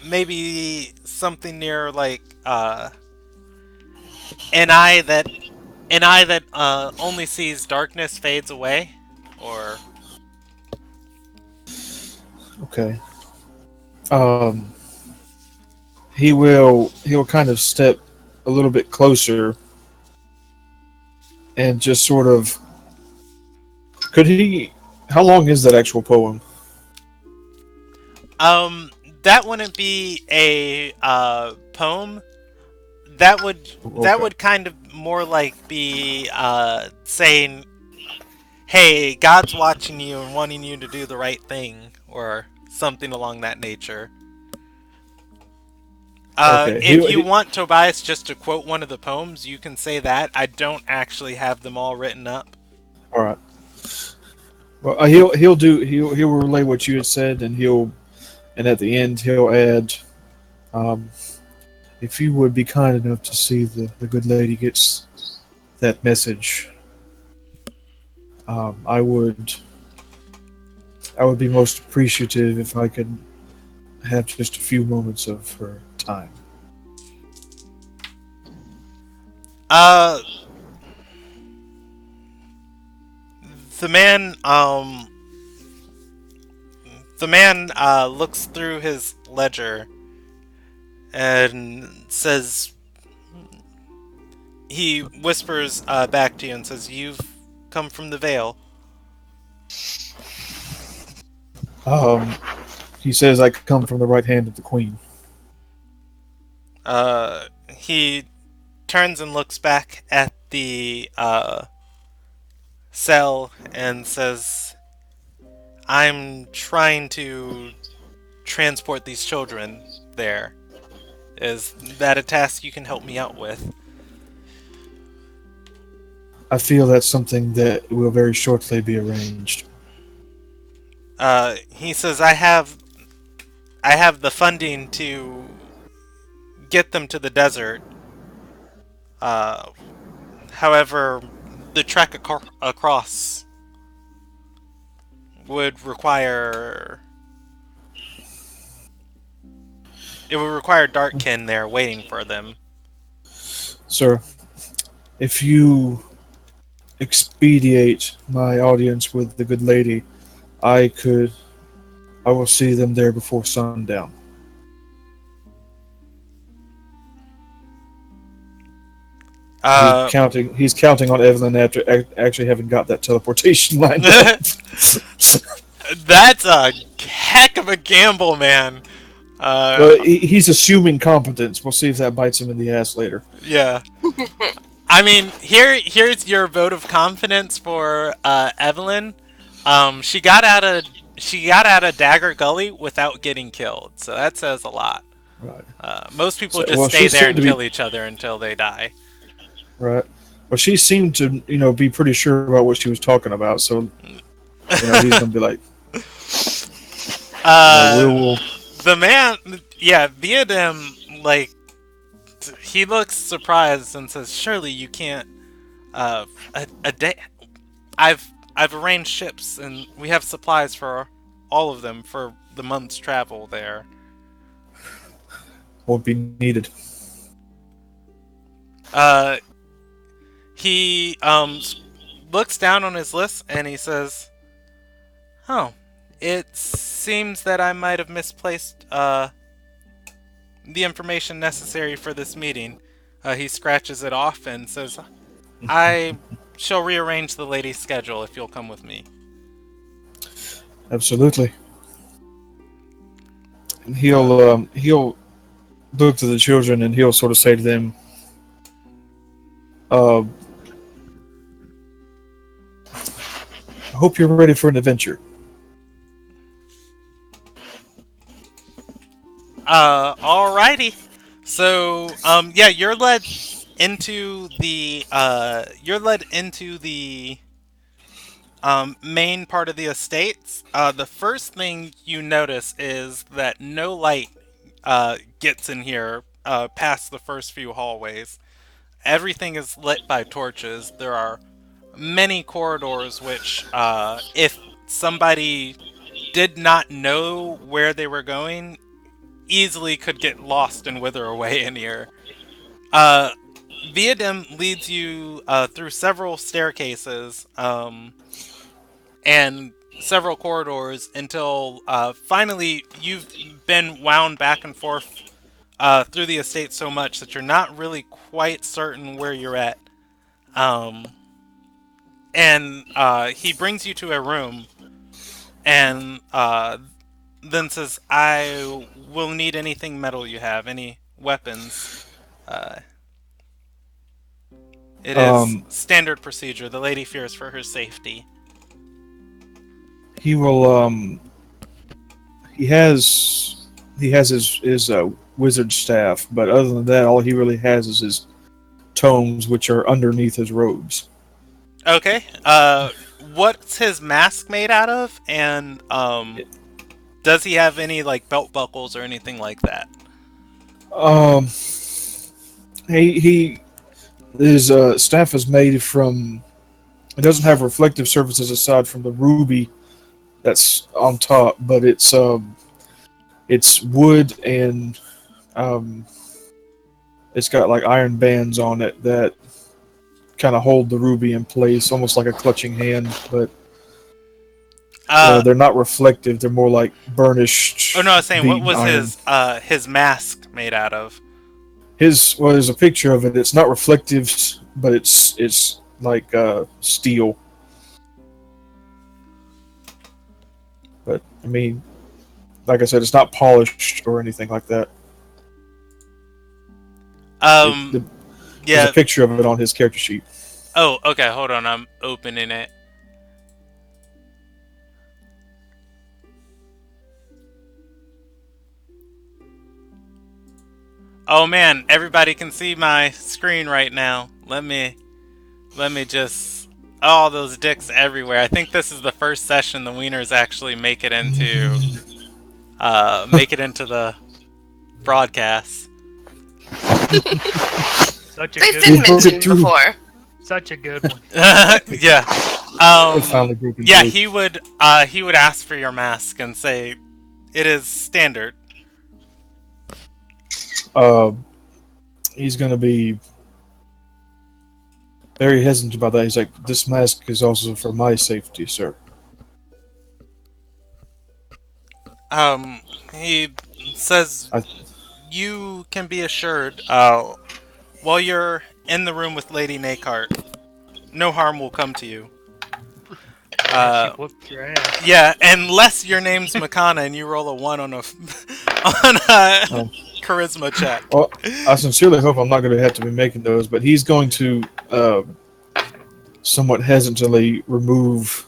maybe something near like an eye that only sees darkness fades away, or
Okay. He'll kind of step a little bit closer and just sort of how long is that actual poem?
that wouldn't be a poem. That would kind of more like be saying, "Hey, God's watching you and wanting you to do the right thing," or something along that nature.
Okay.
If you want Tobias just to quote one of the poems, you can say that. I don't actually have them all written up.
All right. Well, he'll relay what you had said, and at the end he'll add, if you would be kind enough to see the good lady gets that message, I would be most appreciative if I could have just a few moments of her time.
The man looks through his ledger and says, he whispers back to you and says, "You've come from the Vale."
Um, he says I come from the right hand of the queen.
He turns and looks back at the cell and says, I'm trying to transport these children there. Is that a task you can help me out with?
I feel that's something that will very shortly be arranged.
He says, I have the funding to get them to the desert. Uh, However, the trek across would require Darkkin there waiting for them.
Sir, if you expedite my audience with the good lady, I will see them there before sundown. He's counting on Evelyn after actually having got that teleportation lined up.
That's a heck of a gamble, man.
But he's assuming competence. We'll see if that bites him in the ass later.
Yeah. I mean, here's your vote of confidence for Evelyn. She got out of Dagger Gully without getting killed, so that says a lot.
Right.
Most people just stay there and kill each other until they die.
Right. Well, she seemed to, be pretty sure about what she was talking about. So, he's gonna be like,
the man, Viadem, like, he looks surprised and says, "Surely you can't. A day. I've arranged ships and we have supplies for all of them for the month's travel there.
Won't be needed."
He looks down on his list and he says, "Oh, it seems that I might have misplaced the information necessary for this meeting." He scratches it off and says, "I shall rearrange the lady's schedule if you'll come with me."
Absolutely. And he'll look to the children and he'll sort of say to them, I hope you're ready for an adventure.
Alrighty. So, you're led into the main part of the estates. The first thing you notice is that no light gets in here past the first few hallways. Everything is lit by torches. There are many corridors which, if somebody did not know where they were going, easily could get lost and wither away in here. Viadem leads you through several staircases and several corridors until finally you've been wound back and forth through the estate so much that you're not really quite certain where you're at. And he brings you to a room and then says, "I will need anything metal you have, any weapons." It is standard procedure. The lady fears for her safety.
He will. He has his wizard staff, but other than that, all he really has is his tomes, which are underneath his robes.
Okay. What's his mask made out of? And does he have any like belt buckles or anything like that?
His staff is made from. It doesn't have reflective surfaces aside from the ruby that's on top, but it's wood and it's got like iron bands on it that kind of hold the ruby in place, almost like a clutching hand, but they're not reflective. They're more like burnished.
Oh no, I was saying, what was
iron.
his mask made out of?
There's a picture of it. It's not reflective, but it's like steel. But I mean, like I said, it's not polished or anything like that. There's
Yeah.
a picture of it on his character sheet.
Oh, okay. Hold on. I'm opening it. Oh man, everybody can see my screen right now. Let me just. All those dicks everywhere. I think this is the first session the wieners actually make it into the broadcast.
Such a
They've
good
been
one.
mentioned before.
Such a good one.
Yeah.
It's finally broken
Yeah,
through.
he would ask for your mask and say it is standard.
He's gonna be very hesitant about that. He's like, "This mask is also for my safety, sir."
He says
I,
you can be assured, while you're in the room with Lady Nakart, no harm will come to you.
She whooped your ass.
Yeah, unless your name's Makana and you roll a 1 on a charisma check.
well, I sincerely hope I'm not going to have to be making those, but he's going to somewhat hesitantly remove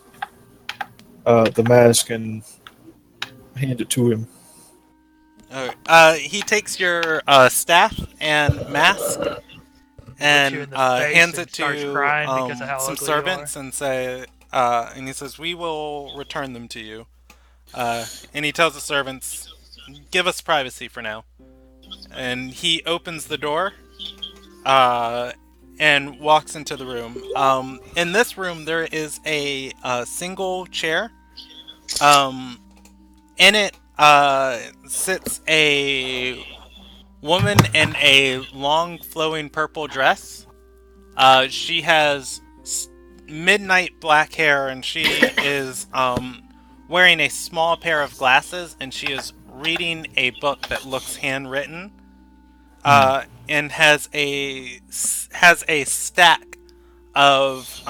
the mask and hand it to him.
He takes your staff and mask and
you in the face
hands
and
it
starts
to
crying because of how
some
ugly you
servants and say, and he says, "We will return them to you." And he tells the servants, "Give us privacy for now." And he opens the door and walks into the room. In this room, there is a single chair. In it sits a woman in a long, flowing purple dress. She has midnight black hair, and she is wearing a small pair of glasses, and she is reading a book that looks handwritten, and has a stack of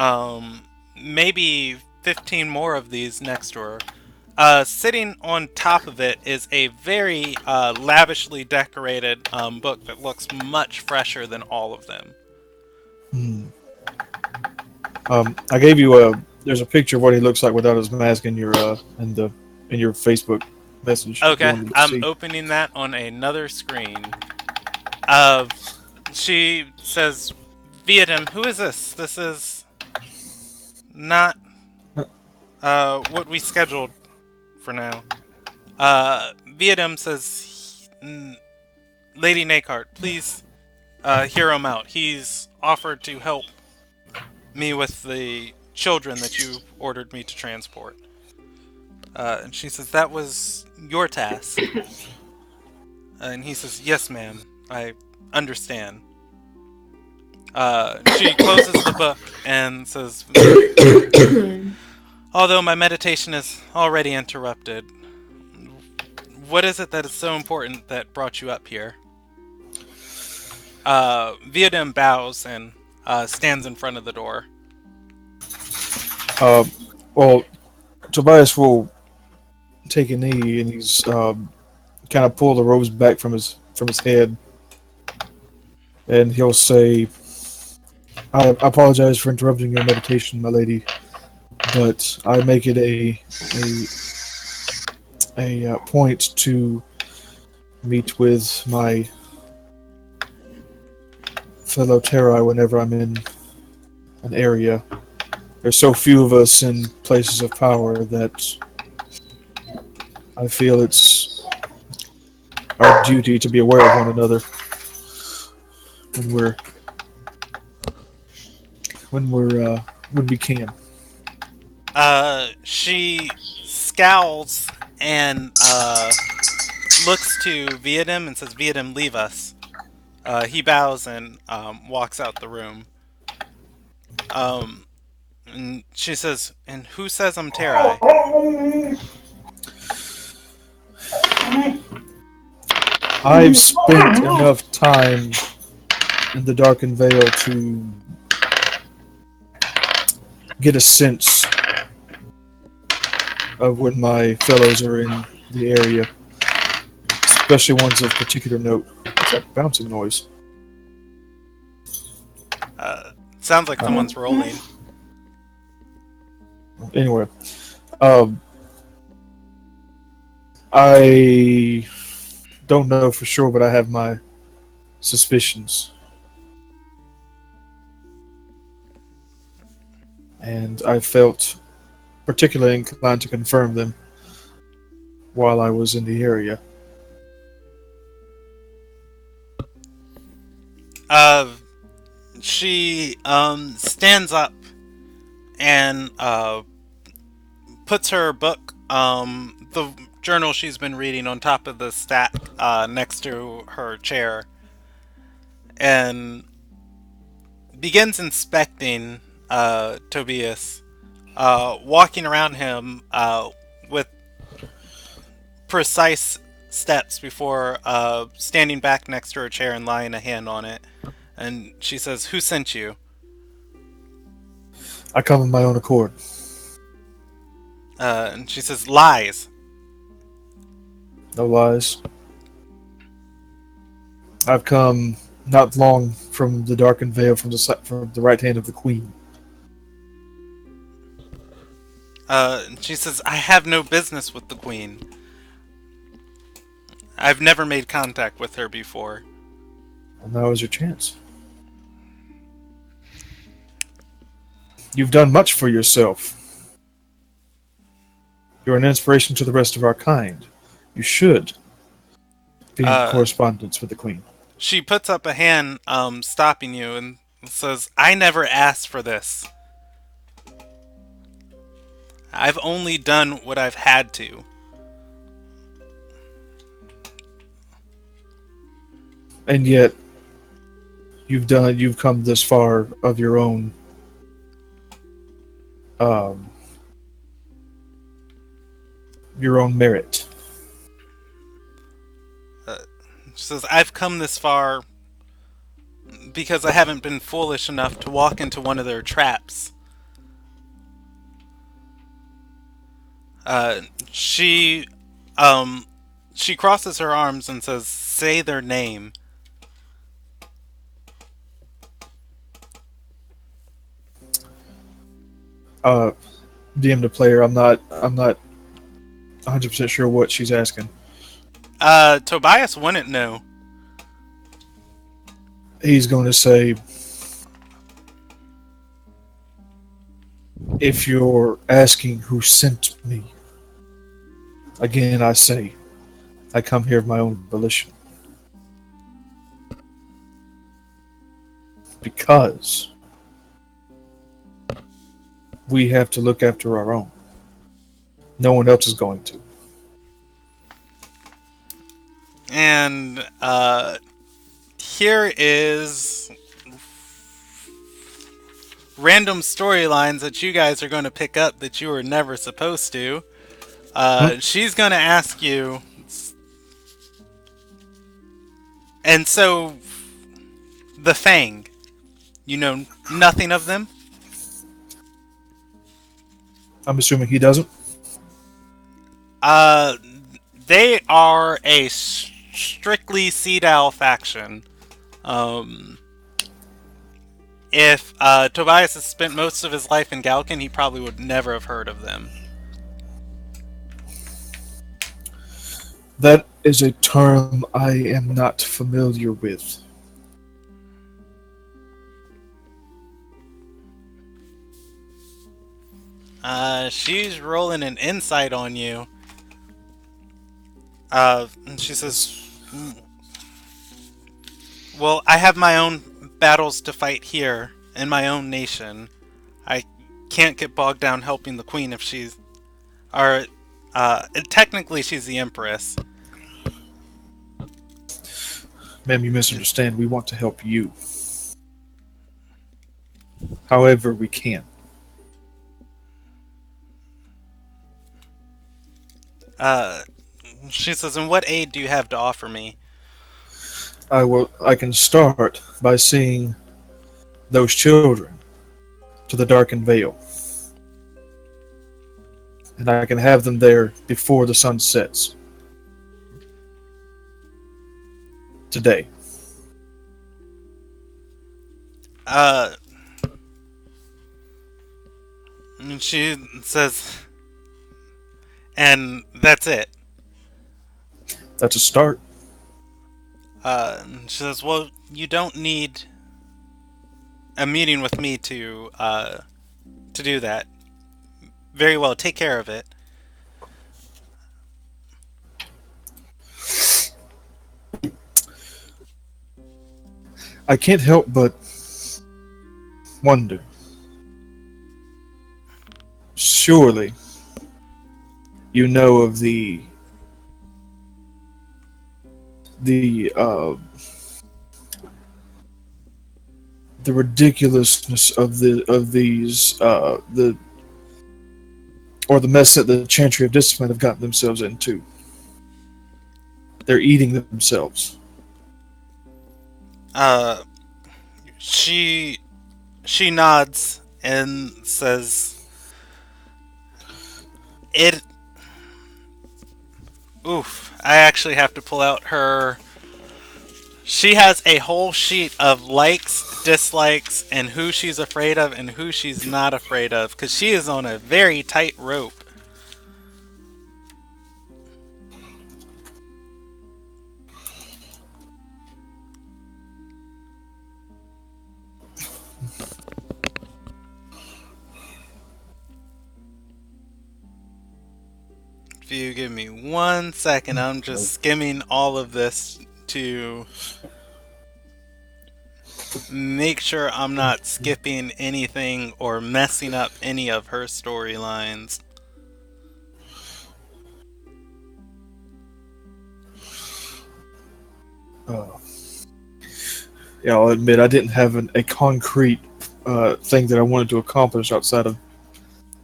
maybe 15 more of these next to her. Sitting on top of it is a very lavishly decorated book that looks much fresher than all of them.
I gave you there's a picture of what he looks like without his mask in your Facebook message.
Okay,
if you wanted to
I'm
see.
opening that on another screen. She says, "Viadim, who is this? This is not what we scheduled for now." Viadim says, "Lady Nakart, please hear him out. He's offered to help me with the children that you ordered me to transport." And she says, "That was your task." And he says, "Yes, ma'am. I understand." She closes the book and says, "Although my meditation is already interrupted, what is it that is so important that brought you up here?" Viadim bows and stands in front of the door.
Well, Tobias will take a knee and he's kind of pull the robes back from his head, and he'll say, "I apologize for interrupting your meditation, my lady, but I make it a point to meet with my fellow Terrai whenever I'm in an area. There's so few of us in places of power that I feel it's our duty to be aware of one another when we can."
She scowls and looks to Viadim and says, "Viadim, leave us." He bows and walks out the room. And she says, "And who says I'm Terrai?"
I've spent enough time in the Darkened Vale to get a sense of when my fellows are in the area, especially ones of particular note. What's that bouncing noise?
Sounds like someone's rolling.
Anyway, I don't know for sure, but I have my suspicions. And I felt particularly inclined to confirm them while I was in the area.
She stands up and puts her book, the journal she's been reading, on top of the stack next to her chair, and begins inspecting Tobias, walking around him with precise steps before standing back next to her chair and laying a hand on it. And she says, "Who sent you?"
I come of my own accord.
And she says, "Lies."
No lies. I've come not long from the darkened veil from the right hand of the Queen.
She says, "I have no business with the Queen. I've never made contact with her before."
Well, now is your chance. You've done much for yourself. You're an inspiration to the rest of our kind. You should be in correspondence with the Queen.
She puts up a hand, stopping you, and says, "I never asked for this. I've only done what I've had to."
And yet, you've come this far of your own merit.
She says, "I've come this far because I haven't been foolish enough to walk into one of their traps." She crosses her arms and says, "Say their name."
DM to player, I'm not 100% sure what she's asking.
Tobias wouldn't know.
He's going to say, if you're asking who sent me, again I say, I come here of my own volition. Because we have to look after our own. No one else is going to.
And here is random storylines that you guys are going to pick up that you were never supposed to. She's going to ask you, and so the Fang, you know nothing of them?
I'm assuming he doesn't.
They are a strictly Sea Owl faction. If Tobias has spent most of his life in Galkin, he probably would never have heard of them.
That is a term I am not familiar with.
She's rolling an insight on you. And she says, "Well, I have my own battles to fight here in my own nation. I can't get bogged down helping the Queen if she's... Or, technically she's the Empress."
Ma'am, you misunderstand. We want to help you. However we can.
She says, "And what aid do you have to offer me?"
I can start by seeing those children to the darkened veil. and I can have them there before the sun sets. Today.
And she says, and that's it.
That's a start.
And she says, well, you don't need a meeting with me to do that. Very well, take care of it.
I can't help but wonder. Surely, you know of the ridiculousness of these the mess that the Chantry of Discipline have gotten themselves into. They're eating themselves.
She nods and says, "It." Oof! I actually have to pull out her. She has a whole sheet of likes, dislikes, and who she's afraid of and who she's not afraid of, because she is on a very tight rope. If you give me 1 second, I'm just skimming all of this to make sure I'm not skipping anything or messing up any of her storylines.
Yeah, I'll admit I didn't have a concrete thing that I wanted to accomplish outside of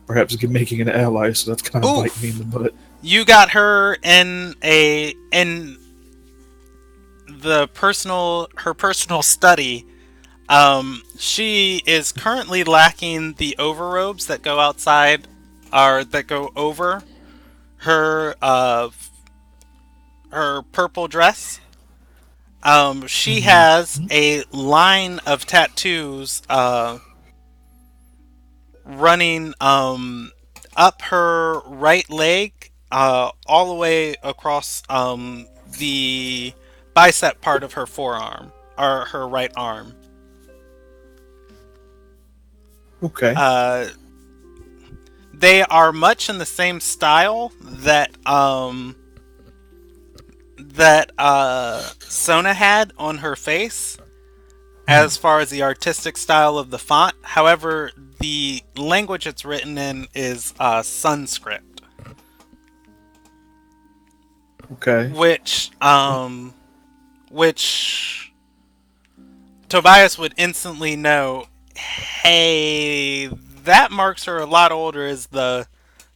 perhaps making an ally, so that's kind of biting me in the butt.
You got her in her personal study. She is currently lacking the overrobes that go outside, or that go over her her purple dress. She has a line of tattoos running up her right leg, all the way across the bicep part of her forearm, or her right arm.
Okay.
They are much in the same style that Sona had on her face, as far as the artistic style of the font. However, the language it's written in is Sanskrit.
Okay.
Which Tobias would instantly know, hey, that marks her a lot older as the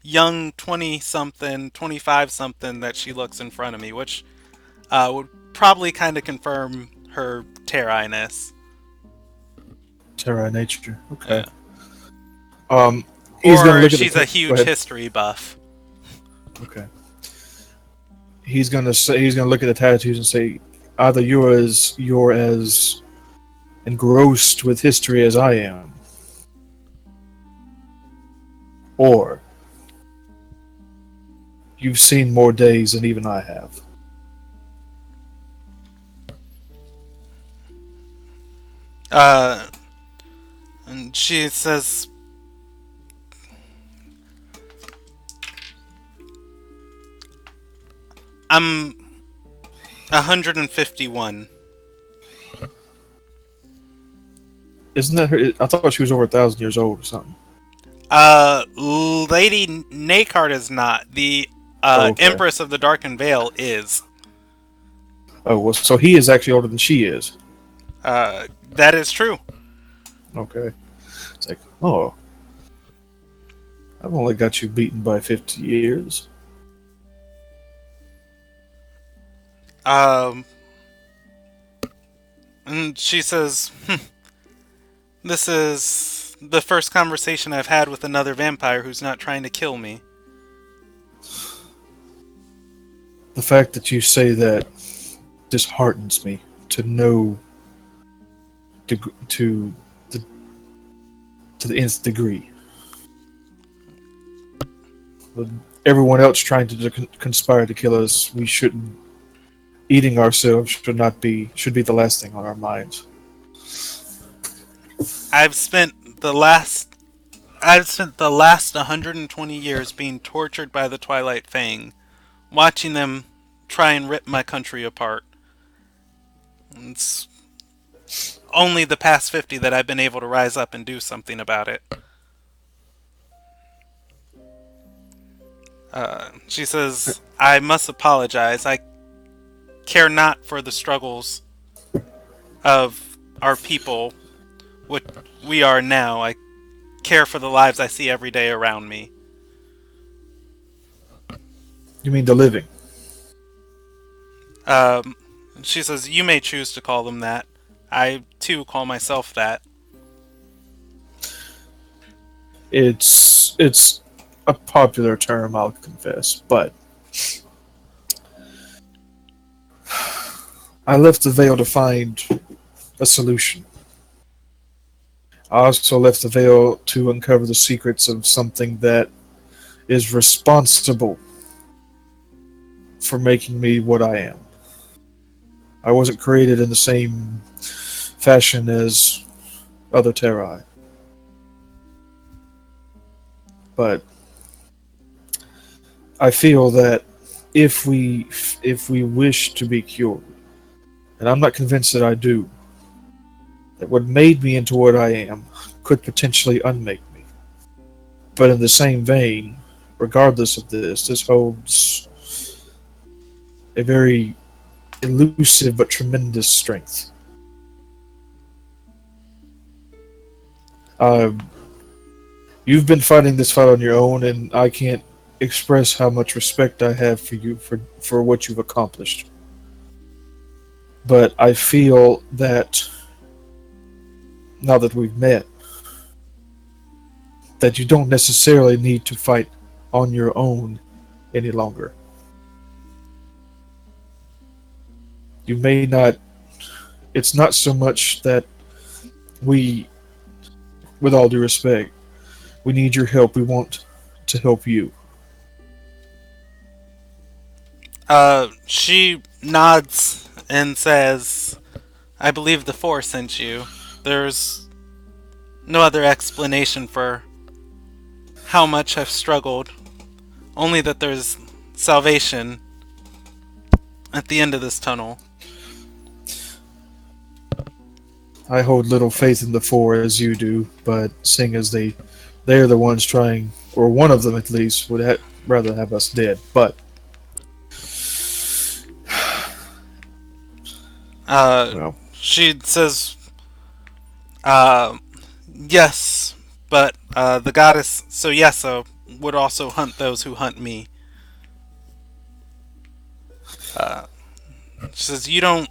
young 20-something, 25-something that she looks in front of me, which would probably kind of confirm her Terrai-ness.
Terra nature. Okay.
Yeah.
He's gonna
Or
look at
she's a huge history buff.
Okay. He's gonna look at the tattoos and say, either you're as engrossed with history as I am, or you've seen more days than even I have.
And she says, I'm 151.
Isn't that her? I thought she was over 1,000 years old or something.
Lady Nakard is not. The
Okay.
Empress of the Darkened Vale is.
Oh, well, so he is actually older than she is.
That is true.
Okay. It's like, oh, I've only got you beaten by 50 years.
And she says, this is the first conversation I've had with another vampire who's not trying to kill me.
The fact that you say that disheartens me to know to the to the nth degree. With everyone else trying to conspire to kill us, we shouldn't. Eating ourselves should be the last thing on our minds.
I've spent the last 120 years being tortured by the Twilight Fang, watching them try and rip my country apart. It's only the past 50 that I've been able to rise up and do something about it. She says, I must apologize. I care not for the struggles of our people, what we are now. I care for the lives I see every day around me.
You mean the living?
She says, you may choose to call them that. I, too, call myself that.
It's a popular term, I'll confess, but I left the veil to find a solution. I also left the veil to uncover the secrets of something that is responsible for making me what I am. I wasn't created in the same fashion as other Terrai. But I feel that if we wish to be cured, and I'm not convinced that I do, that what made me into what I am could potentially unmake me. But in the same vein, regardless of this holds a very elusive but tremendous strength. You've been fighting this fight on your own, and I can't express how much respect I have for you for what you've accomplished. But I feel that now that we've met, that you don't necessarily need to fight on your own any longer. You may not. It's not so much that we, with all due respect, we need your help. We want to help you.
She nods and says, I believe the Four sent you. There's no other explanation for how much I've struggled. Only that there's salvation at the end of this tunnel.
I hold little faith in the Four as you do, but seeing as they're the ones trying, or one of them at least, would rather have us dead. But well,
she says, yes, but the goddess Soyesa would also hunt those who hunt me. She says, you don't.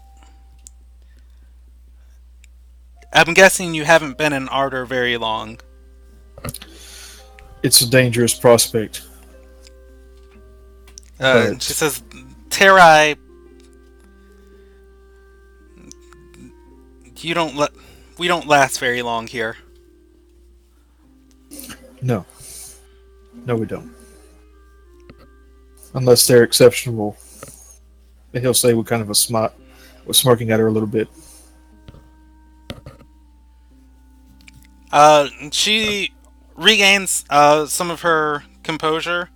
I'm guessing you haven't been in Ardor very long.
it's a dangerous prospect.
She says, Terrai, we don't last very long here.
No, we don't. Unless they're exceptional. And he'll say with kind of a smart, was smirking at her a little bit.
She regains some of her composure,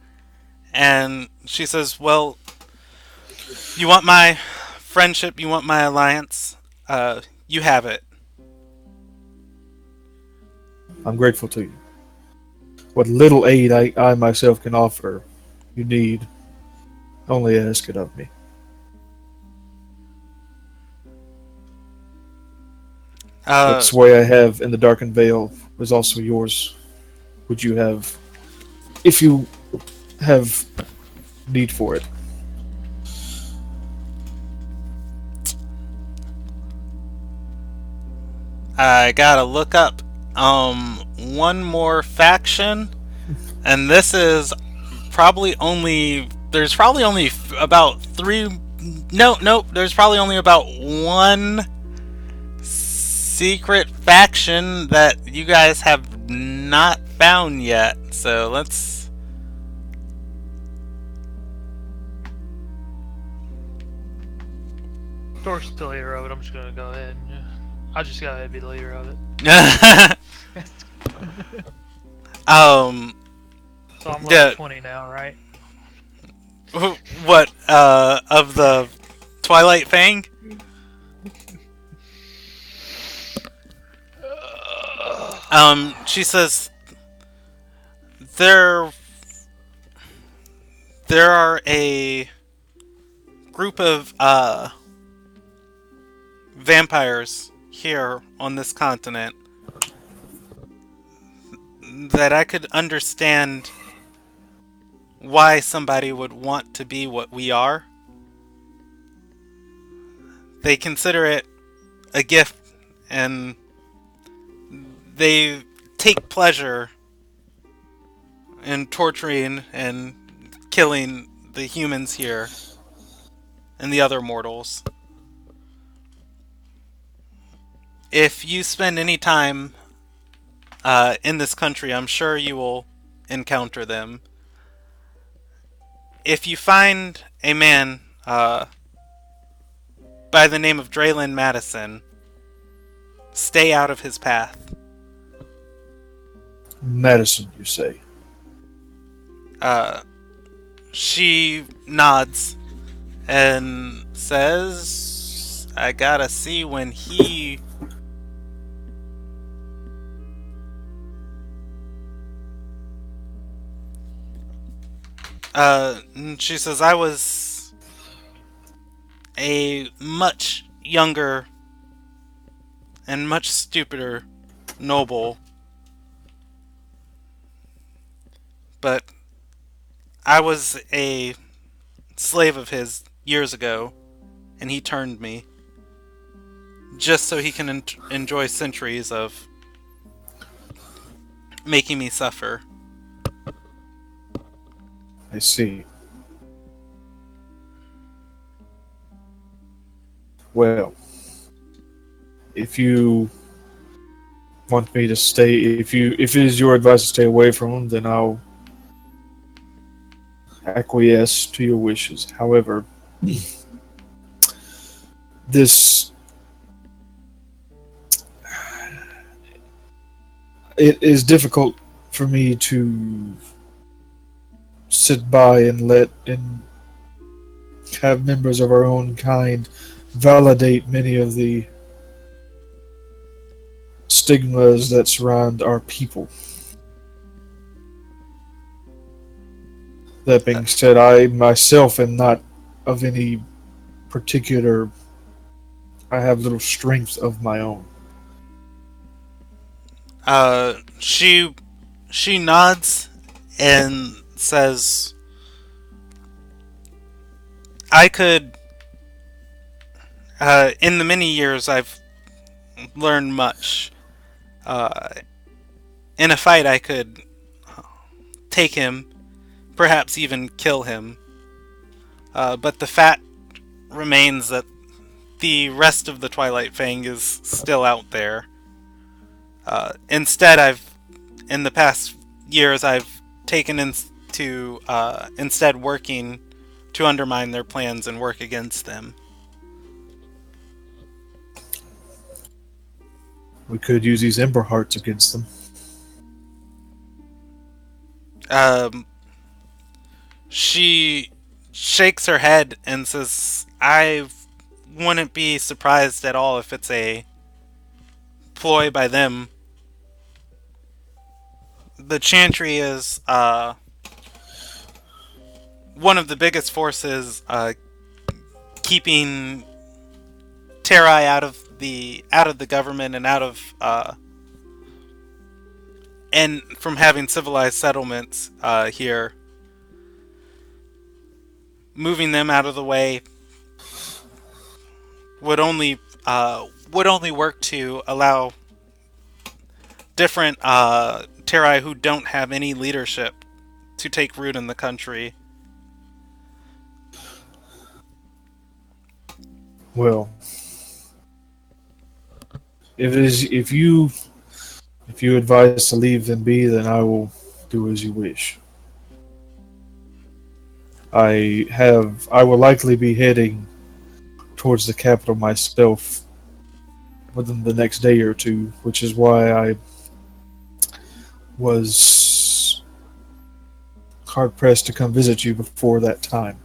and she says, well, you want my friendship, you want my alliance, you have it.
I'm grateful to you. What little aid I myself can offer, you need only ask it of me. The sway I have in the darkened veil is also yours. Would you have, if you have need for it?
I gotta look up one more faction, and this is probably only there's probably only about three. No, there's probably only about one secret faction that you guys have not found yet. So let's.
Dork's the leader of it. I'm just gonna go ahead and I'll just go ahead and be the leader of it. So I'm level 20 now, right?
What, of the Twilight Fang? She says there are a group of vampires here on this continent that I could understand why somebody would want to be what we are. They consider it a gift, and they take pleasure in torturing and killing the humans here and the other mortals. If you spend any time in this country, I'm sure you will encounter them. If you find a man by the name of Draylin Madison, stay out of his path.
Medicine, you say?
She nods and says, I gotta see when he... she says, I was a much younger and much stupider noble, but I was a slave of his years ago, and he turned me just so he can enjoy centuries of making me suffer.
I see. Well, if you want me to stay, if it is your advice to stay away from him, then I'll acquiesce to your wishes. However, this it is difficult for me to sit by and have members of our own kind validate many of the stigmas that surround our people. That being said, I myself am not of any particular... I have little strength of my own.
She nods and says, I could, in the many years I've learned much. In a fight I could take him, perhaps even kill him. But the fact remains that the rest of the Twilight Fang is still out there. Instead, in the past years, I've taken into instead working to undermine their plans and work against them.
We could use these Ember Hearts against them.
She shakes her head and says, I wouldn't be surprised at all if it's a ploy by them. The Chantry is one of the biggest forces keeping Terrai out of the government and out of and from having civilized settlements here. Moving them out of the way would only work to allow different Terrai who don't have any leadership to take root in the country.
Well, if you advise to leave them be, then I will do as you wish. I will likely be heading towards the capital myself within the next day or two, which is why I was hard pressed to come visit you before that time.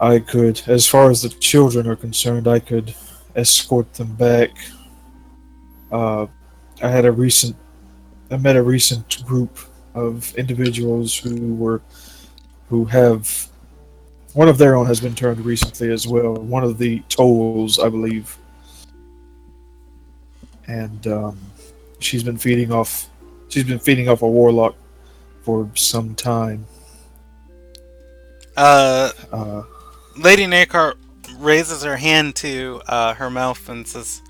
I could, as far as the children are concerned, I could escort them back. Uh, I had a recent, I met a recent group of individuals who have one of their own has been turned recently as well. One of the tolls, I believe, and she's been feeding off. She's been feeding off a warlock for some time.
Uh,
Uh,
Lady Nakar raises her hand to her mouth and says,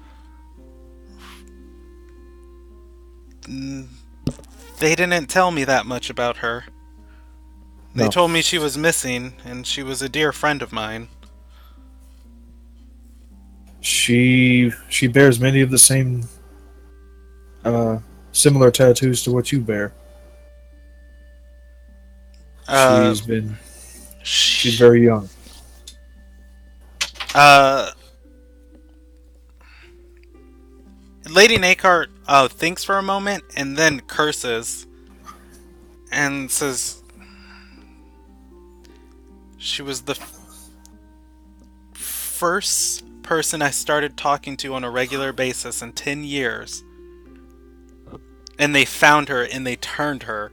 "Mm, they didn't tell me that much about her. They
no,
told me she was missing, and she was a dear friend of mine."
she bears many of the same uh, similar tattoos to what you bear.
Uh,
She's
sh-
very young.
uh, Lady Nakar thinks for a moment and then curses and says, "She was the first person I started talking to on a regular basis in 10 years. And they found her and they turned her."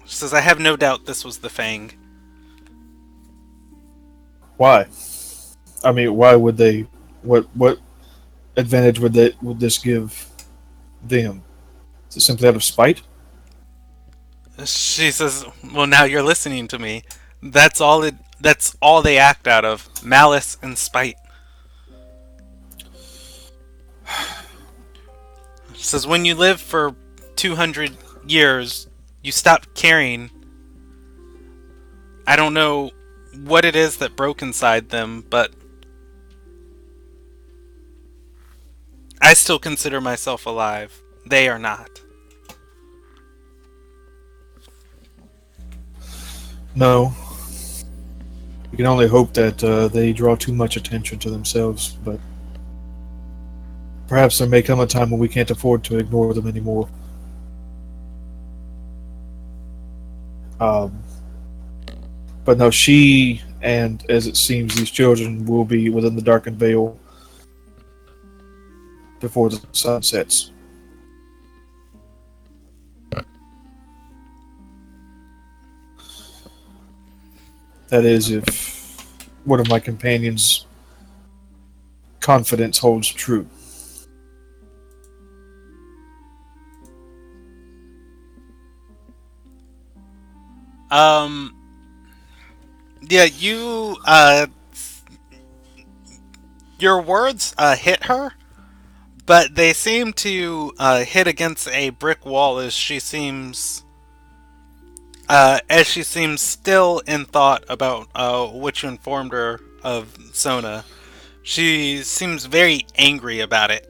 She says, "I have no doubt this was the Fang."
Why? I mean, why would they? What advantage would this give them? Is it simply out of spite?
She says, "Well, now you're listening to me. That's all they act out of. Malice and spite." She says, "When you live for 200 years, you stop caring. I don't know what it is that broke inside them, but I still consider myself alive. They are not."
No. We can only hope that they draw too much attention to themselves, but perhaps there may come a time when we can't afford to ignore them anymore. Um, but no, she and, as it seems, these children will be within the darkened veil before the sun sets. That is, if one of my companions' confidence holds true.
Um, yeah, your words, hit her, but they seem to, hit against a brick wall as she seems still in thought about, what you informed her of Sona. She seems very angry about it.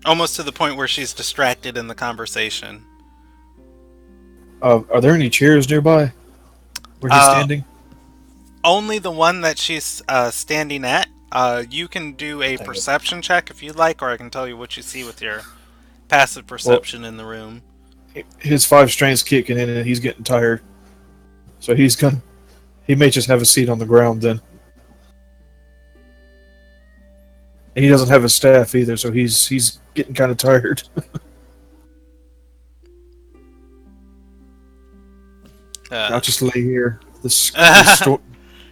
Almost to the point where she's distracted in the conversation.
Are there any chairs nearby where he's
Uh,
standing?
Only the one that she's standing at. You can do a
Dang it.
perception check if you'd like, or I can tell you what you see with your passive perception in the room.
His 5 strength's kicking in and he's getting tired. So he may just have a seat on the ground then. And he doesn't have a staff either, so he's getting kind of tired. I'll just lay here.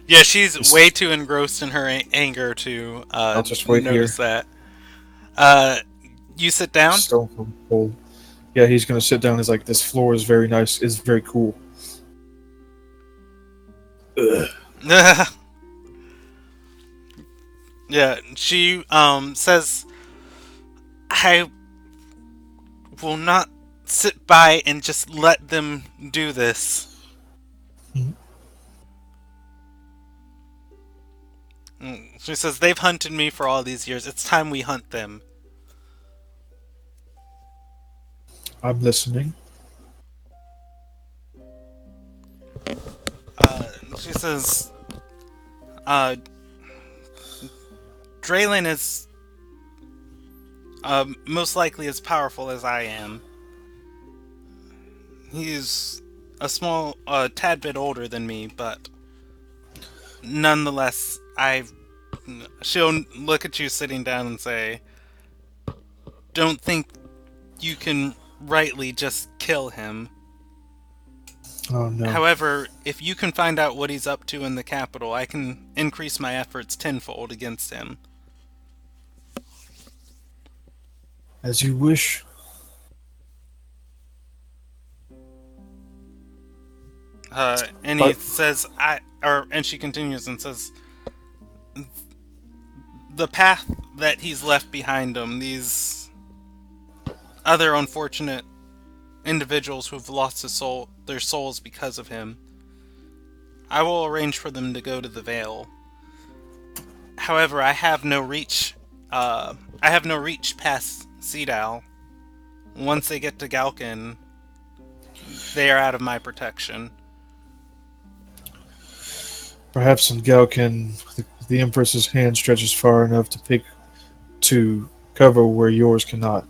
Yeah, she's way too engrossed in her anger to
I'll just wait
notice
here.
that. You sit down?
Stone cold. Yeah, he's gonna sit down. He's like, this floor is very nice. It's very cool. Ugh.
Yeah, she says, "I will not sit by and just let them do this. She says, they've hunted me for all these years. It's time we hunt them.
I'm listening.
She says, Draylin is most likely as powerful as I am. He's a tad bit older than me, but nonetheless, she'll look at you sitting down and say, don't think you can rightly just kill him.
Oh no.
However, if you can find out what he's up to in the capital, I can increase my efforts tenfold against him.
As you wish.
And he says, and she continues and says, the path that he's left behind him, these other unfortunate individuals who've lost their souls because of him, I will arrange for them to go to the Vale. However, I have no reach past Cedal. Once they get to Galkin, they are out of my protection.
Perhaps in Galkin, the Empress's hand stretches far enough to cover where yours cannot.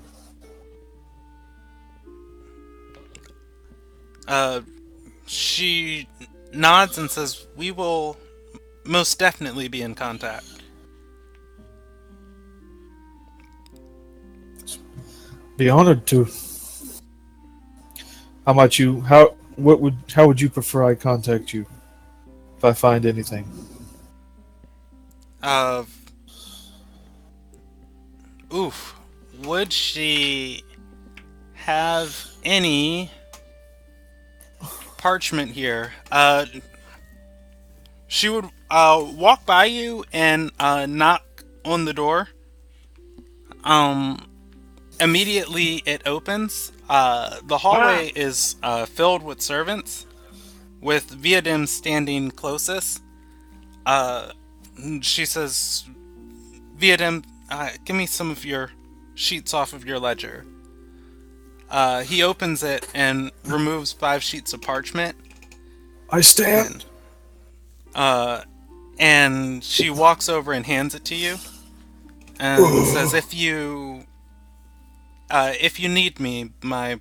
She nods and says, we will most definitely be in contact.
Be honored to. How would you prefer I contact you if I find anything?
Would she have any parchment here? She would walk by you and knock on the door. Immediately it opens. The hallway is filled with servants, with Viadim standing closest. She says, Viadim, give me some of your sheets off of your ledger. He opens it and removes 5 sheets of parchment.
I stand.
And she walks over and hands it to you, and says, "If you need me, my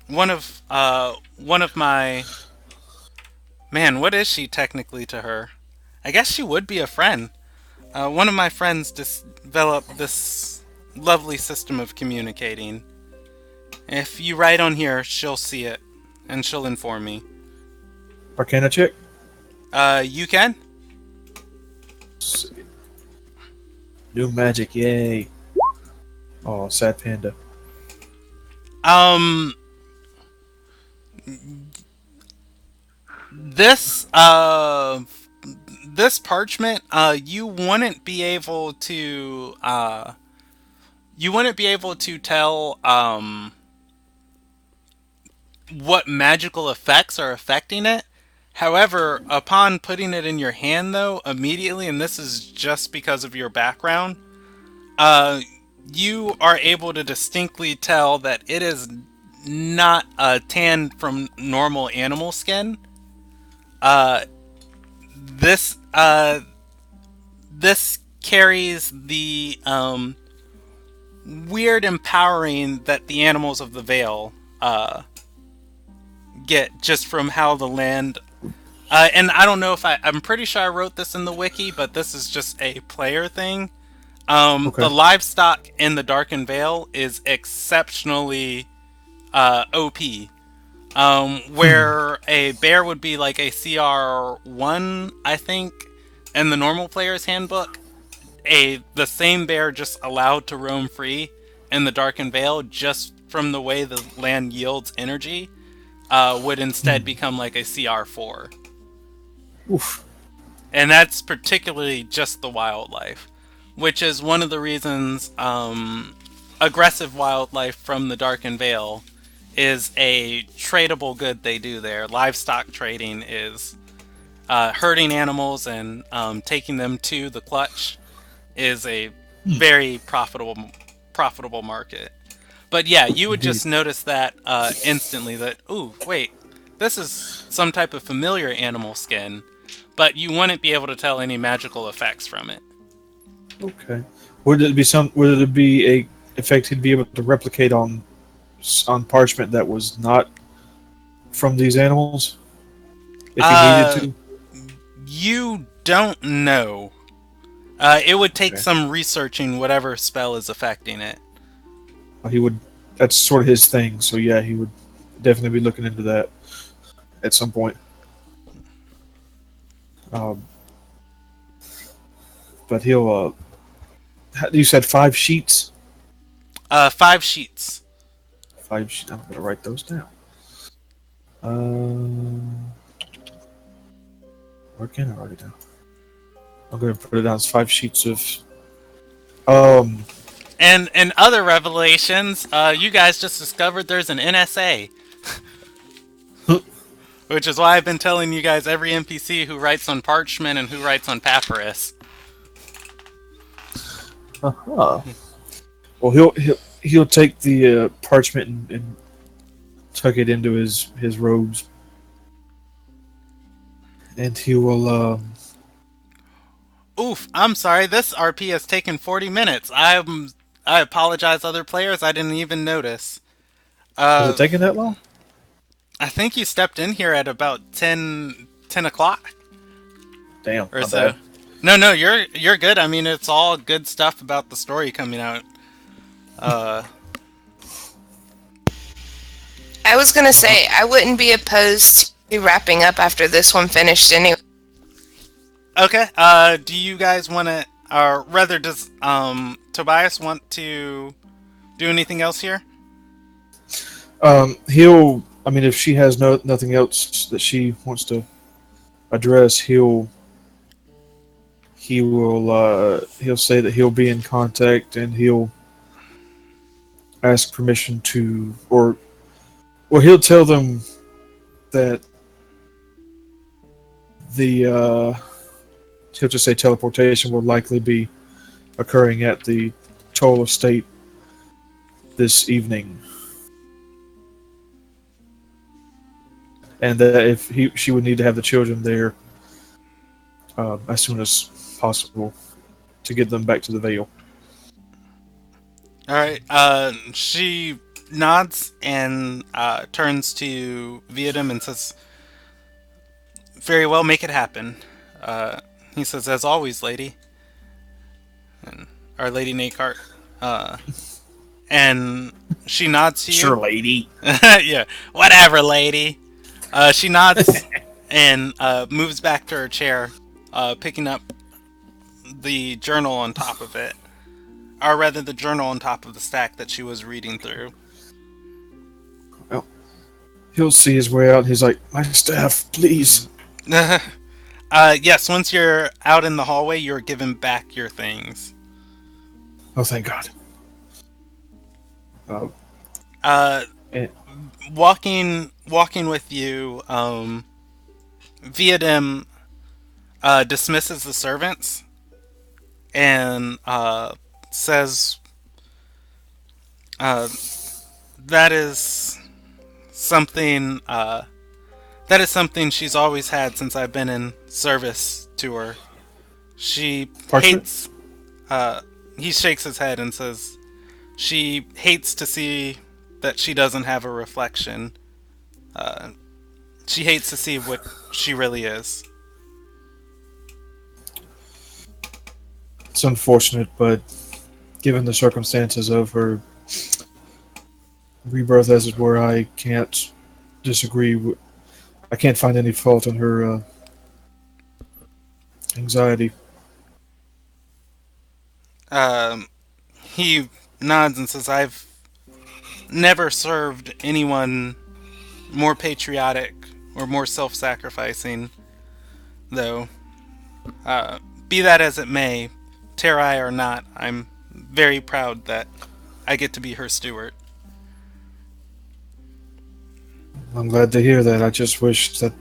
one of my man, what is she technically to her? I guess she would be a friend. One of my friends developed this lovely system of communicating. If you write on here, she'll see it, and she'll inform me."
Arcana check?
You can?
New magic, yay. Oh, sad panda.
This parchment, you wouldn't be able to tell, what magical effects are affecting it. However, upon putting it in your hand, though, immediately, and this is just because of your background, you are able to distinctly tell that it is not tanned from normal animal skin. This carries the weird empowering that the animals of the Vale get just from how the land. And I don't know if I'm pretty sure I wrote this in the wiki, but this is just a player thing.
Okay.
The livestock in the Darkened Vale is exceptionally OP. Where a bear would be like a CR1, I think, in the normal player's handbook. The same bear just allowed to roam free in the Darkened Vale, just from the way the land yields energy, would instead become like a CR4.
Oof.
And that's particularly just the wildlife. which is one of the reasons aggressive wildlife from the Darken Vale is a tradable good they do there. Livestock trading is herding animals and taking them to the clutch is a very profitable market. But yeah, you would
Indeed.
just notice that instantly that, ooh, wait, this is some type of familiar animal skin, but you wouldn't be able to tell any magical effects from it.
Okay. Would it be some? Would it be a effect he'd be able to replicate on parchment that was not from these animals, if he needed
Uh,
to?
you don't know. It would take
Okay.
some researching whatever spell is affecting it.
Well, he would. That's sort of his thing. So yeah, he would definitely be looking into that at some point. Um, but he'll. You said 5 sheets.
5 sheets.
5 sheets. I'm gonna write those down. Um, where can I write it down? I'm gonna put it down as 5 sheets of. Um.
And in other revelations, you guys just discovered there's an NSA. Which is why I've been telling you guys every NPC who writes on parchment and who writes on papyrus.
Well, he'll take the parchment and tuck it into his robes, and he will.
Oof, I'm sorry, this RP has taken 40 minutes. I apologize, other players, I didn't even notice.
Has it taken that long?
I think you stepped in here at about 10 o'clock
Damn.
or
My
so.
bad.
No, you're good. I mean, it's all good stuff about the story coming out.
I was gonna say I wouldn't be opposed to wrapping up after this one finished anyway.
Okay. Do you guys want to, or rather, does Tobias want to do anything else here?
He'll. I mean, if she has nothing else that she wants to address, he will. He'll say that he'll be in contact, and he'll ask permission to, or he'll tell them that the. He'll just say teleportation will likely be occurring at the Toll Estate this evening. And that if she would need to have the children there as soon as possible to get them back to the Vale.
All right. She nods and turns to Viadem and says, "Very well, make it happen." He says, "As always, lady." And our Lady Nakart. And she nods to you.
Sure, lady.
Yeah, whatever, lady. She nods and moves back to her chair, picking up the journal on top of it. Or rather, the journal on top of the stack that she was reading through.
Well, he'll see his way out. He's like, my staff, please.
Yes, once you're out in the hallway, you're given back your things.
Oh, thank God. And
Walking with you, Viadem dismisses the servants and says that is something she's always had since I've been in service to her. She
Parchment?
hates. He shakes his head and says she hates to see that she doesn't have a reflection. She hates to see what she really is.
it's unfortunate, but given the circumstances of her rebirth, as it were, I can't disagree. I can't find any fault in her anxiety.
He nods and says, "I've never served anyone more patriotic or more self-sacrificing, though. Be that as it may, Terai or not, I'm very proud that I get to be her steward.
I'm glad to hear that. I just wish that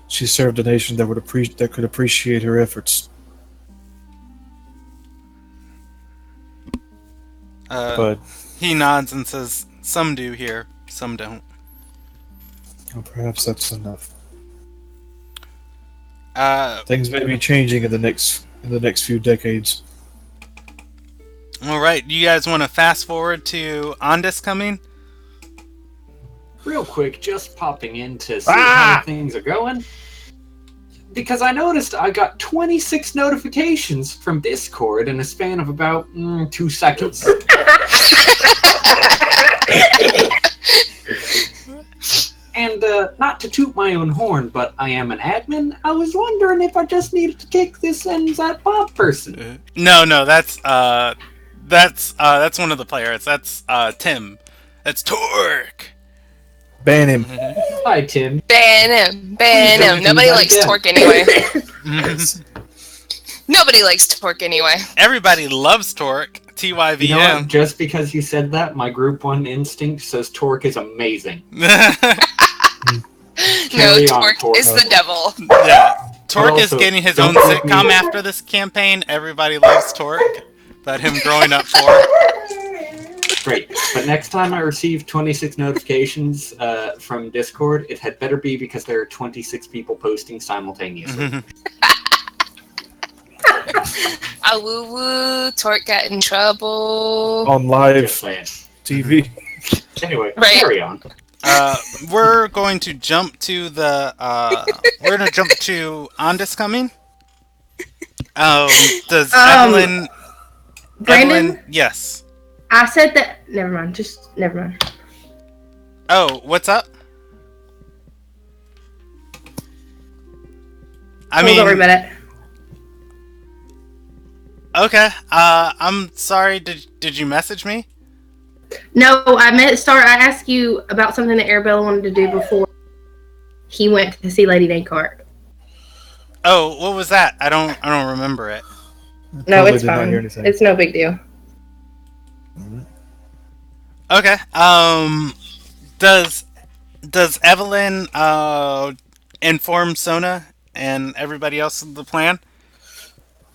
she served a nation that that could appreciate her efforts. But
He nods and says, "Some do here, some don't."
perhaps that's enough.
Uh,
Things may be changing in the next few decades.
all right, you guys want to fast forward to Andis coming?
Real quick, just popping in to see how things are going. Because I noticed I got 26 notifications from Discord in a span of about 2 seconds. And not to toot my own horn, but I am an admin. I was wondering if I just needed to kick this and that Bob person.
No, that's one of the players. That's Tim. That's Torque.
Ban him.
Hi, Tim.
Ban him. Nobody likes Torque anyway. Nobody likes Torque anyway.
Everybody loves Torque. TYVM.
You know what? Just because you said that, my Group 1 instinct says Torque is amazing.
No,
Carry on,
Torque is the devil.
Yeah. Torque is
Also,
getting his
don't
own
make me-
sitcom after this campaign. Everybody loves Torque. About him growing up poor.
Great. But next time I receive 26 notifications from Discord, it had better be because there are 26 people posting simultaneously.
Ah, woo woo. Torque got in trouble.
On live
Just saying.
TV.
Anyway,
Right.
carry on.
We're going to jump to we're going to jump to Andis coming. Does Evelyn...
Brandon,
Evelyn, yes.
I said that. Never mind. Just never mind.
Oh, what's up?
Don't worry about it.
Okay. I'm sorry. Did you message me?
No, I asked you about something that Arabella wanted to do before he went to see Lady Descartes.
Oh, what was that? I don't remember it.
No,
Totally
it's
did not
fine.
hear anything.
It's no big deal.
Okay. Does Evelyn inform Sona and everybody else of the plan?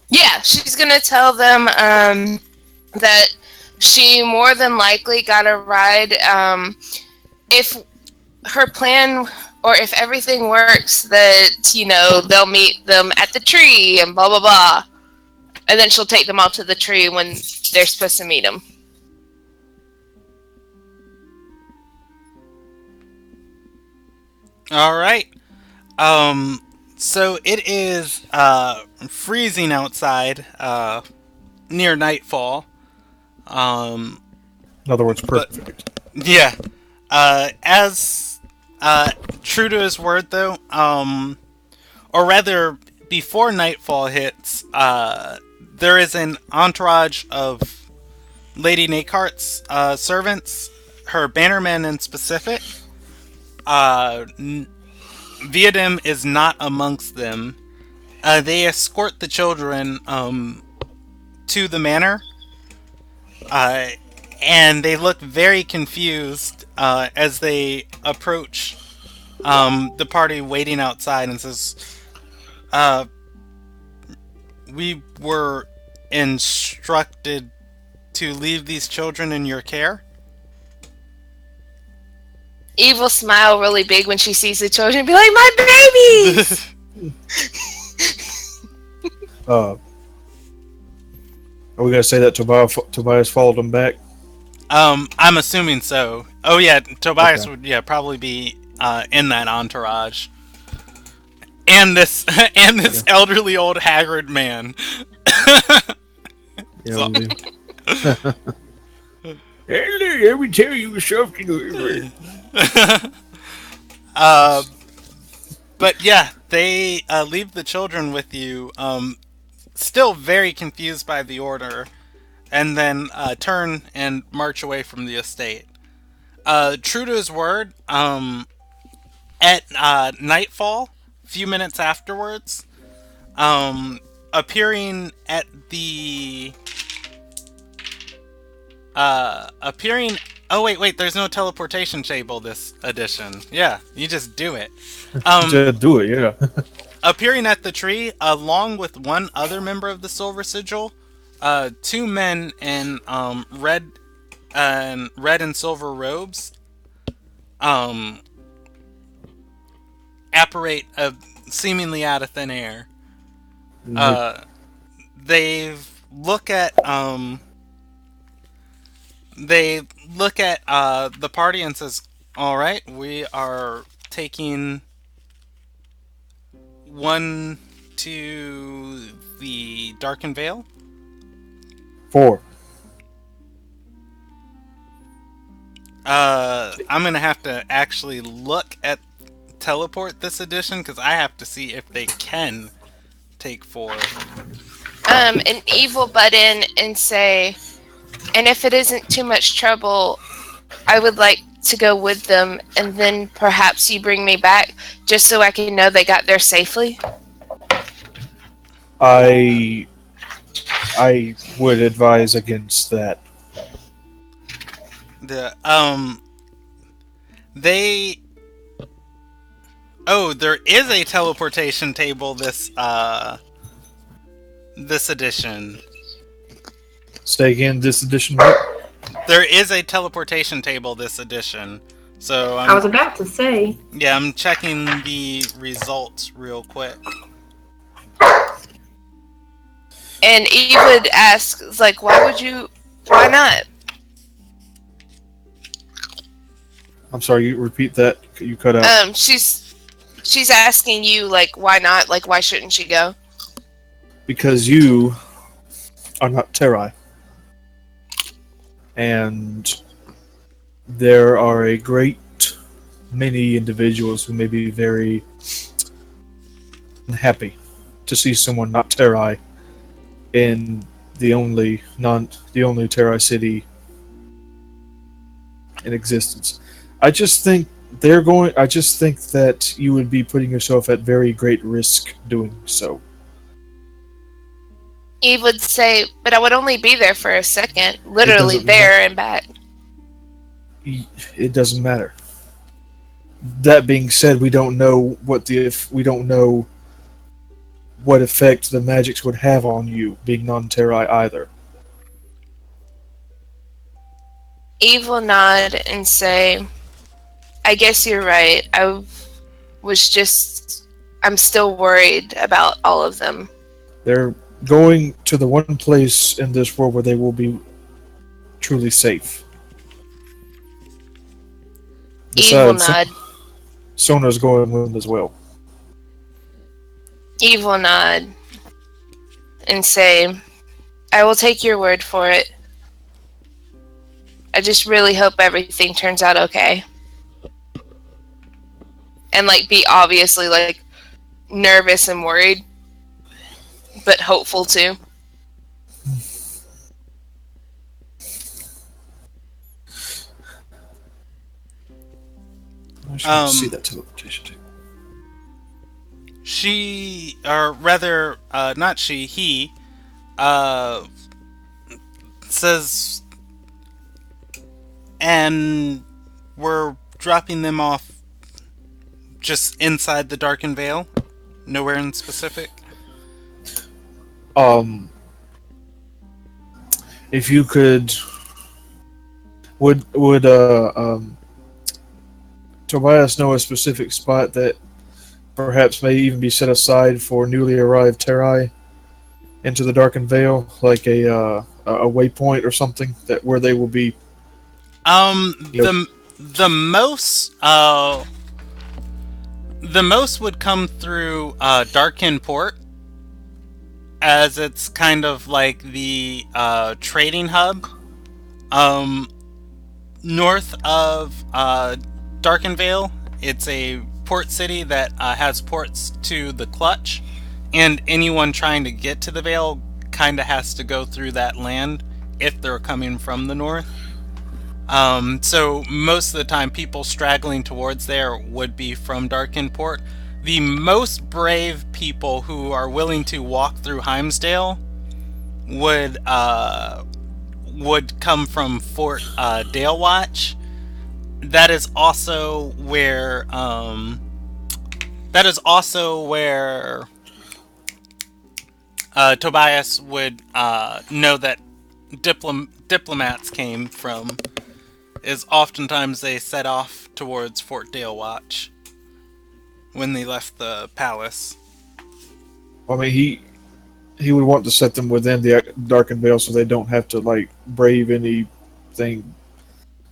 Yeah, she's gonna tell them that she more than likely got a ride. If her plan, or if everything works, that they'll meet them at the tree and blah blah blah, and then she'll take them all to the tree when they're supposed to meet them.
All right. So it is freezing outside, near nightfall.
In other words, perfect.
Yeah. As true to his word, though, or rather, before nightfall hits, there is an entourage of Lady Descartes' servants, her bannermen in specific. Viadem is not amongst them. They escort the children to the manor, and they look very confused as they approach the party waiting outside and says, we were instructed to leave these children in your care.
Eve will smile really big when she sees the children and be like, "My babies!"
Are we gonna say that Tobias followed him back?
I'm assuming so. Oh yeah, Tobias
Okay.
would probably be in that entourage. And this elderly old haggard man.
Yeah,
So-
we'll do. Let me tell you something.
But yeah, they leave the children with you, still very confused by the order, and then turn and march away from the estate. True to his word, at nightfall, a few minutes afterwards, appearing at the appearing. Oh wait, there's no teleportation table this edition. Yeah, you just do it.
Just do it, yeah.
Appearing at the tree, along with one other member of the Silver Sigil, two men in red and silver robes, apparate seemingly out of thin air. They look at the party and says, "All right, we are taking one to the Darkened Vale."
4.
I'm gonna have to actually look at teleport this edition because I have to see if they can take 4.
An evil butt in and say, and if it isn't too much trouble, I would like to go with them, and then perhaps you bring me back just so I can know they got there safely.
I would advise against that.
There is a teleportation table this edition.
Say again, this edition, what?
There is a teleportation table this edition. So
I was about to say.
Yeah, I'm checking the results real quick.
And Eve would ask, like, why not?
I'm sorry, you repeat that? You cut out.
She's asking you, like, why not? Like, why shouldn't she go?
Because you are not Terrai. And there are a great many individuals who may be very unhappy to see someone not Terrai in the only Terrai city in existence. I just think that you would be putting yourself at very great risk doing so.
Eve would say, but I would only be there for a second. Literally there and back.
It doesn't matter. That being said, we don't know what effect the magics would have on you, being non-Terrai either.
Eve will nod and say, I guess you're right. I'm still worried about all of them.
They're going to the one place in this world where they will be truly safe.
Eve will nod.
Sona's going with them as well.
Eve will nod and say, I will take your word for it. I just really hope everything turns out okay. And, like, be obviously, like, nervous and worried, but hopeful too.
I should see that teleportation table.
He, says, and we're dropping them off just inside the Darkened Vale? Nowhere in specific?
If you could, would Tobias know a specific spot that perhaps may even be set aside for newly arrived Terrai into the Darkened Vale, like a waypoint or something that where they will be?
The most would come through Darkened Port, as it's kind of like the trading hub. North of Darkened Vale, it's a port city that has ports to the Clutch, and anyone trying to get to the Vale kind of has to go through that land if they're coming from the north. So most of the time, people straggling towards there would be from Darkened Port, the most brave people who are willing to walk through Heimsdale would come from Fort Dalewatch. That is also where Tobias would know that diplomats came from. Is oftentimes they set off towards Fort Dalewatch when they left the palace.
I mean, he would want to set them within the Darkened Vale so they don't have to like brave anything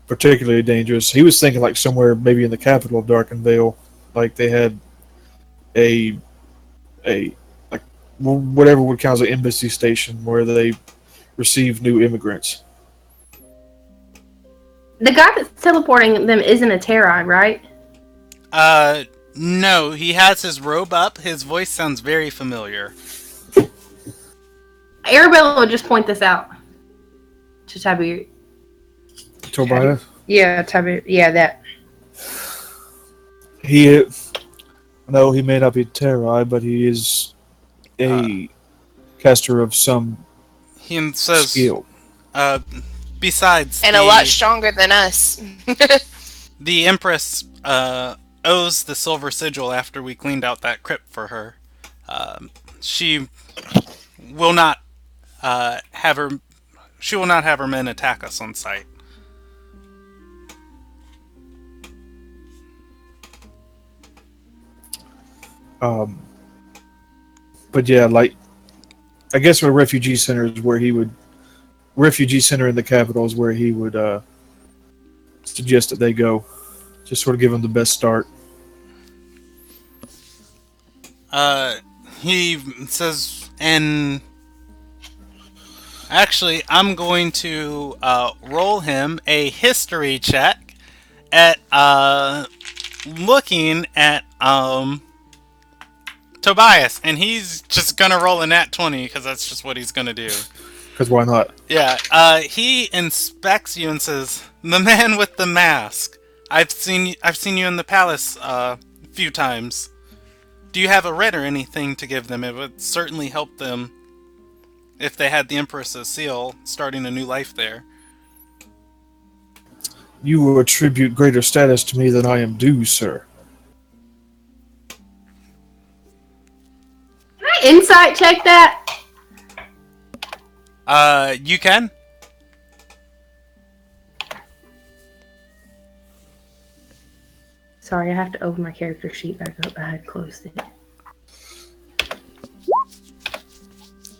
particularly dangerous. He was thinking like somewhere maybe in the capital of Darkened Vale, like they had a like whatever would count as an embassy station where they receive new immigrants.
The guy that's teleporting them isn't a Terrai, right?
No, he has his robe up. His voice sounds very familiar.
Arabella would just point this out to Tabu.
Tobias?
Yeah, Tabu. Yeah, that.
No, he may not be Terrai, but he is a caster of some
He says,
skill.
Besides,
And a lot stronger than us.
the Empress owes the silver sigil after we cleaned out that crypt for her. She will not have her men attack us on sight.
But yeah, like I guess a refugee center is where he would. Refugee center in the capital is where he would suggest that they go. Just sort of give them the best start.
He says, and actually, I'm going to roll him a history check at looking at Tobias, and he's just gonna roll a nat 20 because that's just what he's gonna do.
Because why not?
Yeah. He inspects you and says, "The man with the mask. I've seen you in the palace a few times. Do you have a writ or anything to give them? It would certainly help them if they had the Empress's seal, starting a new life there."
You will attribute greater status to me than I am due, sir.
Can I insight check that?
You can.
Sorry, I have to open my character sheet back up. I had closed it.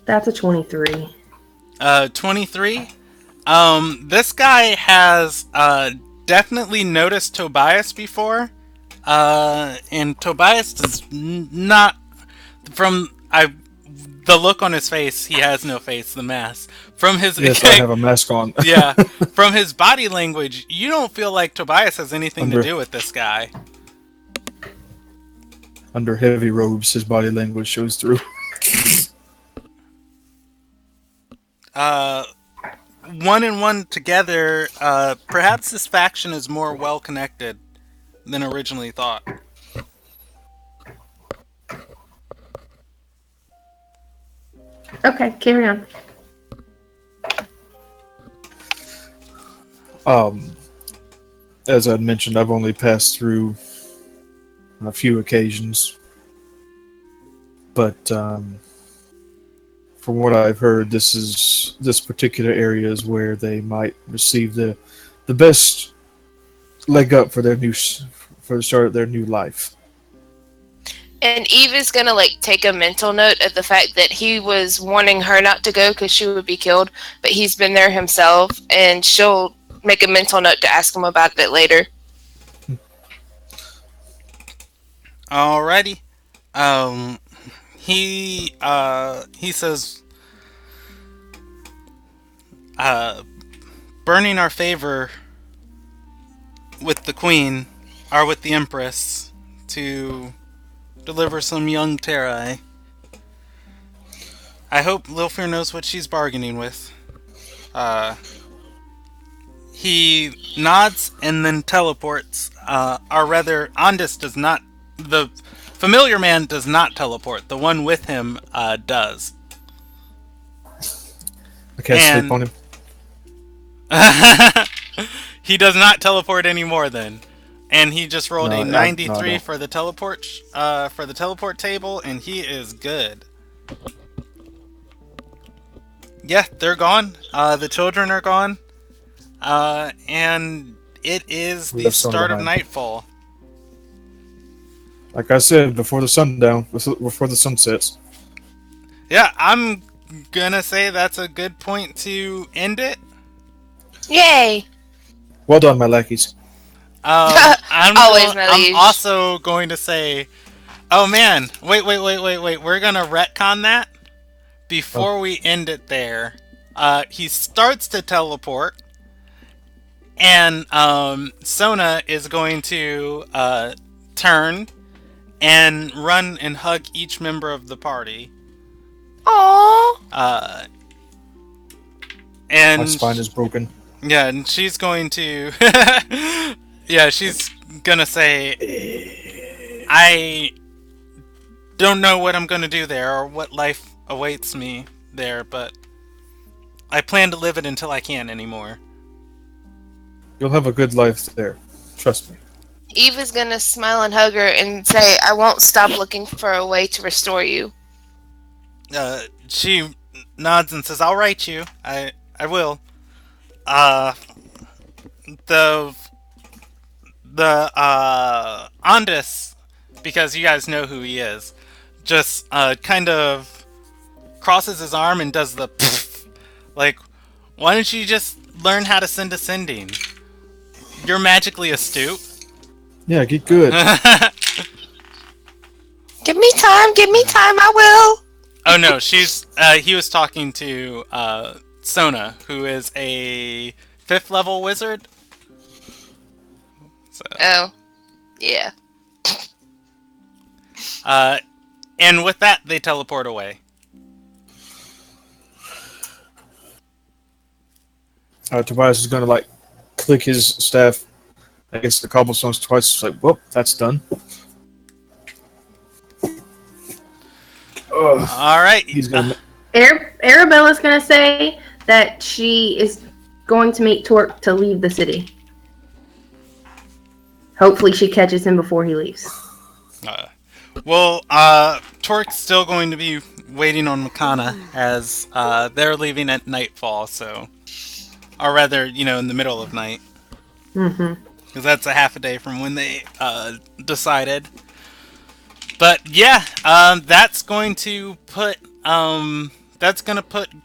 That's a 23.
23. This guy has definitely noticed Tobias before, and Tobias does not. The look on his face, he has no face. The mask from his.
Yes, I have a mask on.
Yeah, from his body language, you don't feel like Tobias has anything to do with this guy.
Under heavy robes, his body language shows through.
One and one together, perhaps this faction is more well connected than originally thought.
Okay, carry on.
As I mentioned, I've only passed through a few occasions, but from what I've heard, this particular area is where they might receive the best leg up for the start of their new life.
And Eve is gonna take a mental note of the fact that he was warning her not to go because she would be killed, but he's been there himself, and she'll make a mental note to ask him about it later.
Alrighty. He says, burning our favor with the Queen, or with the Empress, to deliver some young Terrai. I hope Lilfir knows what she's bargaining with. He nods and then teleports. Or rather, Andis does not the familiar man does not teleport. The one with him does.
I can't sleep on him.
He does not teleport anymore then. And he just rolled
No,
a 93
no.
for the teleport table, and he is good. Yeah, they're gone. The children are gone. And it is
We
the
have Sona
start of
behind.
nightfall.
Like I said, before the sun sets.
Yeah, I'm gonna say that's a good point to end it.
Yay!
Well done, my lackeys.
Always, my
I'm
liege.
also going to say, oh man, wait. We're gonna retcon that before we end it there. He starts to teleport, and Sona is going to turn and run and hug each member of the party.
Aww.
And
My spine is broken.
yeah, and she's going to yeah, she's gonna say, I don't know what I'm gonna do there or what life awaits me there, but I plan to live it until I can't anymore.
You'll have a good life there. Trust me.
Eve is gonna smile and hug her and say, I won't stop looking for a way to restore you.
She nods and says, I'll write you. I will. The Andis, because you guys know who he is, just kind of crosses his arm and does the like, why don't you just learn how to send a sending? You're magically astute.
Yeah, get good.
Give me time, I will.
Oh no, he was talking to Sona, who is a 5th level wizard. So,
Oh, yeah.
and with that, they teleport away.
Tobias is gonna like click his staff against the cobblestones twice. It's like, well, that's done. Ugh.
All right.
He's gonna.
Arabella's gonna say that she is going to meet Torque to leave the city. Hopefully she catches him before he leaves.
Torque's still going to be waiting on Makana as they're leaving at nightfall, so... Or rather, in the middle of night.
Mm-hmm.
Because that's a half a day from when they decided. But yeah, that's going to put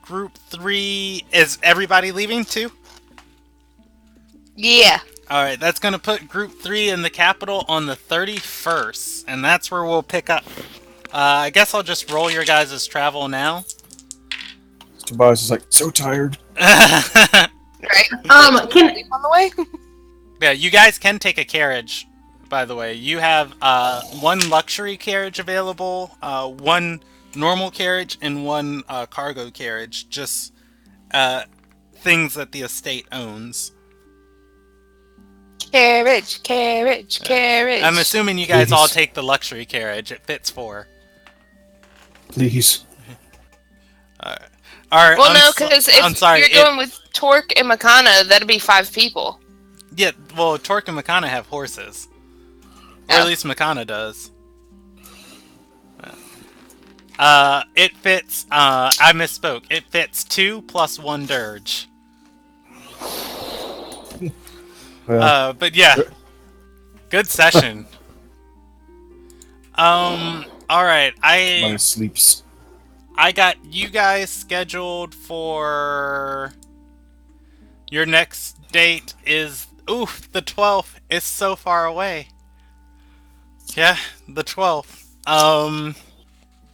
group 3. Is everybody leaving too?
Yeah.
Alright, that's going to put group 3 in the capital on the 31st. And that's where we'll pick up. I guess I'll just roll your guys' travel now.
Tobias is like, so tired.
Right.
Can
Sleep on the way?
Yeah, you guys can take a carriage, by the way. You have 1 luxury carriage available, 1 normal carriage, and 1 cargo carriage. Just things that the estate owns.
Carriage.
I'm assuming you guys all take the luxury carriage. It fits 4.
Please.
Alright,
Well, no, because if you're going with Torque and Makana, that'd be 5 people.
Yeah, well, Torque and Makana have horses. Or at least Makana does. It fits, I misspoke. It fits 2 plus 1 dirge. But yeah. Good session. Alright,
My sleeps.
I got you guys scheduled for... Your next date is... Oof, the 12th. It's so far away. Yeah, the 12th.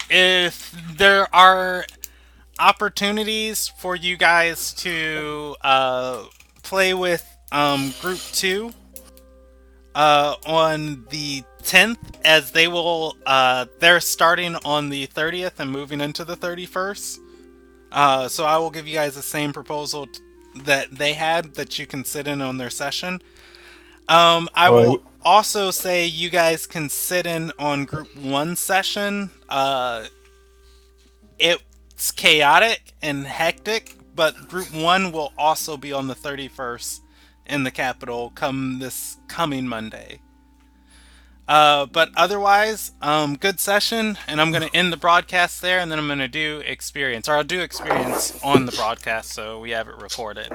If there are opportunities for you guys to play with Group 2 on the 10th, as they will, they're starting on the 30th and moving into the 31st. So I will give you guys the same proposal that they had that you can sit in on their session. I will also say you guys can sit in on Group 1 session. It's chaotic and hectic, but Group 1 will also be on the 31st in the capital come this coming Monday. But otherwise, good session, and I'm going to end the broadcast there, and then I'm going to do experience. Or I'll do experience on the broadcast, so we have it recorded.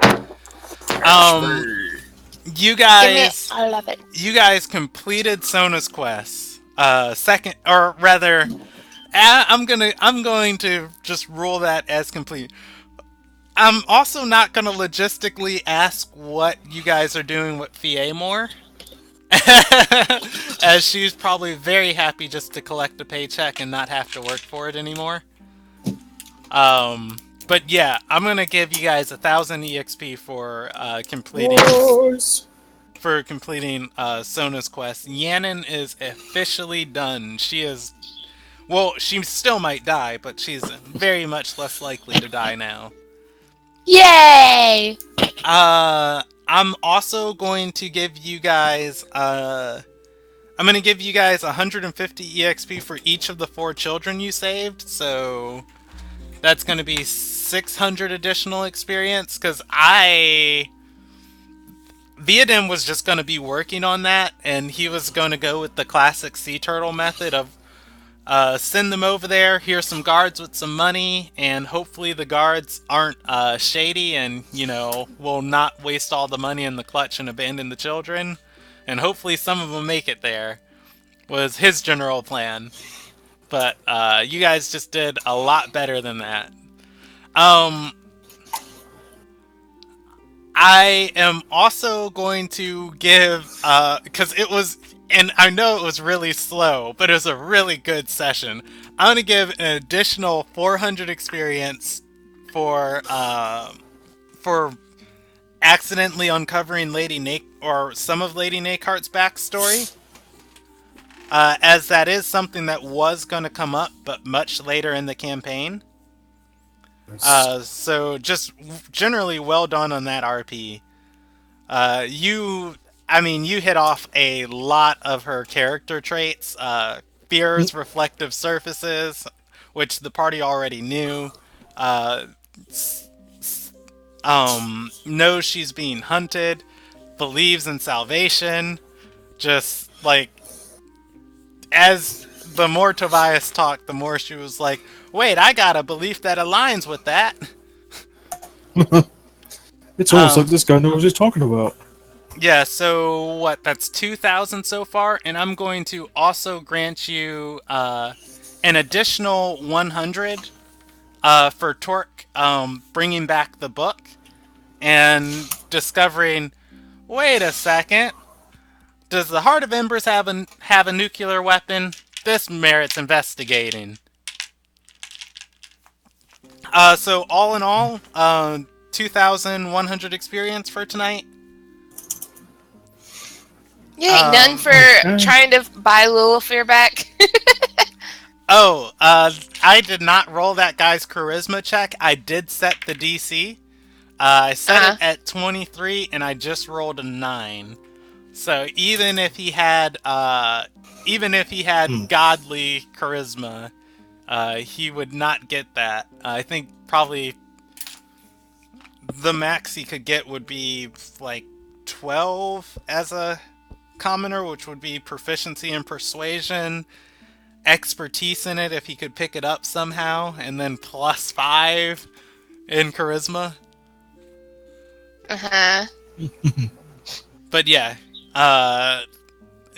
You guys...
I love it.
You guys completed Sona's quest. Second, or rather... I'm going to just rule that as complete. I'm also not going to logistically ask what you guys are doing with Fiamore. As she's probably very happy just to collect a paycheck and not have to work for it anymore. But yeah, I'm going to give you guys 1,000 EXP for completing... Sona's quest. Yannin is officially done. She is... Well, she still might die, but she's very much less likely to die now.
Yay!
I'm also going to give you guys, I'm going to give you guys 150 EXP for each of the 4 children you saved, so that's going to be 600 additional experience, because Viadem was just going to be working on that, and he was going to go with the classic sea turtle method of send them over there, here's some guards with some money, and hopefully the guards aren't shady and, will not waste all the money in the clutch and abandon the children. And hopefully some of them make it there, was his general plan. But you guys just did a lot better than that. I am also going to give, because it was... And I know it was really slow, but it was a really good session. I'm going to give an additional 400 experience for accidentally uncovering Lady Nake, or some of Lady Nakehart's backstory. As that is something that was going to come up, but much later in the campaign. So just generally well done on that RP. You hit off a lot of her character traits. Fears, reflective surfaces, which the party already knew. Knows she's being hunted. Believes in salvation. Just, as the more Tobias talked, the more she was like, wait, I got a belief that aligns with that.
It's almost like this guy knows what he's talking about.
Yeah, so that's 2,000 so far, and I'm going to also grant you an additional 100 for Torque bringing back the book and discovering, wait a second, does the Heart of Embers have a nuclear weapon? This merits investigating. So all in all, 2,100 experience for tonight.
You ain't done for trying to buy Lilifear back?
I did not roll that guy's charisma check. I did set the DC. I set it at 23, and I just rolled a 9. So even if he had godly charisma, he would not get that. I think probably the max he could get would be 12 as a commoner, which would be proficiency in persuasion, expertise in it if he could pick it up somehow, and then +5 in charisma. But yeah,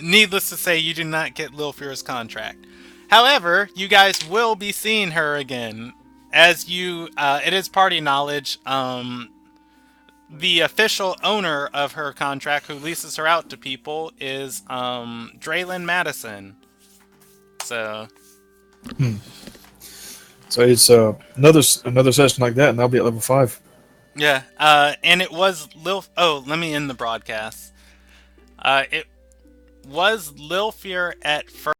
needless to say, you do not get Lilfear's contract. However, you guys will be seeing her again. As it is party knowledge, the official owner of her contract, who leases her out to people, is Draylin Madison. So
it's another session like that, and I'll be at level 5.
Yeah, and it was let me end the broadcast. It was Lilfear at first.